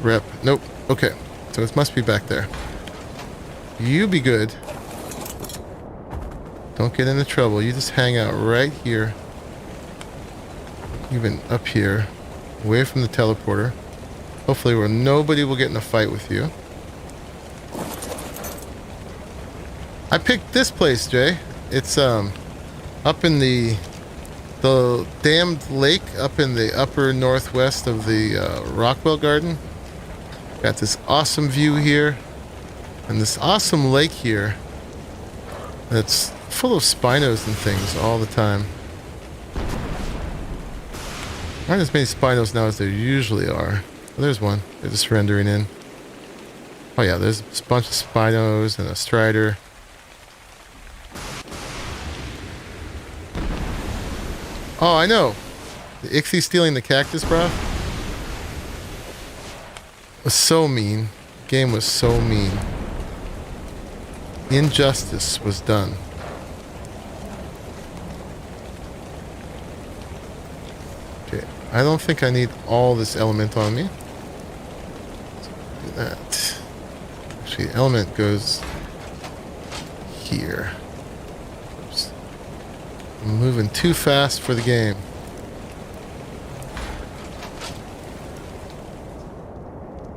Rep. Nope. Okay. So it must be back there. You be good. Don't get into trouble. You just hang out right here. Even up here. Away from the teleporter. Hopefully where nobody will get in a fight with you. I picked this place, Jay. It's up in the dammed lake up in the upper northwest of the Rockwell Garden. Got this awesome view here and this awesome lake here that's full of spinos and things all the time. Aren't as many spinos now as there usually are. Oh, there's one. They're just rendering in. Oh yeah, there's a bunch of spinos and a strider. Oh, I know. The Ixie stealing the cactus broth was so mean. The game was so mean. Injustice was done. Okay, I don't think I need all this element on me. Let's do that. Actually, element goes here. I'm moving too fast for the game.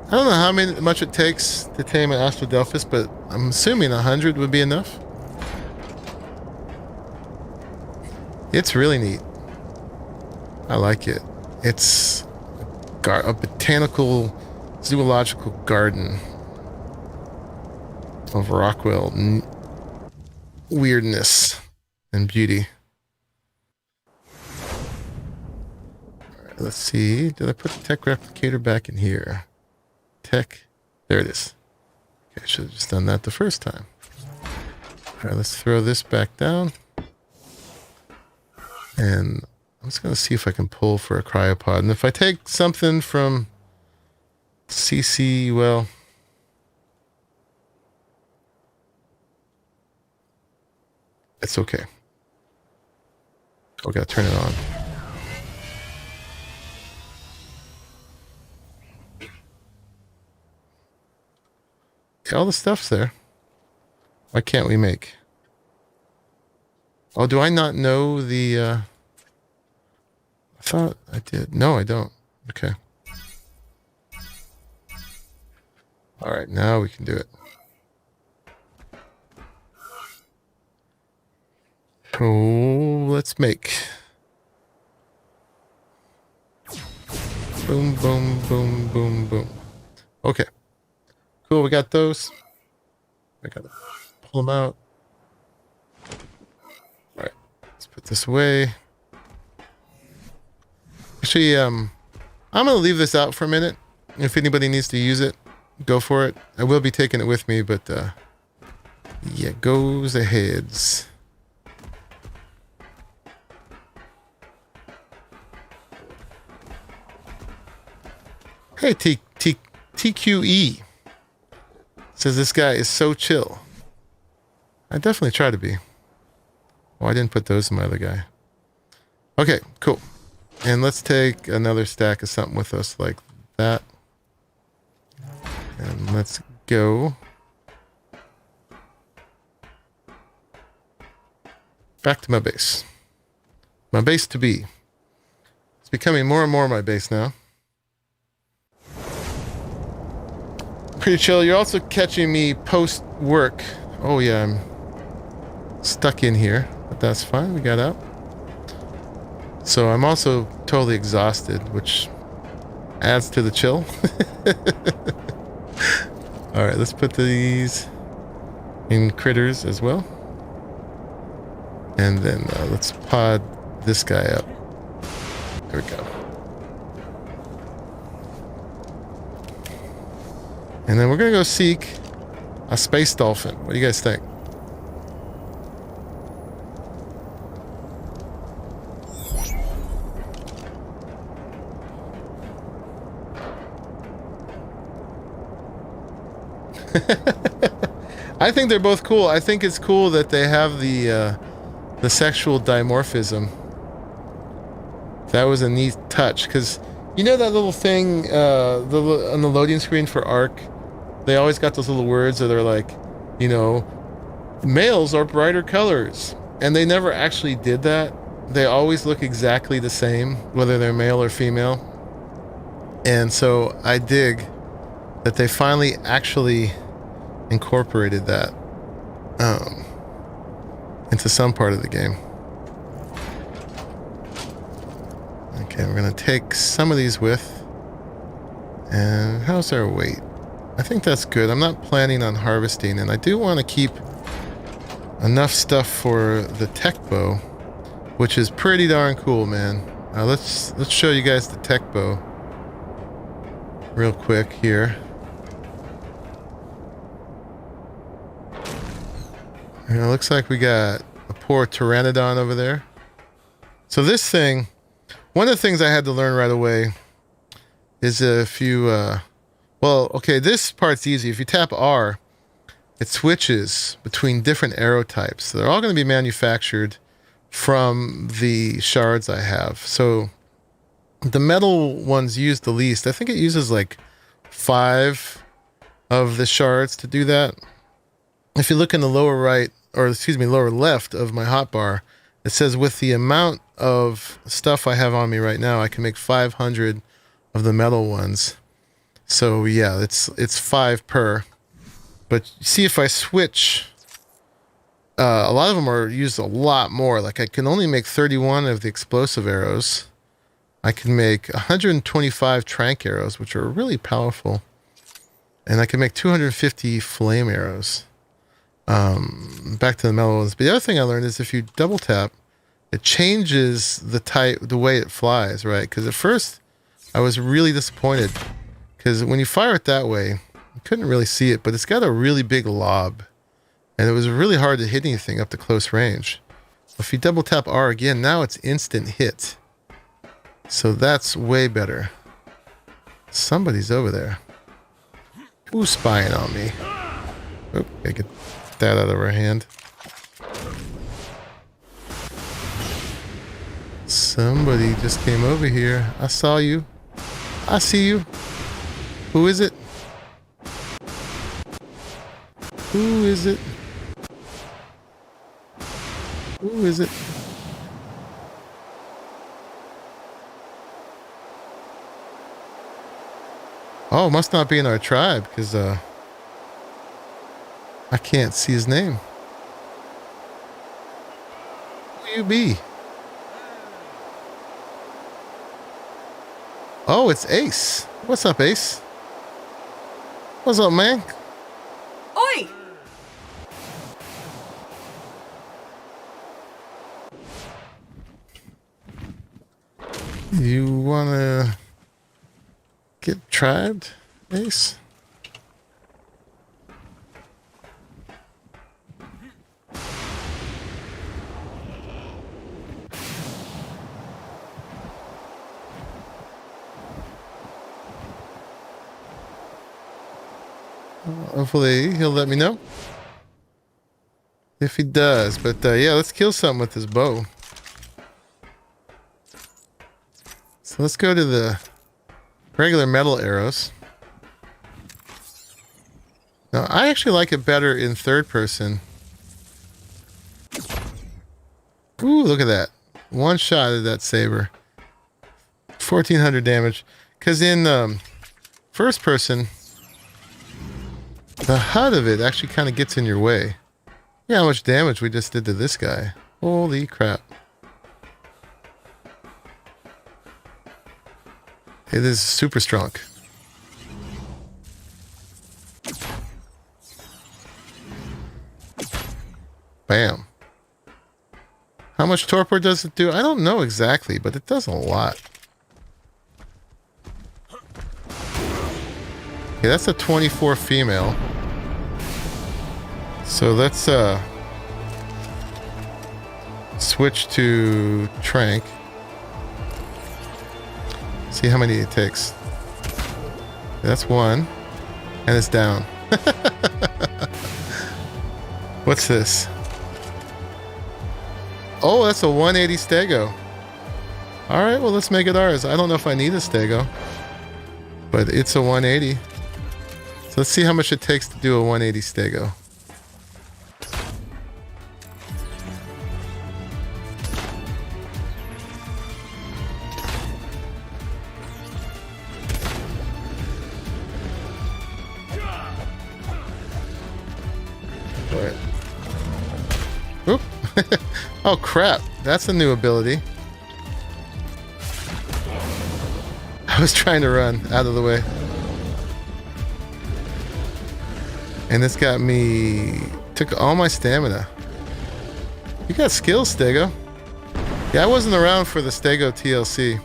I don't know how much it takes to tame an Astrodelphus, but I'm assuming 100 would be enough. It's really neat. I like it. It's a botanical, zoological garden of Rockwell weirdness and beauty. All right, let's see. Did I put the tech replicator back in here? Tech. There it is. Okay, I should have just done that the first time. All right, let's throw this back down. And I'm just going to see if I can pull for a cryopod. And if I take something from CC, well, it's okay. Oh, I got to turn it on. Okay, all the stuff's there. Why can't we make? Oh, do I not know the... I thought I did. No, I don't. Okay. All right, now we can do it. So let's make. Boom, boom, boom, boom, boom. Okay. Cool, we got those. I gotta pull them out. All right, let's put this away. Actually, I'm gonna leave this out for a minute. If anybody needs to use it, go for it. I will be taking it with me, but yeah, goes ahead. Hey, TQE says this guy is so chill. I definitely try to be. Oh, I didn't put those in my other guy. Okay, cool. And let's take another stack of something with us like that. And let's go back to my base. My base to be. It's becoming more and more my base now. Pretty chill. You're also catching me post work. Oh yeah, I'm stuck in here, but that's fine. We got out. So I'm also totally exhausted, which adds to the chill. All right, let's put these in critters as well. And then let's pod this guy up. There we go. And then we're going to go seek a space dolphin. What do you guys think? I think they're both cool. I think it's cool that they have the sexual dimorphism. That was a neat touch, because you know that little thing on the loading screen for ARK? They always got those little words that are like, you know, males are brighter colors. And they never actually did that. They always look exactly the same, whether they're male or female. And so I dig that they finally actually incorporated that into some part of the game. Okay, we're going to take some of these with. And how's our weight? I think that's good. I'm not planning on harvesting, and I do want to keep enough stuff for the tech bow, which is pretty darn cool, man. Let's show you guys the tech bow real quick here. And it looks like we got a poor pteranodon over there. So this thing, one of the things I had to learn right away is if you well, okay, this part's easy. If you tap R, it switches between different arrow types. So they're all going to be manufactured from the shards I have. So the metal ones use the least. I think it uses like 5 of the shards to do that. If you look in the lower right, or excuse me, lower left of my hotbar, It says with the amount of stuff I have on me right now, I can make 500 of the metal ones. So yeah, it's 5 per. But see, if I switch, a lot of them are used a lot more. Like I can only make 31 of the explosive arrows. I can make 125 trank arrows, which are really powerful. And I can make 250 flame arrows. Back to the metal ones. But the other thing I learned is if you double tap, it changes the way it flies, right? Because at first I was really disappointed because when you fire it that way, you couldn't really see it, but it's got a really big lob and it was really hard to hit anything up to close range. If you double tap R again, now it's instant hit. So that's way better. Somebody's over there. Who's spying on me? Oh, I get that out of our hand. Somebody just came over here. I saw you. I see you. Who is it? Who is it? Who is it? Oh, must not be in our tribe because I can't see his name. Who you be? Oh, it's Ace. What's up, Ace? What's up, man? Oi! You wanna get tribed, Ace? Hopefully he'll let me know if he does. But yeah, let's kill something with this bow. So let's go to the regular metal arrows. Now I actually like it better in third person. Ooh, look at that. One shot of that saber. 1400 damage. Because in first person, the HUD of it actually kind of gets in your way. Yeah, how much damage we just did to this guy. Holy crap. It is super strong. Bam. How much torpor does it do? I don't know exactly, but it does a lot. Okay, that's a 24 female. So let's switch to Trank. See how many it takes. That's one. And it's down. What's this? Oh, that's a 180 stego. Alright, well let's make it ours. I don't know if I need a stego, but it's a 180. So let's see how much it takes to do a 180 stego. Oop. Oh crap, that's a new ability. I was trying to run out of the way. And this got me... took all my stamina. You got skills, Stego. Yeah, I wasn't around for the Stego TLC.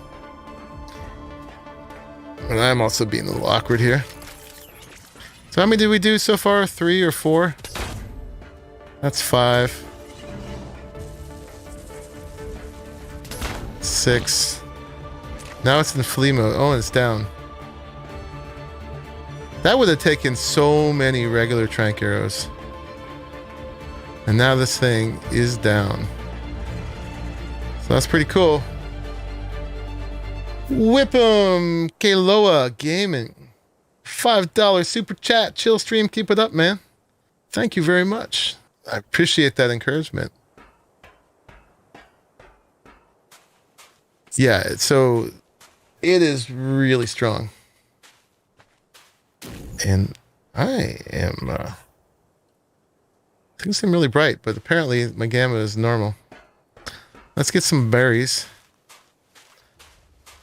And I'm also being a little awkward here. So how many did we do so far? 3 or 4? That's 5. 6. Now it's in flee mode. Oh, and it's down. That would have taken so many regular trank arrows. And now this thing is down. So that's pretty cool. Whip 'em, Kaloa Gaming. $5 super chat. Chill stream. Keep it up, man. Thank you very much. I appreciate that encouragement. Yeah, so it is really strong. And I things seem really bright, but apparently my gamma is normal. Let's get some berries.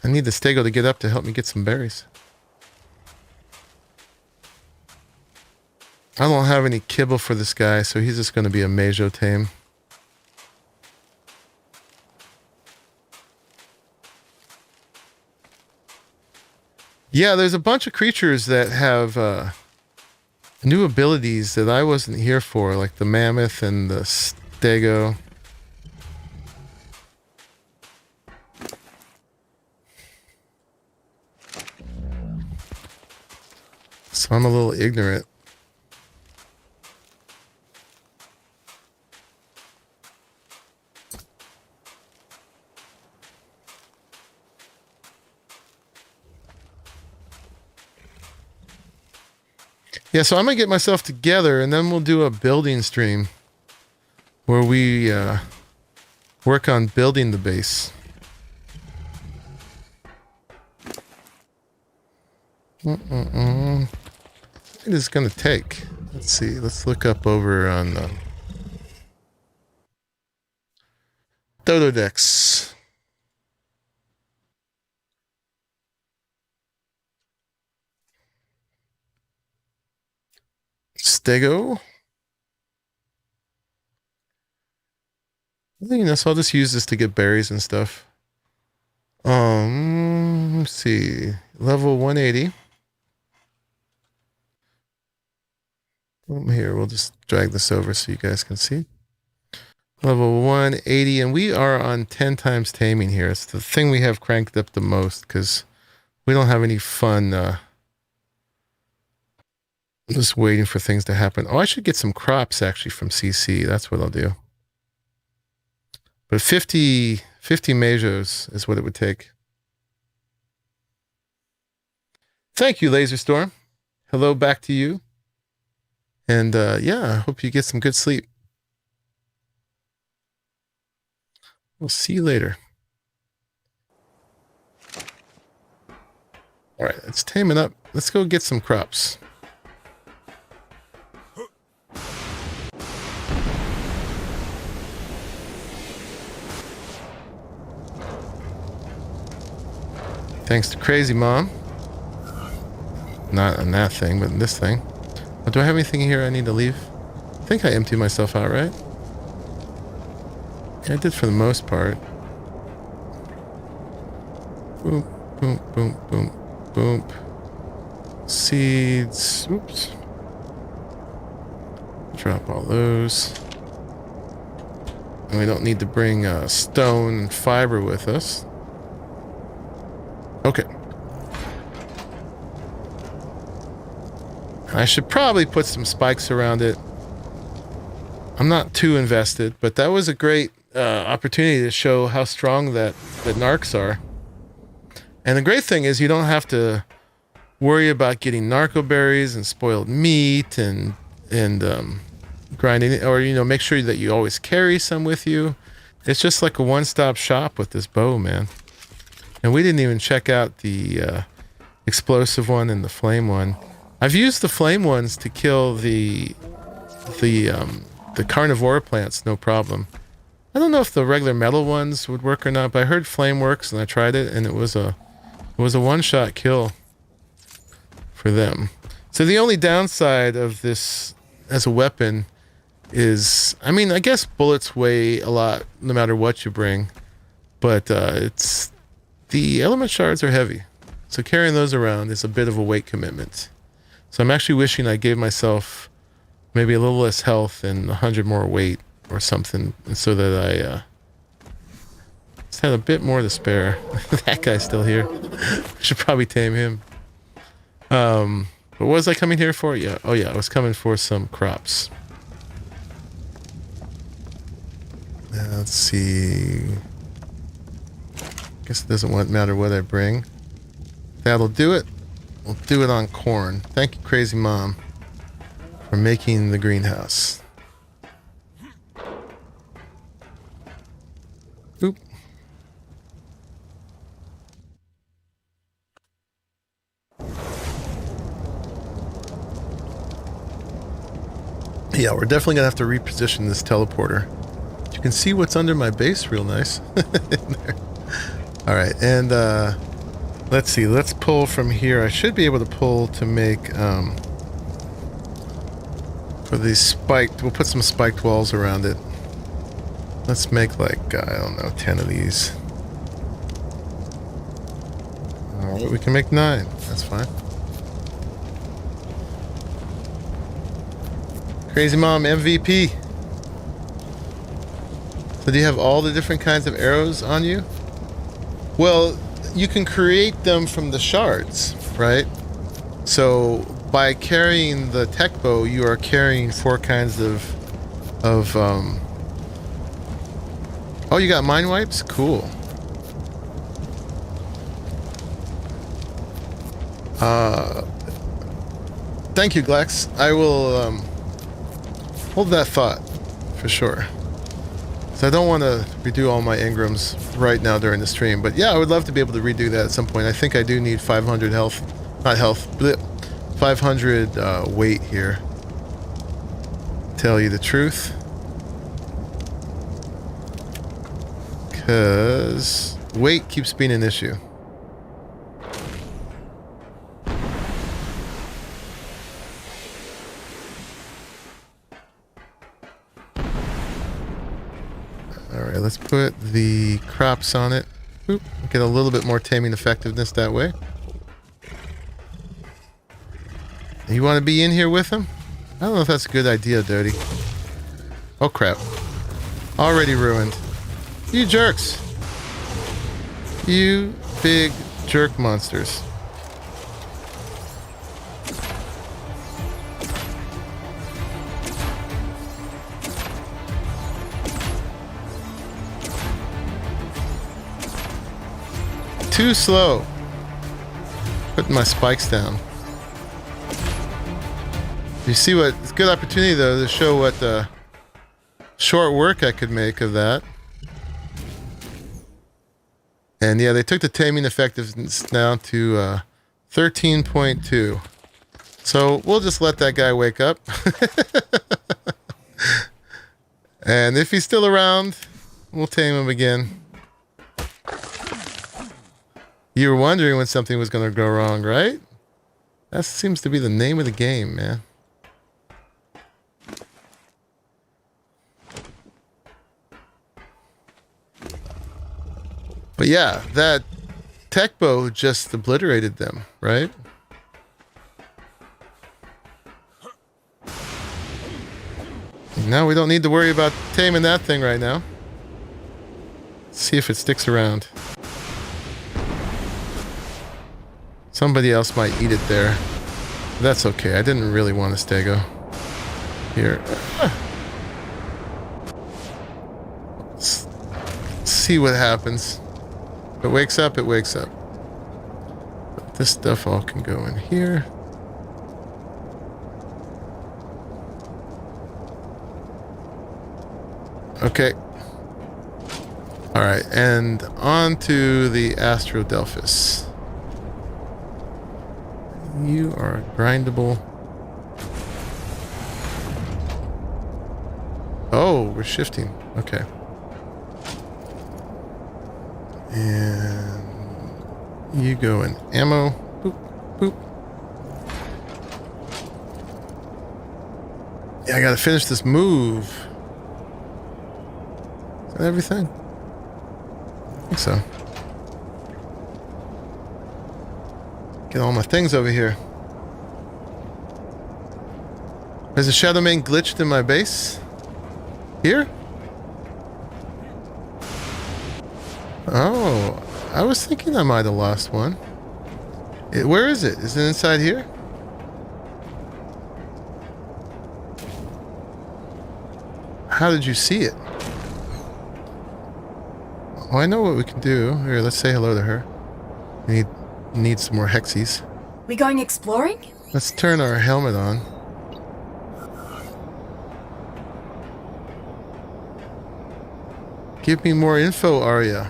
I need the stego to get up to help me get some berries. I don't have any kibble for this guy, so he's just going to be a Mejo tame. Yeah, there's a bunch of creatures that have new abilities that I wasn't here for, like the mammoth and the stego. So I'm a little ignorant. Yeah, so I'm gonna get myself together and then we'll do a building stream where we work on building the base. What is it gonna take? Let's see. Let's look up over on Dododex. Stego. So I'll just use this to get berries and stuff. Let's see. Level 180. Here, we'll just drag this over so you guys can see. Level 180, and we are on 10 times taming here. It's the thing we have cranked up the most because we don't have any fun just waiting for things to happen. Oh, I should get some crops actually from CC. That's what I'll do. But 50 Mejos is what it would take. Thank you, Laserstorm. Hello back to you. And yeah, I hope you get some good sleep. We'll see you later. All right, let's tame it up. Let's go get some crops. Thanks to Crazy Mom. Not on that thing, but in this thing. Oh, do I have anything here I need to leave? I think I emptied myself out, right? Yeah, I did for the most part. Boom, boom, boom, boom, boom. Seeds. Oops. Drop all those. And we don't need to bring stone and fiber with us. Okay. I should probably put some spikes around it. I'm not too invested, but that was a great opportunity to show how strong that narcs are. And the great thing is you don't have to worry about getting narco berries and spoiled meat and grinding, or make sure that you always carry some with you. It's just like a one-stop shop with this bow, man. And we didn't even check out the explosive one and the flame one. I've used the flame ones to kill the carnivore plants, no problem. I don't know if the regular metal ones would work or not, but I heard flame works and I tried it, and it was a one-shot kill for them. So the only downside of this as a weapon is, I mean, I guess bullets weigh a lot no matter what you bring, but it's the element shards are heavy, so carrying those around is a bit of a weight commitment. So I'm actually wishing I gave myself maybe a little less health and 100 more weight or something, so that I just had a bit more to spare. That guy's still here. I should probably tame him. But what was I coming here for? Yeah. Oh yeah, I was coming for some crops. Let's see. Guess it doesn't matter what I bring. That'll do it. We'll do it on corn. Thank you, Crazy Mom, for making the greenhouse. Oop. Yeah, we're definitely gonna have to reposition this teleporter. You can see what's under my base real nice. All right, and let's see. Let's pull from here. I should be able to pull to make for these spiked. We'll put some spiked walls around it. Let's make like I don't know, 10 of these. All right, we can make 9. That's fine. Crazy Mom MVP. So do you have all the different kinds of arrows on you? Well, you can create them from the shards, right? So by carrying the tech bow, you are carrying 4 kinds of oh, you got mine wipes? Cool. Thank you, Glex. I will hold that thought for sure. So I don't want to redo all my engrams right now during the stream, but yeah, I would love to be able to redo that at some point. I think I do need 500 health, not health, bleh, 500 weight here. Tell you the truth, because weight keeps being an issue. Alright, let's put the crops on it. Oop, get a little bit more taming effectiveness that way. You want to be in here with him? I don't know if that's a good idea, Dirty. Oh crap. Already ruined. You jerks! You big jerk monsters. Too slow. Putting my spikes down. You see what? It's a good opportunity though to show what short work I could make of that. And yeah, they took the taming effectiveness down to 13.2. So we'll just let that guy wake up. And if he's still around, we'll tame him again. You were wondering when something was going to go wrong, right? That seems to be the name of the game, man. But yeah, that tech bow just obliterated them, right? Now we don't need to worry about taming that thing right now. Let's see if it sticks around. Somebody else might eat it there. That's okay. I didn't really want a stego. Here. Let's see what happens. If it wakes up, it wakes up. But this stuff all can go in here. Okay. Alright, and on to the Astrodelphus. You are grindable. Oh, we're shifting. Okay. And you go in ammo. Boop, boop. Yeah, I gotta finish this move. Is that everything? I think so. Get all my things over here. There's a Shadowmane glitched in my base. Here? Oh, I was thinking I might have lost one. Where is it? Is it inside here? How did you see it? Oh, I know what we can do. Here, let's say hello to her. We need some more hexies. We going exploring? Let's turn our helmet on. Give me more info, Arya.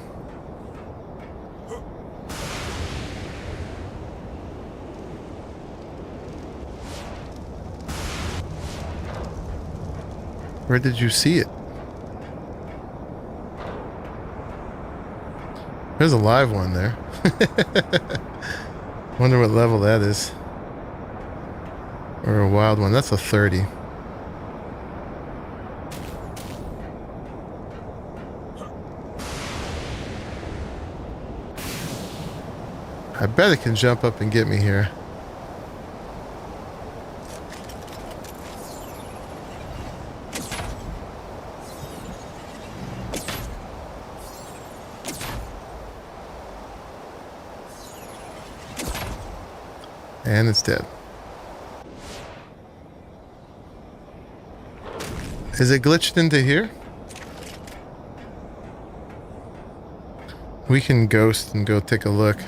Where did you see it? There's a live one there. Wonder what level that is. Or a wild one. That's a 30. I bet it can jump up and get me here. And it's dead. Is it glitched into here? We can ghost and go take a look.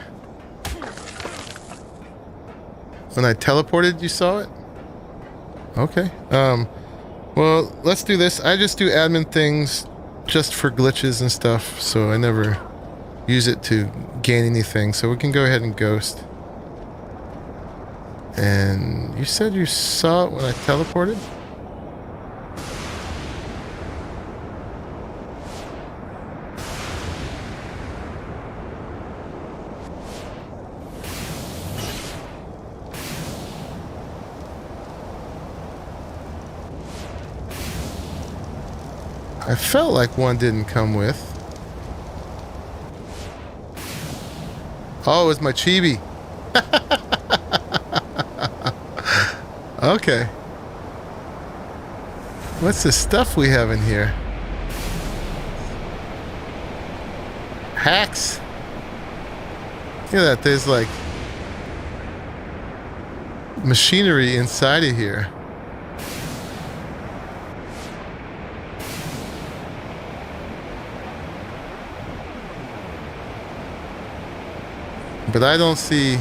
When I teleported, you saw it? Okay. Well, let's do this. I just do admin things just for glitches and stuff, so I never use it to gain anything. So we can go ahead and ghost. And you said you saw it when I teleported? I felt like one didn't come with. Oh, it was my chibi. Okay. What's the stuff we have in here? Hacks. Look at that. There's like machinery inside of here. But I don't see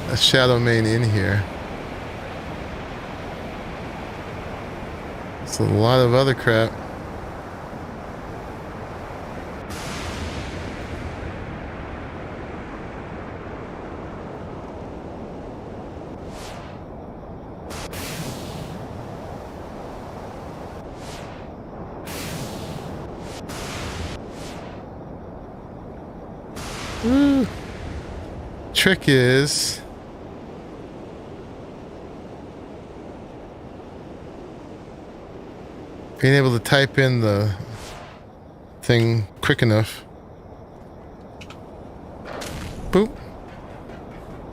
a Shadowmane in here. It's a lot of other crap. Trick is being able to type in the thing quick enough. Boop.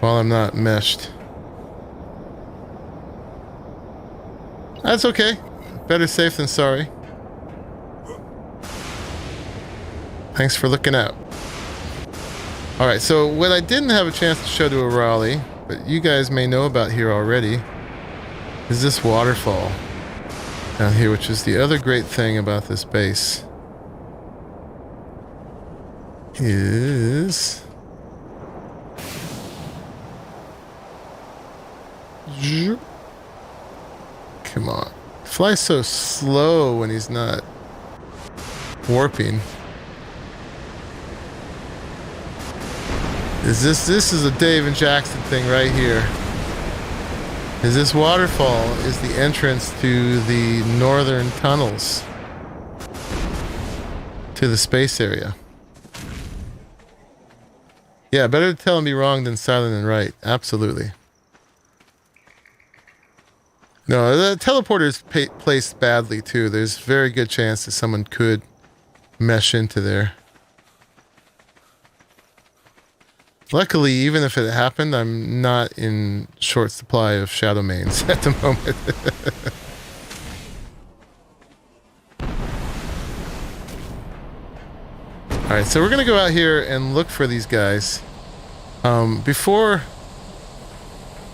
While I'm not meshed. That's okay. Better safe than sorry. Thanks for looking out. Alright, so what I didn't have a chance to show to a Raleigh, but you guys may know about here already, is this waterfall down here, which is the other great thing about this base. Is... Come on. Flies so slow when he's not warping. This is a Dave and Jackson thing right here. Is this waterfall is the entrance to the northern tunnels to the space area. Yeah, better to tell and be wrong than silent and right. Absolutely. No, the teleporter is placed badly too. There's very good chance that someone could mesh into there. Luckily, even if it happened, I'm not in short supply of Shadowmanes at the moment. Alright, so we're going to go out here and look for these guys. Before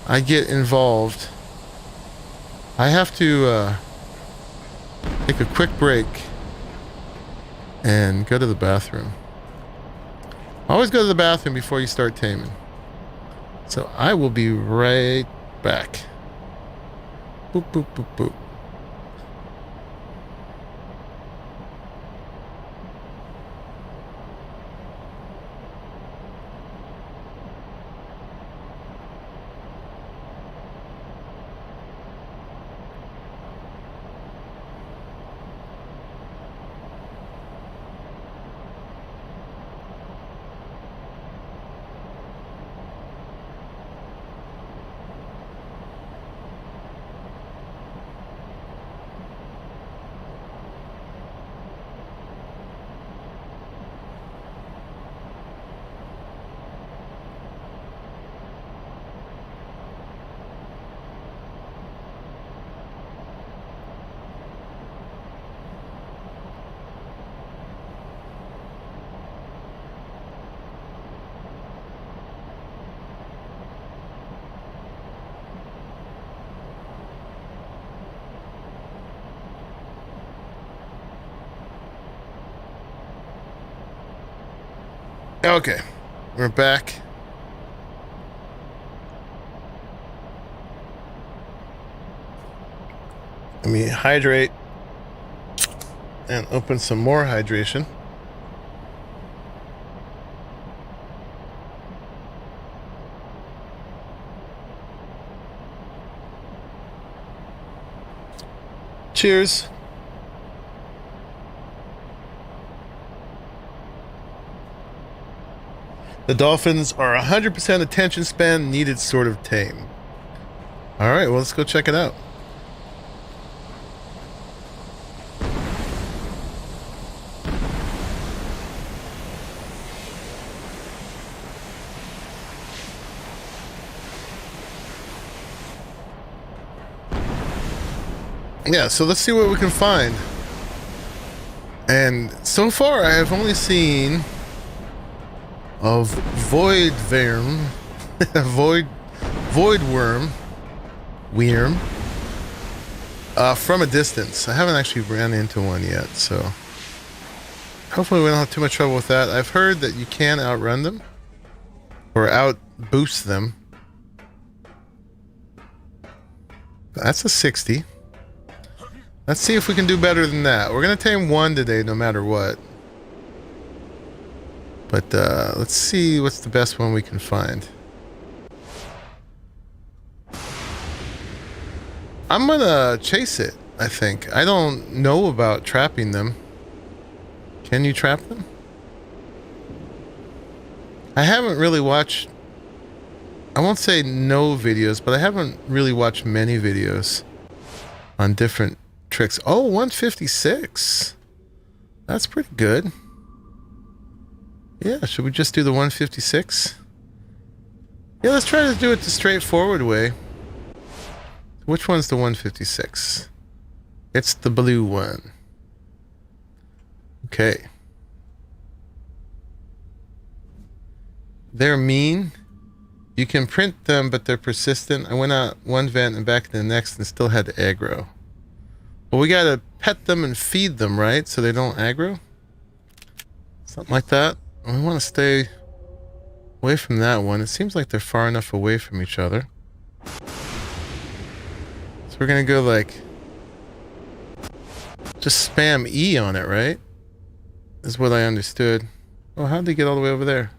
I get involved, I have to take a quick break and go to the bathroom. Always go to the bathroom before you start taming. So I will be right back. Boop, boop, boop, boop. Okay, we're back. Let me hydrate and open some more hydration. Cheers. The dolphins are 100% attention span needed, sort of tame. All right, well, let's go check it out. Yeah, so let's see what we can find. And so far, I have only seen of void worm, void worm, from a distance. I haven't actually ran into one yet, so hopefully we don't have too much trouble with that. I've heard that you can outrun them or out boost them. That's a 60. Let's see if we can do better than that. We're gonna tame one today, no matter what. But let's see what's the best one we can find. I'm gonna chase it, I think. I don't know about trapping them. Can you trap them? I haven't really watched... I won't say no videos, but I haven't really watched many videos on different tricks. Oh, 156. That's pretty good. Yeah, should we just do the 156? Yeah, let's try to do it the straightforward way. Which one's the 156? It's the blue one. Okay. They're mean. You can print them, but they're persistent. I went out one vent and back to the next and still had aggro. Well, we gotta pet them and feed them, right? So they don't aggro? Something like that. We want to stay away from that one. It seems like they're far enough away from each other. So we're gonna go like... just spam E on it, right? Is what I understood. Oh, how'd they get all the way over there?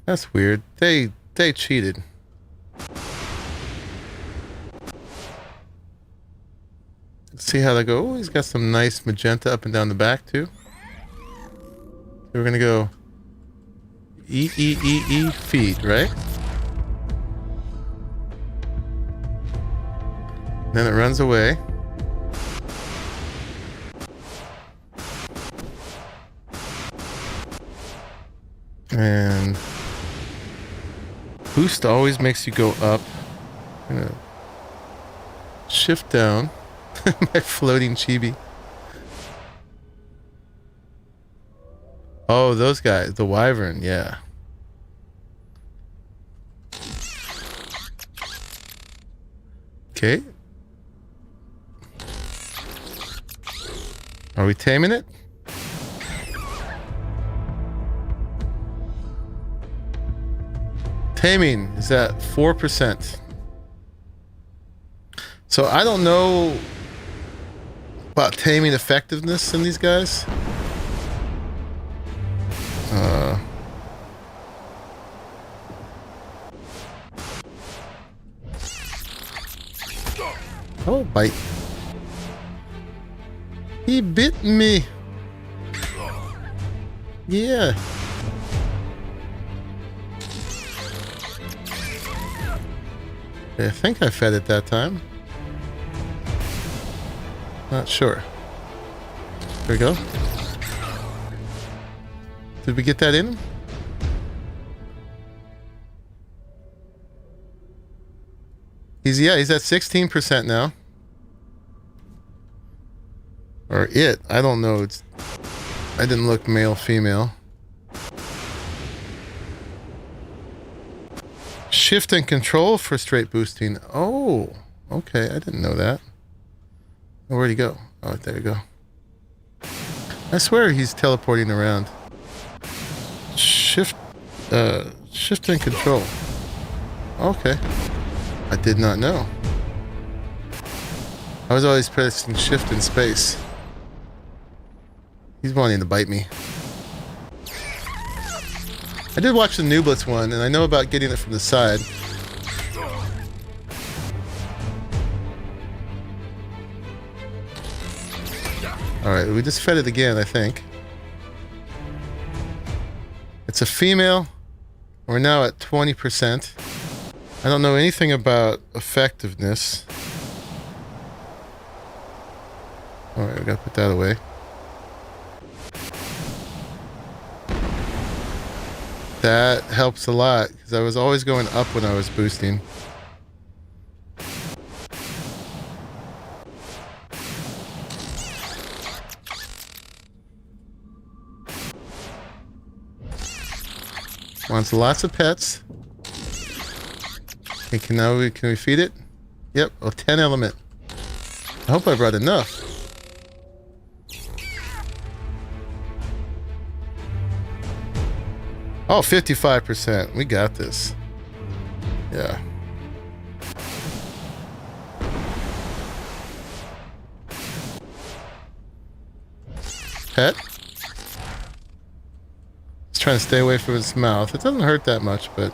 That's weird. They cheated. Let's see how they go. Oh, he's got some nice magenta up and down the back too. So we're gonna go E feed, right? Then it runs away. And boost always makes you go up. I'm gonna shift down. My floating chibi. Oh, those guys. The wyvern, yeah. Okay. Are we taming it? Taming is at 4%. So I don't know about taming effectiveness in these guys. Oh, bite. He bit me. Yeah. I think I fed it that time. Not sure. There we go. Did we get that in? He's at 16% now. Or it. I don't know. I didn't look male, female. Shift and control for straight boosting. Oh, okay. I didn't know that. Where'd he go? Oh, there you go. I swear he's teleporting around. shift and control. Okay. I did not know. I was always pressing shift in space. He's wanting to bite me. I did watch the Nooblets one, and I know about getting it from the side. Alright, we just fed it again, I think. It's a female. We're now at 20%. I don't know anything about effectiveness. Alright, we gotta put that away. That helps a lot, because I was always going up when I was boosting. Wants lots of pets. Okay, can we feed it? Yep, a 10 element. I hope I brought enough. Oh, 55%. We got this. Yeah. Pet. It's trying to stay away from its mouth. It doesn't hurt that much, but...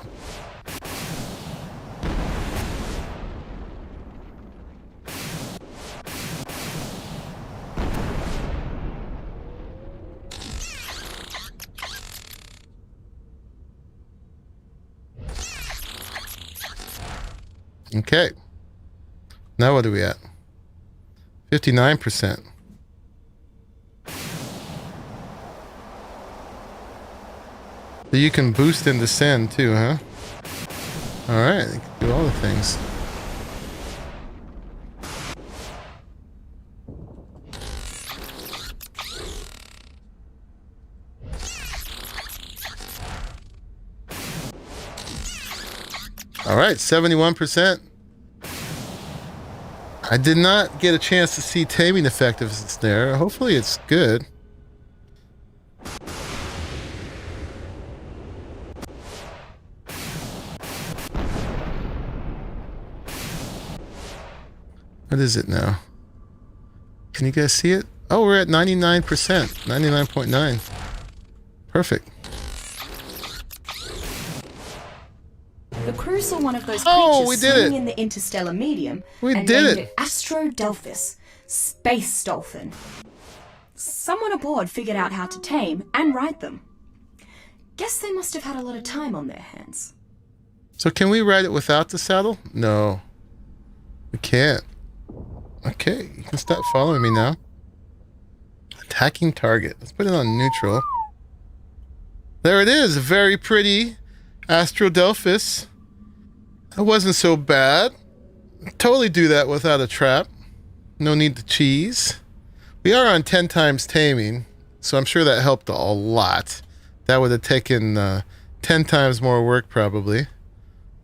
Okay. Now what are we at? 59%. So you can boost and descend too, huh? Alright, you can do all the things. Alright, 71%. I did not get a chance to see taming effectiveness there. Hopefully it's good. What is it now? Can you guys see it? Oh, we're at 99%. 99.9. Perfect. The crew saw one of those Oh, creatures we did swimming it. in the interstellar medium We and did named it. it Astrodelphis, space dolphin. Someone aboard figured out how to tame and ride them. Guess they must have had a lot of time on their hands. So can we ride it without the saddle? No. We can't. Okay, you can stop following me now. Attacking target. Let's put it on neutral. There it is. Very pretty Astrodelphis. That wasn't so bad. Totally do that without a trap. No need to cheese. We are on 10 times taming, so I'm sure that helped a lot. That would have taken 10 times more work probably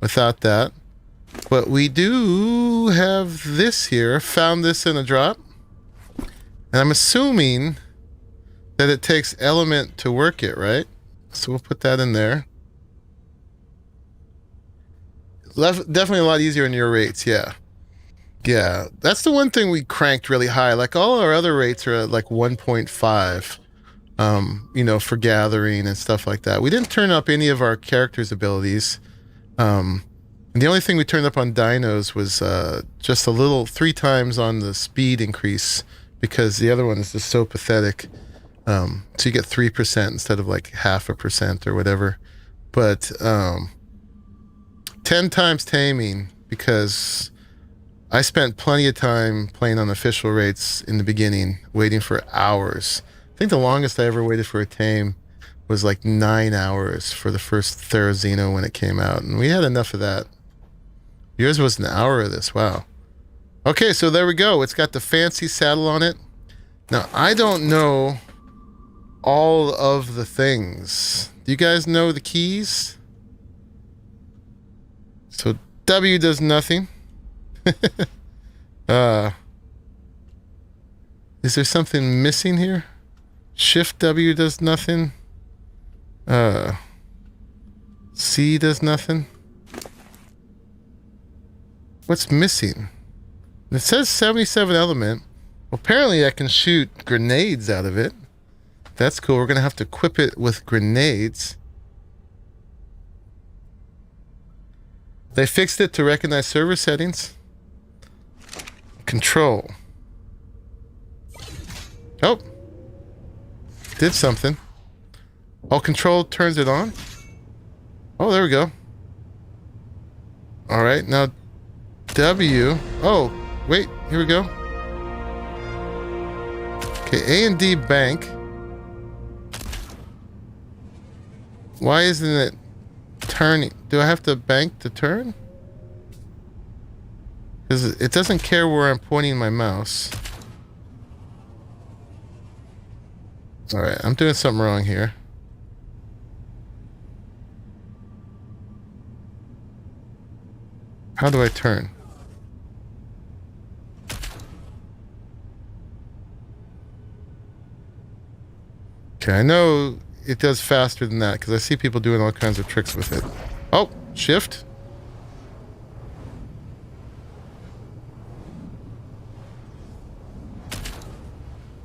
without that. But we do have this here. Found this in a drop. And I'm assuming that it takes element to work it, right? So we'll put that in there. Definitely a lot easier in your rates, yeah. Yeah, that's the one thing we cranked really high. Like all our other rates are at like 1.5, you know, for gathering and stuff like that. We didn't turn up any of our characters' abilities. And the only thing we turned up on dinos was just a little 3 times on the speed increase because the other one is just so pathetic. So you get 3% instead of like 0.5% or whatever. But 10 times taming because I spent plenty of time playing on official rates in the beginning, waiting for hours. I think the longest I ever waited for a tame was like 9 hours for the first Therizino when it came out. And we had enough of that. Yours was an hour of this. Wow. Okay, so there we go. It's got the fancy saddle on it. Now, I don't know all of the things. Do you guys know the keys? So W does nothing. Is there something missing here? Shift W does nothing. C does nothing. What's missing? It says 77 element. Well, apparently I can shoot grenades out of it. That's cool. We're going to have to equip it with grenades. They fixed it to recognize server settings. Control. Oh. Did something. Oh, control turns it on. Oh, there we go. All right, now W. Oh, wait, here we go. Okay, AMD Bank. Why isn't it turning? Do I have to bank to turn? Because it doesn't care where I'm pointing my mouse. All right, I'm doing something wrong here. How do I turn? Okay, I know it does faster than that because I see people doing all kinds of tricks with it. Oh, shift.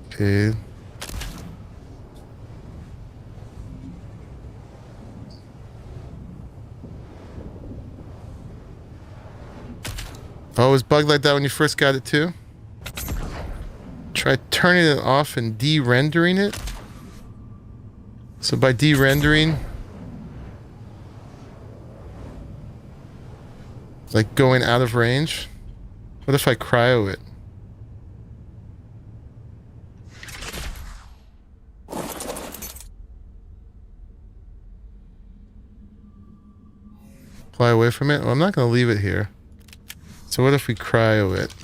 Okay. Oh, it was bugged like that when you first got it too? Try turning it off and de-rendering it. So by de-rendering, like going out of range. What if I cryo it? Fly away from it? Well, I'm not going to leave it here. So what if we cryo it?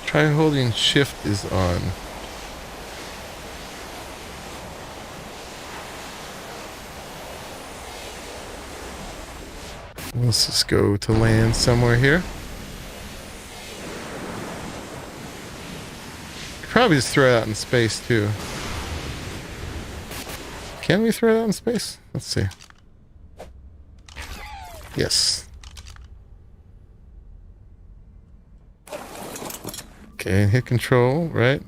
Try holding shift is on. Let's just go to land somewhere here. Probably just throw it out in space too. Can we throw it out in space? Let's see. Yes. Okay, hit control, right?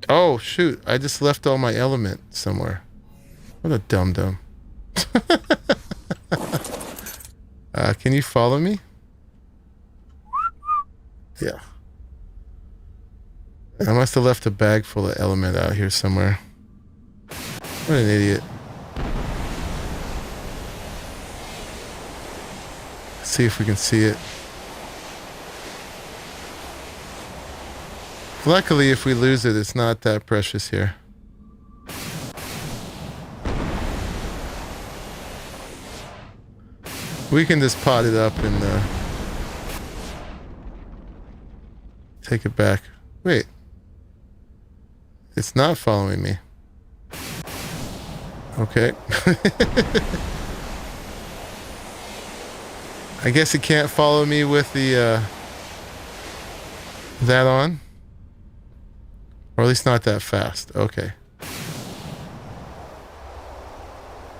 Oh, shoot. I just left all my element somewhere. What a dum-dum. Can you follow me? Yeah. I must have left a bag full of element out here somewhere. What an idiot. Let's see if we can see it. Luckily, if we lose it, it's not that precious here. We can just pot it up and take it back. Wait. It's not following me. Okay. I guess it can't follow me with the that on. Or at least not that fast. Okay.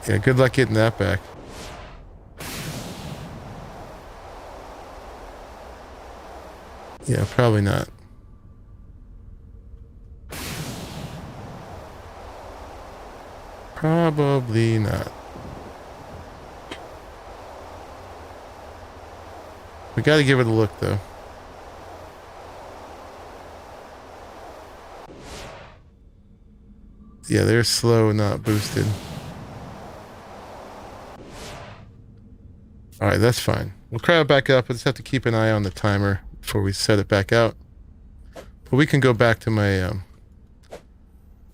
Yeah, good luck getting that back. Yeah, probably not. Probably not. We gotta give it a look though. Yeah, they're slow, not boosted. Alright, that's fine. We'll cryo it back up. We'll just have to keep an eye on the timer before we set it back out. But we can go back to my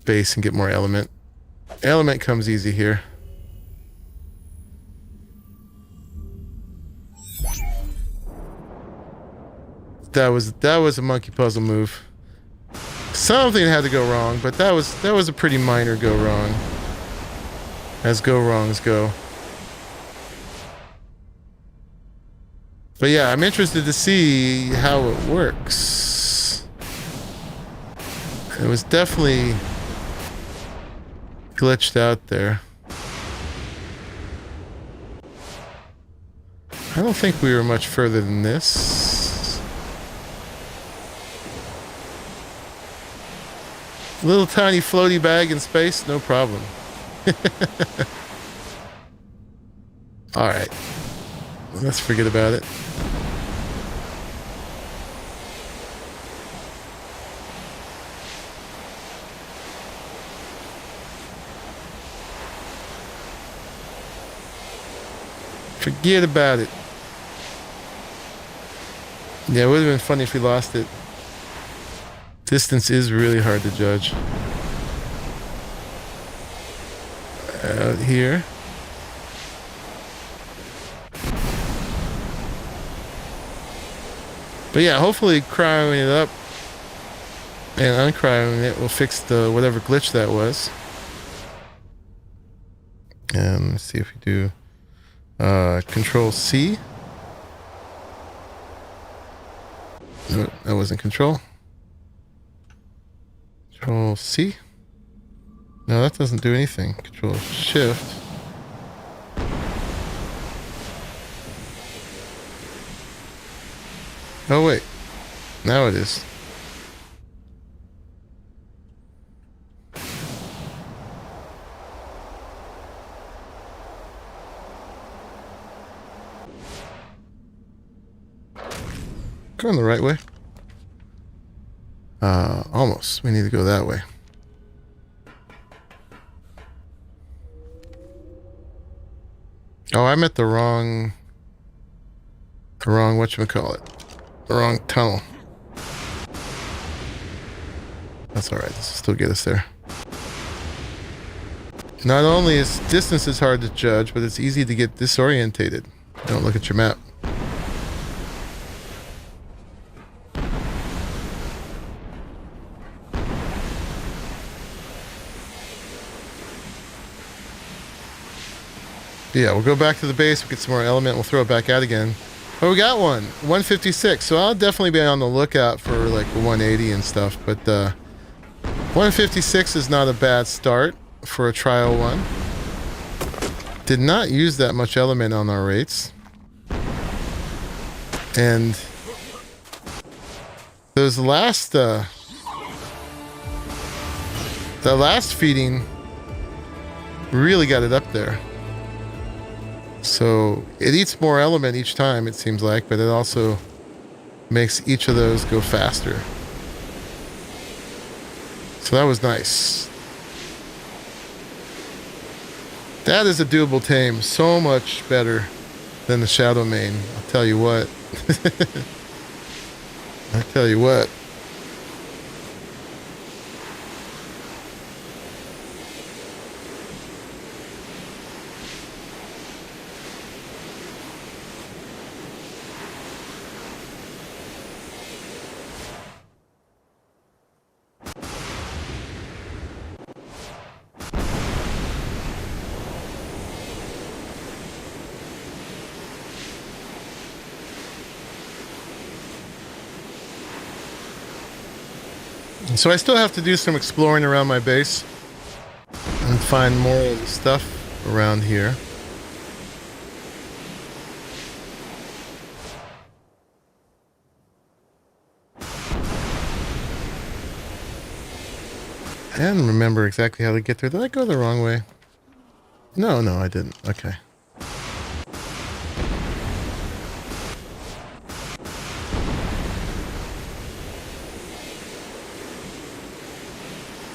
base and get more element. Element comes easy here. That was a monkey puzzle move. Something had to go wrong, but that was a pretty minor go wrong. as go-wrongs go. But yeah, I'm interested to see how it works. It was definitely glitched out there. I don't think we were much further than this. Little tiny floaty bag in space, no problem. Alright. Let's forget about it. Forget about it. Yeah, it would have been funny if we lost it. Distance is really hard to judge. Out here. But yeah, hopefully cryoing it up and uncryoing it will fix the whatever glitch that was. And let's see if we do Control C. No, that wasn't Control. Control C. No, that doesn't do anything. Control Shift. Oh wait, now it is. Going the right way. Almost. We need to go that way. Oh, I'm at the wrong whatchamacallit. The wrong tunnel. That's alright, this will still get us there. Not only is distance is hard to judge, but it's easy to get disorientated. Don't look at your map. Yeah, we'll go back to the base, we'll get some more element, we'll throw it back out again. Oh, we got one. 156. So I'll definitely be on the lookout for like 180 and stuff. But 156 is not a bad start for a trial one. Did not use that much element on our rates. And those last the last feeding really got it up there. So it eats more element each time, it seems like, but it also makes each of those go faster. So that was nice. That is a doable tame. So much better than the Shadowmane. I'll tell you what. I'll tell you what. So I still have to do some exploring around my base and find more stuff around here. And remember exactly how to get there. Did I go the wrong way? No, I didn't. Okay.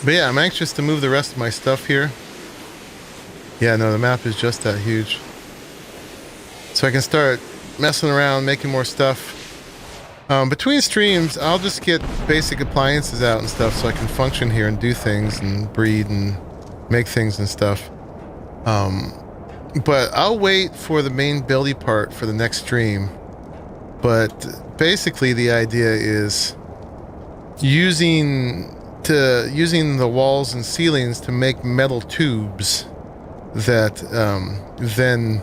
But yeah, I'm anxious to move the rest of my stuff here. Yeah, no, the map is just that huge. So I can start messing around, making more stuff. Between streams, I'll just get basic appliances out and stuff so I can function here and do things and breed and make things and stuff. But I'll wait for the main buildy part for the next stream. But basically the idea is using the walls and ceilings to make metal tubes that then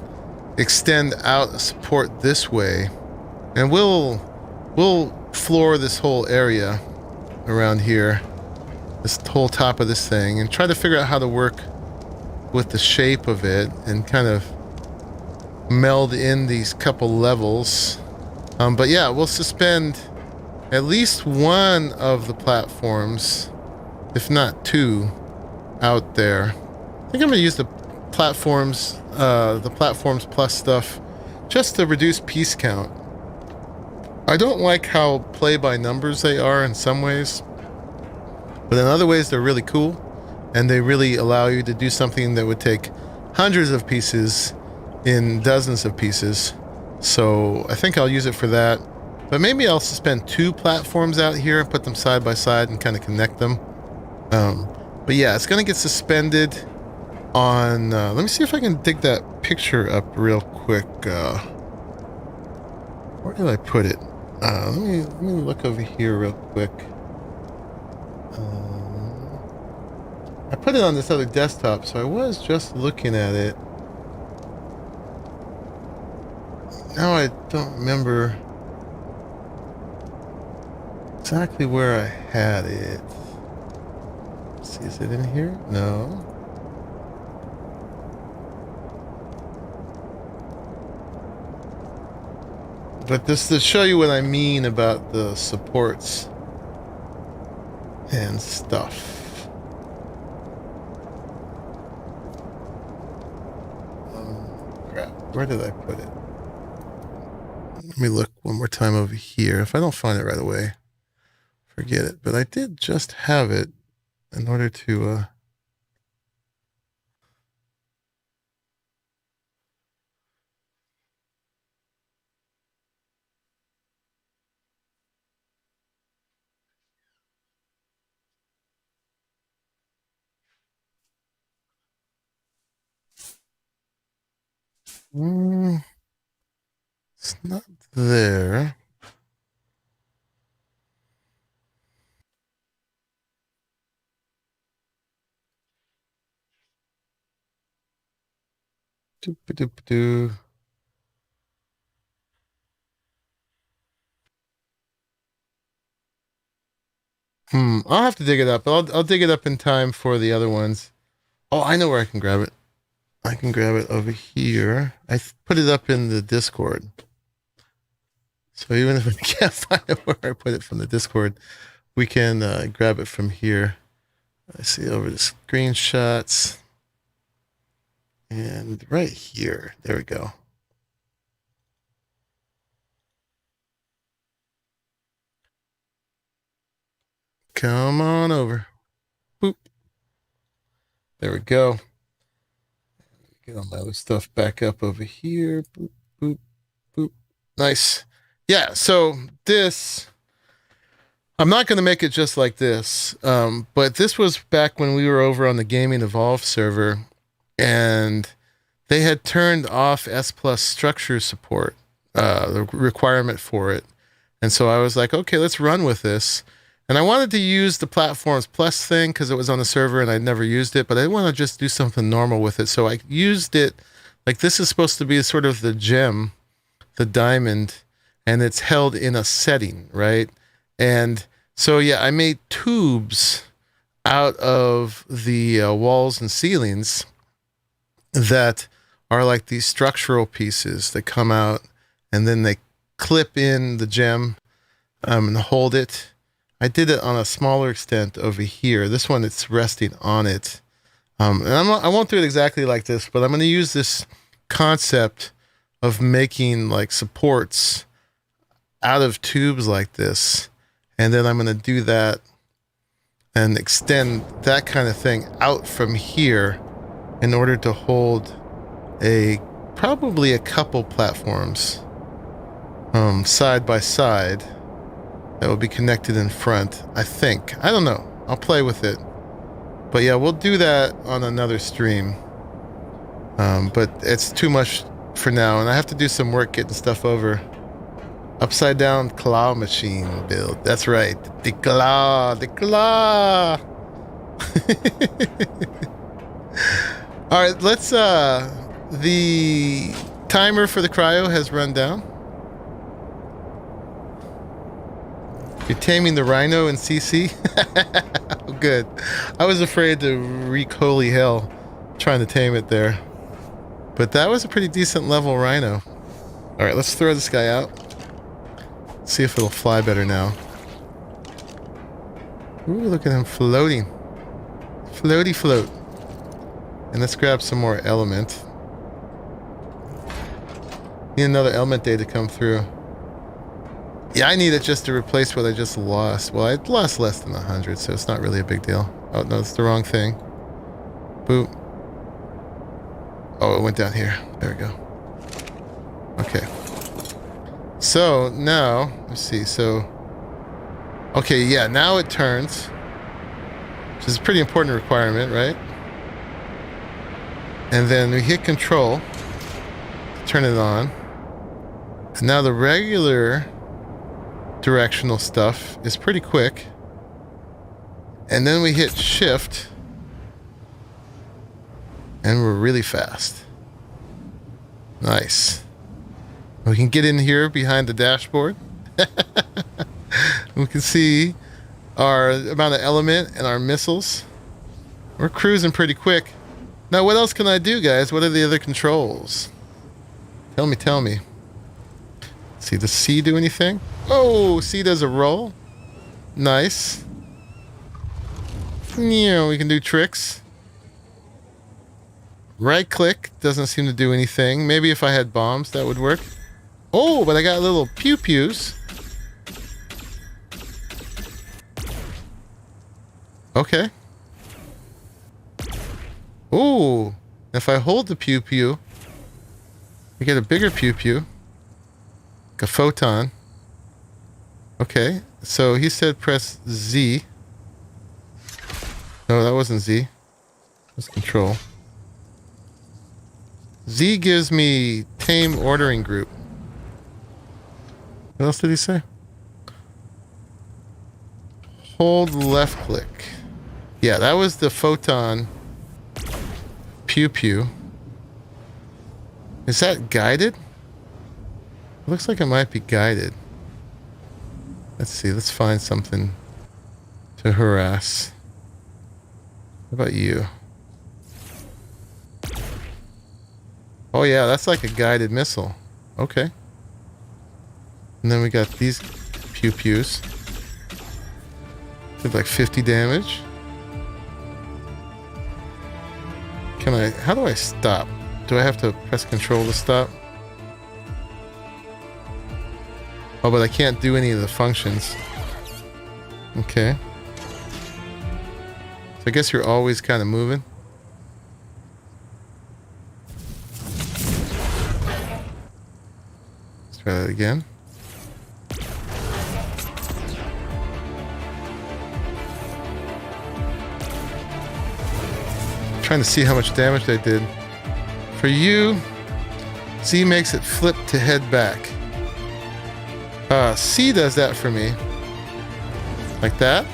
extend out support this way, and we'll floor this whole area around here, this whole top of this thing, and try to figure out how to work with the shape of it and kind of meld in these couple levels. But yeah, we'll suspend at least one of the platforms, if not two, out there. I think I'm gonna use the platforms plus stuff just to reduce piece count. I don't like how play by numbers they are in some ways, but in other ways they're really cool, and they really allow you to do something that would take hundreds of pieces in dozens of pieces. So I think I'll use it for that. But maybe I'll suspend two platforms out here and put them side by side and kind of connect them. But yeah, it's gonna get suspended on, let me see if I can dig that picture up real quick. Where did I put it? Let me look over here real quick. I put it on this other desktop, so I was just looking at it. Now I don't remember exactly where I had it. Let's see, is it in here? No. But just to show you what I mean about the supports and stuff. Crap. Where did I put it? Let me look one more time over here. If I don't find it right away, forget it. But I did just have it in order to... It's not there. Doop-a-doop-a-doo. I'll have to dig it up. I'll dig it up in time for the other ones. Oh, I know where I can grab it. I can grab it over here. I put it up in the Discord. So even if I can't find it where I put it from the Discord, we can grab it from here. I see over the screenshots. And right here. There we go. Come on over. Boop. There we go. Get all my other stuff back up over here. Boop, boop, boop. Nice. Yeah, so this, I'm not going to make it just like this, but this was back when we were over on the Gaming Evolve server, and they had turned off S Plus structure support, the requirement for it. And so I was like, okay, let's run with this. And I wanted to use the Platforms Plus thing because it was on the server and I'd never used it, but I didn't want to just do something normal with it. So I used it, like this is supposed to be sort of the gem, the diamond, and it's held in a setting, right? And so, yeah, I made tubes out of the walls and ceilings that are like these structural pieces that come out and then they clip in the gem and hold it. I did it on a smaller extent over here. This one, it's resting on it. And I won't do it exactly like this, but I'm going to use this concept of making like supports out of tubes like this. And then I'm going to do that and extend that kind of thing out from here in order to hold probably a couple platforms side by side that will be connected in front, I think. I don't know. I'll play with it. But yeah, we'll do that on another stream. But it's too much for now, and I have to do some work getting stuff over. Upside down claw machine build. That's right. The claw. All right, let's, the timer for the cryo has run down. You're taming the rhino in CC? Oh, good. I was afraid to wreak holy hell trying to tame it there. But that was a pretty decent level rhino. All right, let's throw this guy out. See if it'll fly better now. Ooh, look at him floating. Floaty float. And let's grab some more element. Need another element day to come through. Yeah, I need it just to replace what I just lost. Well, I lost less than 100, so it's not really a big deal. Oh, no, it's the wrong thing. Boop. Oh, it went down here. There we go. Okay. So, now, let's see. So, okay, yeah, now it turns. Which is a pretty important requirement, right? And then we hit control to turn it on. And now the regular directional stuff is pretty quick. And then we hit shift. And we're really fast. Nice. We can get in here behind the dashboard. We can see our amount of element and our missiles. We're cruising pretty quick. Now, what else can I do, guys? What are the other controls? Tell me, tell me. See, does C do anything? Oh, C does a roll. Nice. Yeah, we can do tricks. Right click doesn't seem to do anything. Maybe if I had bombs, that would work. Oh, but I got little pew-pews. Okay. Ooh, if I hold the pew-pew, I get a bigger pew-pew. Like a photon. Okay, so he said press Z. No, that wasn't Z. It was control. Z gives me tame ordering group. What else did he say? Hold left click. Yeah, that was the photon pew pew. Is that guided? It looks like it might be guided. Let's see, let's find something to harass. How about you? Oh yeah, that's like a guided missile. Okay. And then we got these pew pews. Did like 50 damage. Can I, how do I stop? Do I have to press control to stop? Oh, but I can't do any of the functions. Okay. So I guess you're always kind of moving. Let's try that again. Trying to see how much damage I did. For you, Z makes it flip to head back. C does that for me. Like that.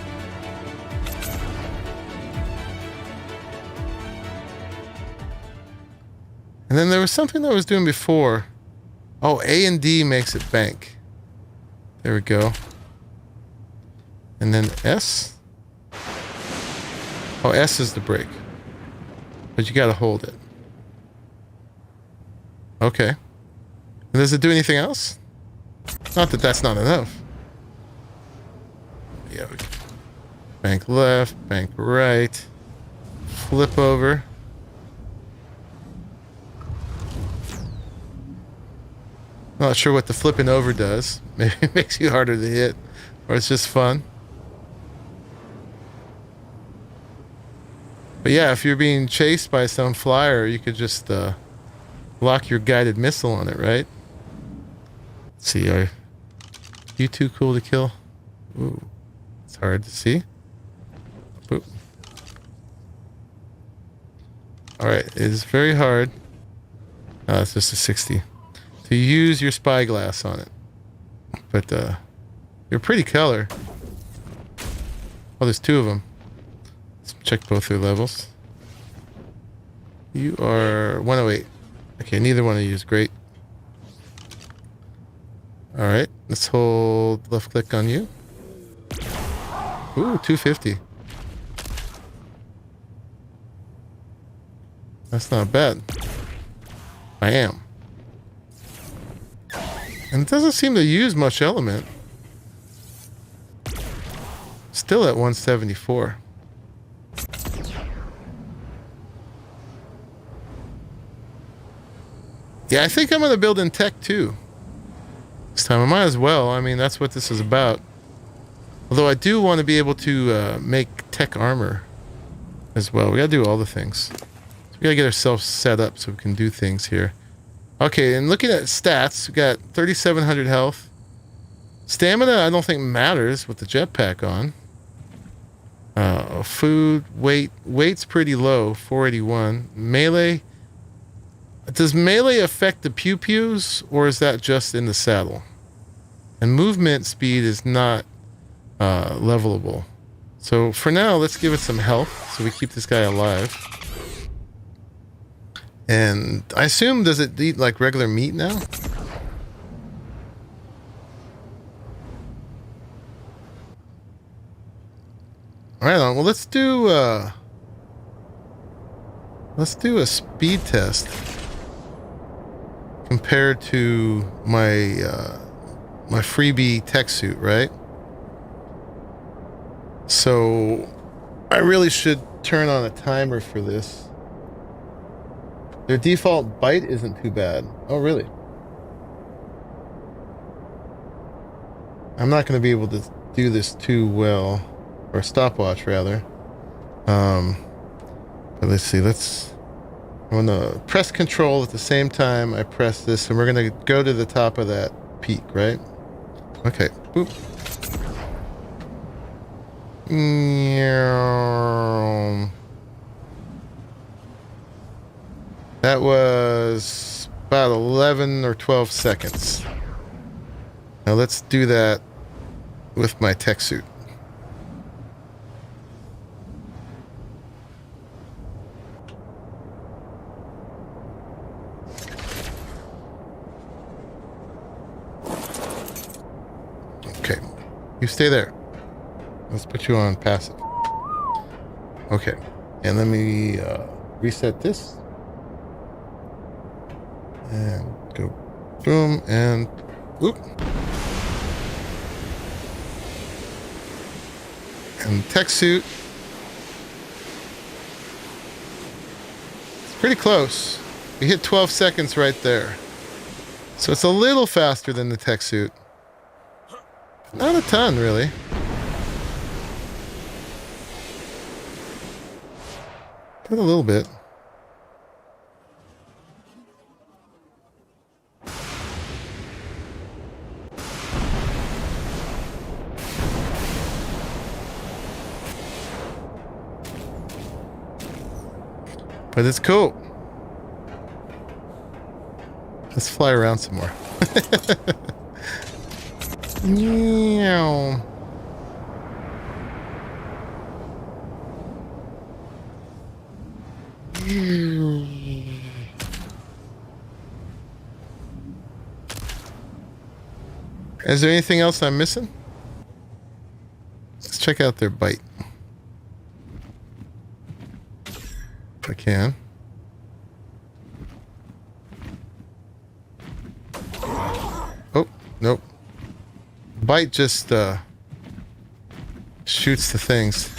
And then there was something that I was doing before. Oh, A and D makes it bank. There we go. And then S. Oh, S is the brake. But you gotta hold it. Okay. And does it do anything else? Not that that's not enough. Yeah. Bank left, bank right. Flip over. Not sure what the flipping over does. Maybe it makes you harder to hit. Or it's just fun. But yeah, if you're being chased by some flyer, you could just lock your guided missile on it, right? Let's see, are you too cool to kill? Ooh, it's hard to see. Boop. Alright, it is very hard. Oh, it's just a 60. To use your spyglass on it. But you're a pretty color. Oh, there's two of them. Let's check both their levels. You are 108. Okay, neither one of you is great. Alright, let's hold left click on you. Ooh, 250. That's not bad. I am. And it doesn't seem to use much element. Still at 174. Yeah, I think I'm going to build in tech too. This time I might as well. I mean, that's what this is about. Although I do want to be able to make tech armor as well. We got to do all the things. So we got to get ourselves set up so we can do things here. Okay, and looking at stats, we got 3,700 health. Stamina, I don't think matters with the jetpack on. Food, weight's pretty low, 481. Melee, does melee affect the pew-pews, or is that just in the saddle? And movement speed is not levelable. So for now, let's give it some health so we keep this guy alive. And I assume, does it eat like regular meat now? Right on. Well, let's do a speed test compared to my my freebie tech suit, right? So I really should turn on a timer for this. Their default bite isn't too bad. Oh, really? I'm not going to be able to do this too well. Or stopwatch, rather. But let's see. I'm going to press control at the same time I press this. And we're going to go to the top of that peak, right? Okay. Boop. That was about 11 or 12 seconds. Now let's do that with my tech suit. Okay, you stay there. Let's put you on passive. Okay, and let me reset this. And go boom and whoop. And tech suit. It's pretty close. We hit 12 seconds right there. So it's a little faster than the tech suit. Not a ton, really. But a little bit. But it's cool. Let's fly around some more. Meow. Is there anything else I'm missing? Let's check out their bite. If I can. Oh, nope. Bite just shoots the things.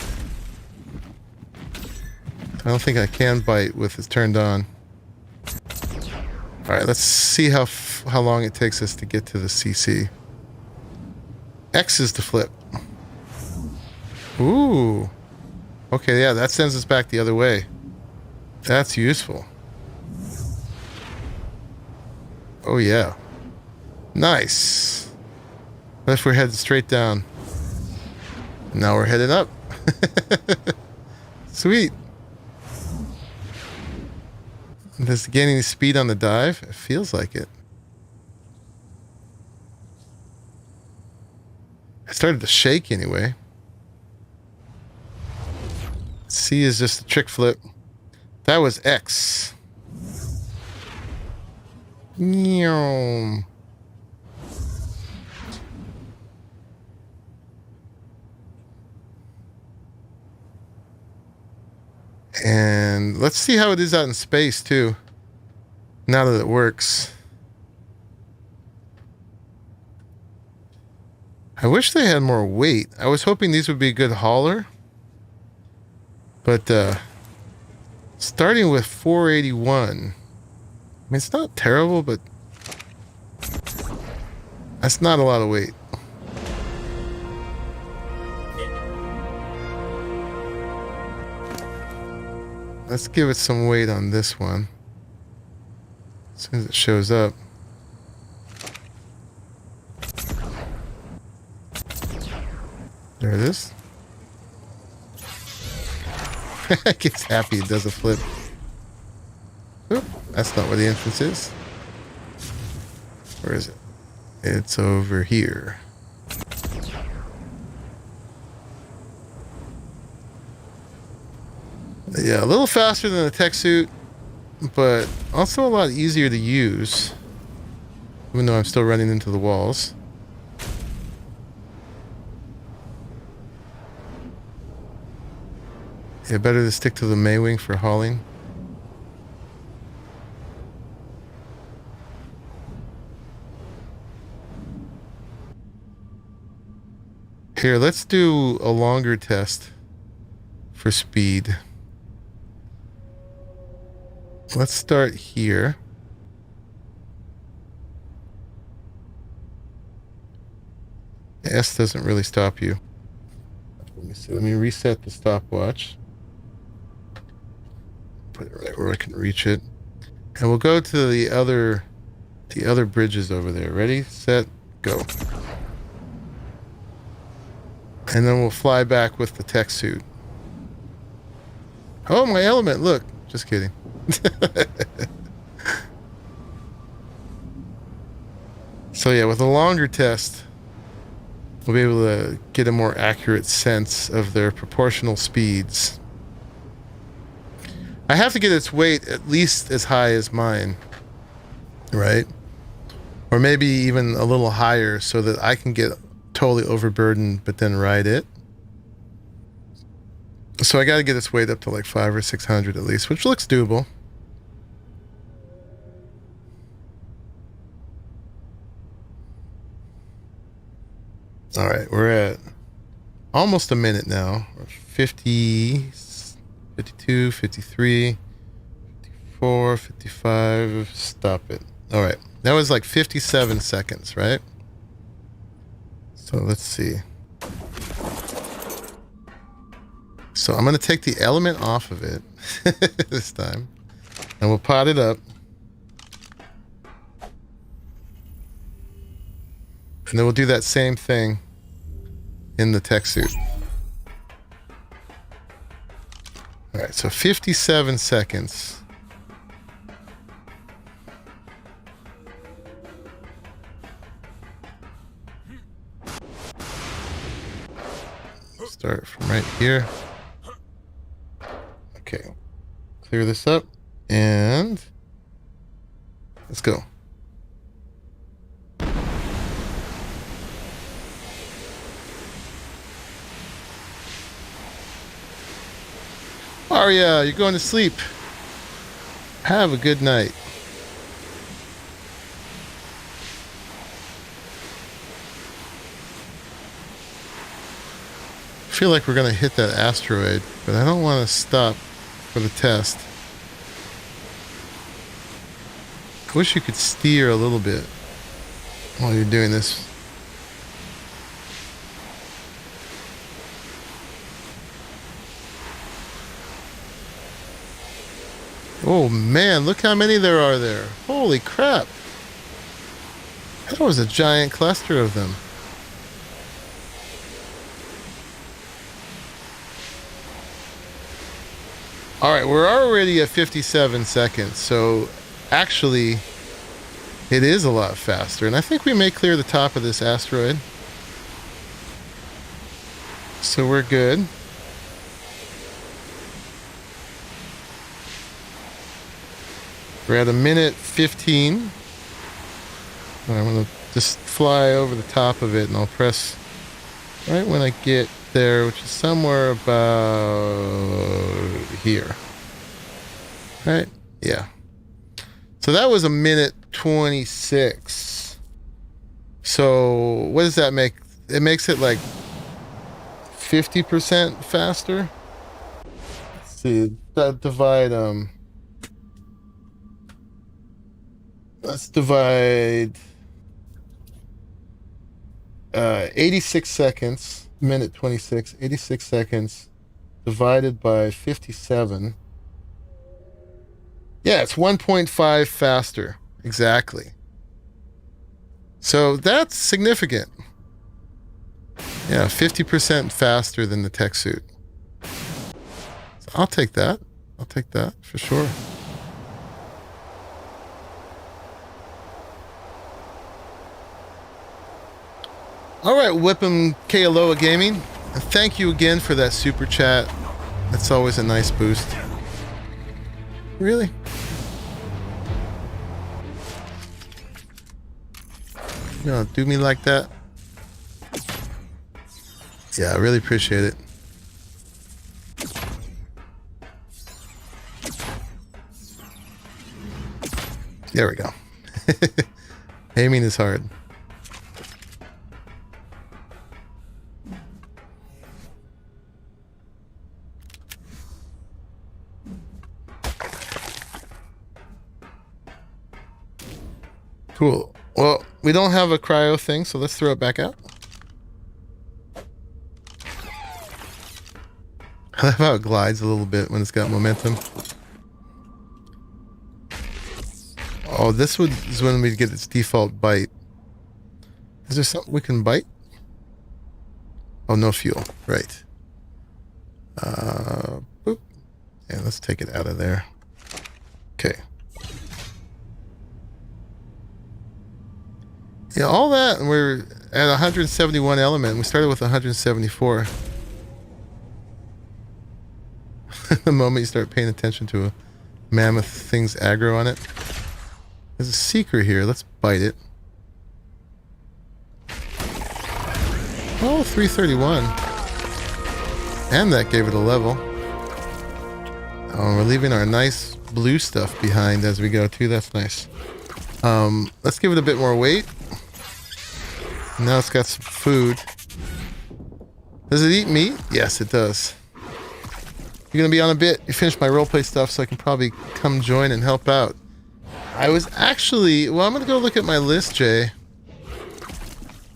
I don't think I can bite with it turned on. Alright, let's see how long it takes us to get to the CC. X is to flip. Ooh. Okay, yeah, that sends us back the other way. That's useful. Oh, yeah. Nice. What if we're headed straight down? Now we're headed up. Sweet. Does it gain any speed on the dive? It feels like it. I started to shake anyway. C is just a trick flip. That was X. Meow. And let's see how it is out in space too. Now that it works. I wish they had more weight. I was hoping these would be a good hauler. But starting with 481. I mean, it's not terrible, but that's not a lot of weight. Let's give it some weight on this one. As soon as it shows up. There it is. It gets happy, it does a flip. Oop, that's not where the entrance is. Where is it? It's over here. Yeah, a little faster than the tech suit, but also a lot easier to use. Even though I'm still running into the walls. Yeah, better to stick to the Maywing for hauling. Here, let's do a longer test for speed. Let's start here. S doesn't really stop you. Let me see. Let me reset the stopwatch. Put it right where I can reach it. And we'll go to the other bridges over there. Ready, set, go. And then we'll fly back with the tech suit. Oh, my element, look. Just kidding. So yeah, with a longer test, we'll be able to get a more accurate sense of their proportional speeds. I have to get its weight at least as high as mine, right? Or maybe even a little higher so that I can get totally overburdened but then ride it. So I got to get its weight up to like 500 or 600 at least, which looks doable. All right, we're at almost a minute now. 50, 52, 53, 54, 55. Stop it. All right, that was like 57 seconds, right? So let's see. So I'm going to take the element off of it this time. And we'll pot it up. And then we'll do that same thing in the tech suit. All right, so 57 seconds. Start from right here. Okay, clear this up and let's go. Arya, you're going to sleep. Have a good night. I feel like we're going to hit that asteroid, but I don't want to stop for the test. I wish you could steer a little bit while you're doing this. Oh man, look how many there are there. Holy crap. That was a giant cluster of them. Alright, we're already at 57 seconds, so actually it is a lot faster. And I think we may clear the top of this asteroid. So we're good. We're at 1:15. And I'm going to just fly over the top of it, and I'll press right when I get there, which is somewhere about here. Right? Yeah. So that was 1:26. So what does that make? It makes it like 50% faster. Let's see. That divide, let's divide 86 seconds, 1:26, 86 seconds divided by 57. Yeah, it's 1.5 faster. Exactly. So that's significant. Yeah, 50% faster than the tech suit. So I'll take that. I'll take that for sure. All right, Whipham Kaloa Gaming. And thank you again for that super chat. That's always a nice boost. Really? You know, do me like that? Yeah, I really appreciate it. There we go. Aiming is hard. Cool. Well, we don't have a cryo thing, so let's throw it back out. I love how it glides a little bit when it's got momentum. Oh, this is when we get its default bite. Is there something we can bite? Oh, no fuel. Right. Boop. Yeah, let's take it out of there. Okay. Yeah, all that, and we're at 171 element. We started with 174. The moment you start paying attention to a mammoth thing's aggro on it. There's a secret here. Let's bite it. Oh, 331. And that gave it a level. Oh, we're leaving our nice blue stuff behind as we go too. That's nice. Let's give it a bit more weight. Now it's got some food. Does it eat meat? Yes, it does. You're gonna be on a bit. You finished my roleplay stuff, so I can probably come join and help out. I was actually... Well, I'm gonna go look at my list, Jay.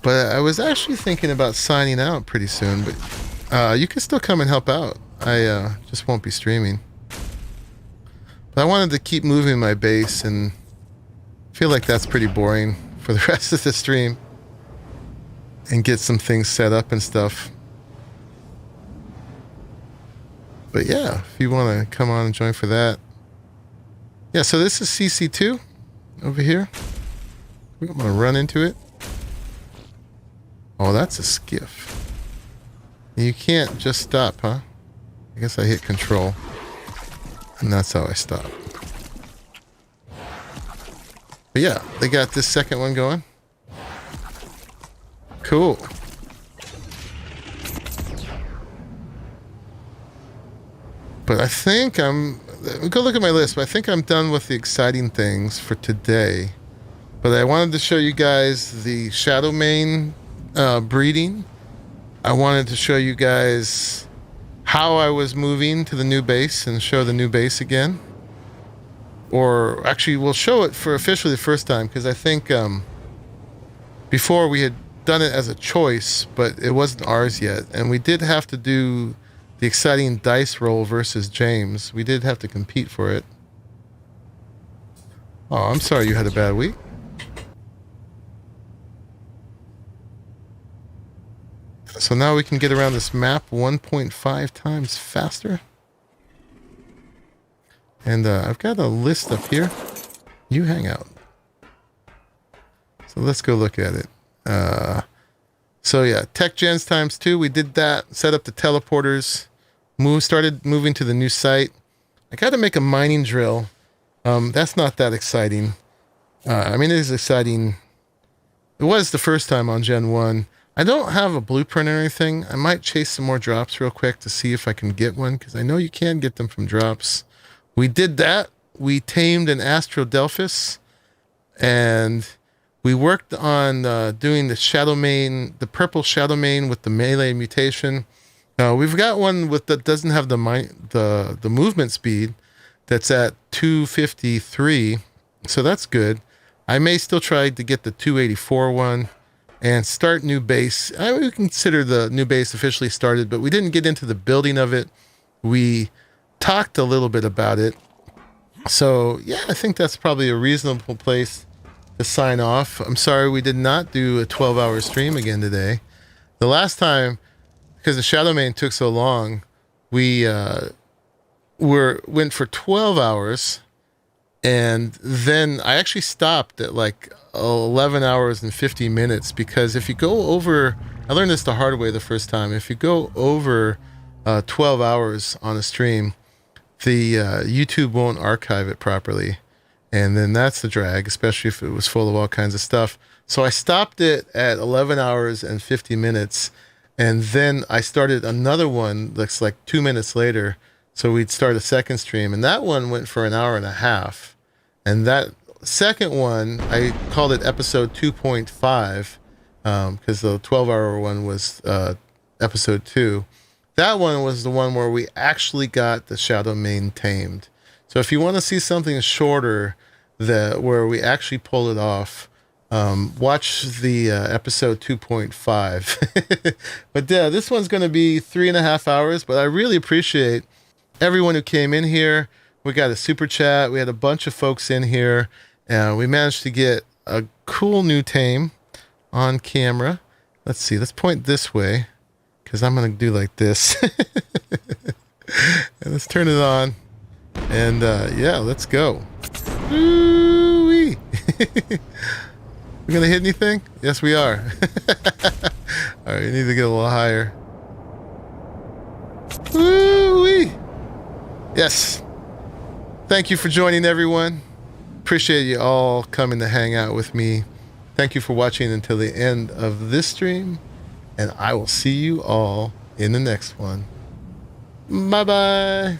But I was actually thinking about signing out pretty soon, but you can still come and help out. I just won't be streaming. But I wanted to keep moving my base, and feel like that's pretty boring for the rest of the stream. And get some things set up and stuff. But yeah, if you want to come on and join for that. Yeah, so this is CC2 over here. We're going to run into it. Oh, that's a skiff. You can't just stop, huh? I guess I hit control. And that's how I stop. But yeah, they got this second one going. Cool. But I think go look at my list, but I think I'm done with the exciting things for today. But I wanted to show you guys the Shadowmane breeding. I wanted to show you guys how I was moving to the new base and show the new base again. Or actually, we'll show it for officially the first time, because I think before we had done it as a choice, but it wasn't ours yet. And we did have to do the exciting dice roll versus James. We did have to compete for it. Oh, I'm sorry you had a bad week. So now we can get around this map 1.5 times faster. And I've got a list up here. You hang out. So let's go look at it. So yeah, tech gens times 2. We did that. Set up the teleporters. Started moving to the new site. I got to make a mining drill That's not that exciting. I mean, it is exciting. It was the first time on Gen 1. I don't have a blueprint or anything. I might chase some more drops real quick to see if I can get one, because I know you can get them from drops. We did that. We tamed an Astrodelphus, and we worked on doing the Shadowmane, the purple Shadowmane with the melee mutation. We've got one that doesn't have the movement speed. That's at 253, so that's good. I may still try to get the 284 one and start new base. I would consider the new base officially started, but we didn't get into the building of it. We talked a little bit about it. So yeah, I think that's probably a reasonable place to sign off. I'm sorry we did not do a 12-hour stream again today. The last time, because the Shadowmane took so long, we went for 12 hours, and then I actually stopped at like 11 hours and 50 minutes, because if you go over, I learned this the hard way the first time, if you go over 12 hours on a stream, the YouTube won't archive it properly, and then that's the drag, especially if it was full of all kinds of stuff. So I stopped it at 11 hours and 50 minutes, and then I started another one that's like 2 minutes later. So we'd start a second stream, and that one went for an hour and a half. And that second one, I called it episode 2.5, because the 12-hour one was episode 2. That one was the one where we actually got the Shadowmane tamed. So if you want to see something shorter where we actually pull it off, watch the episode 2.5. But yeah, this one's going to be 3.5 hours, but I really appreciate everyone who came in here. We got a super chat. We had a bunch of folks in here, and we managed to get a cool new tame on camera. Let's see. Let's point this way, because I'm going to do like this. And let's turn it on. And yeah, let's go. Ooh-wee. We're going to hit anything? Yes, we are. All right, we need to get a little higher. Ooh-wee. Yes. Thank you for joining, everyone. Appreciate you all coming to hang out with me. Thank you for watching until the end of this stream, and I will see you all in the next one. Bye-bye.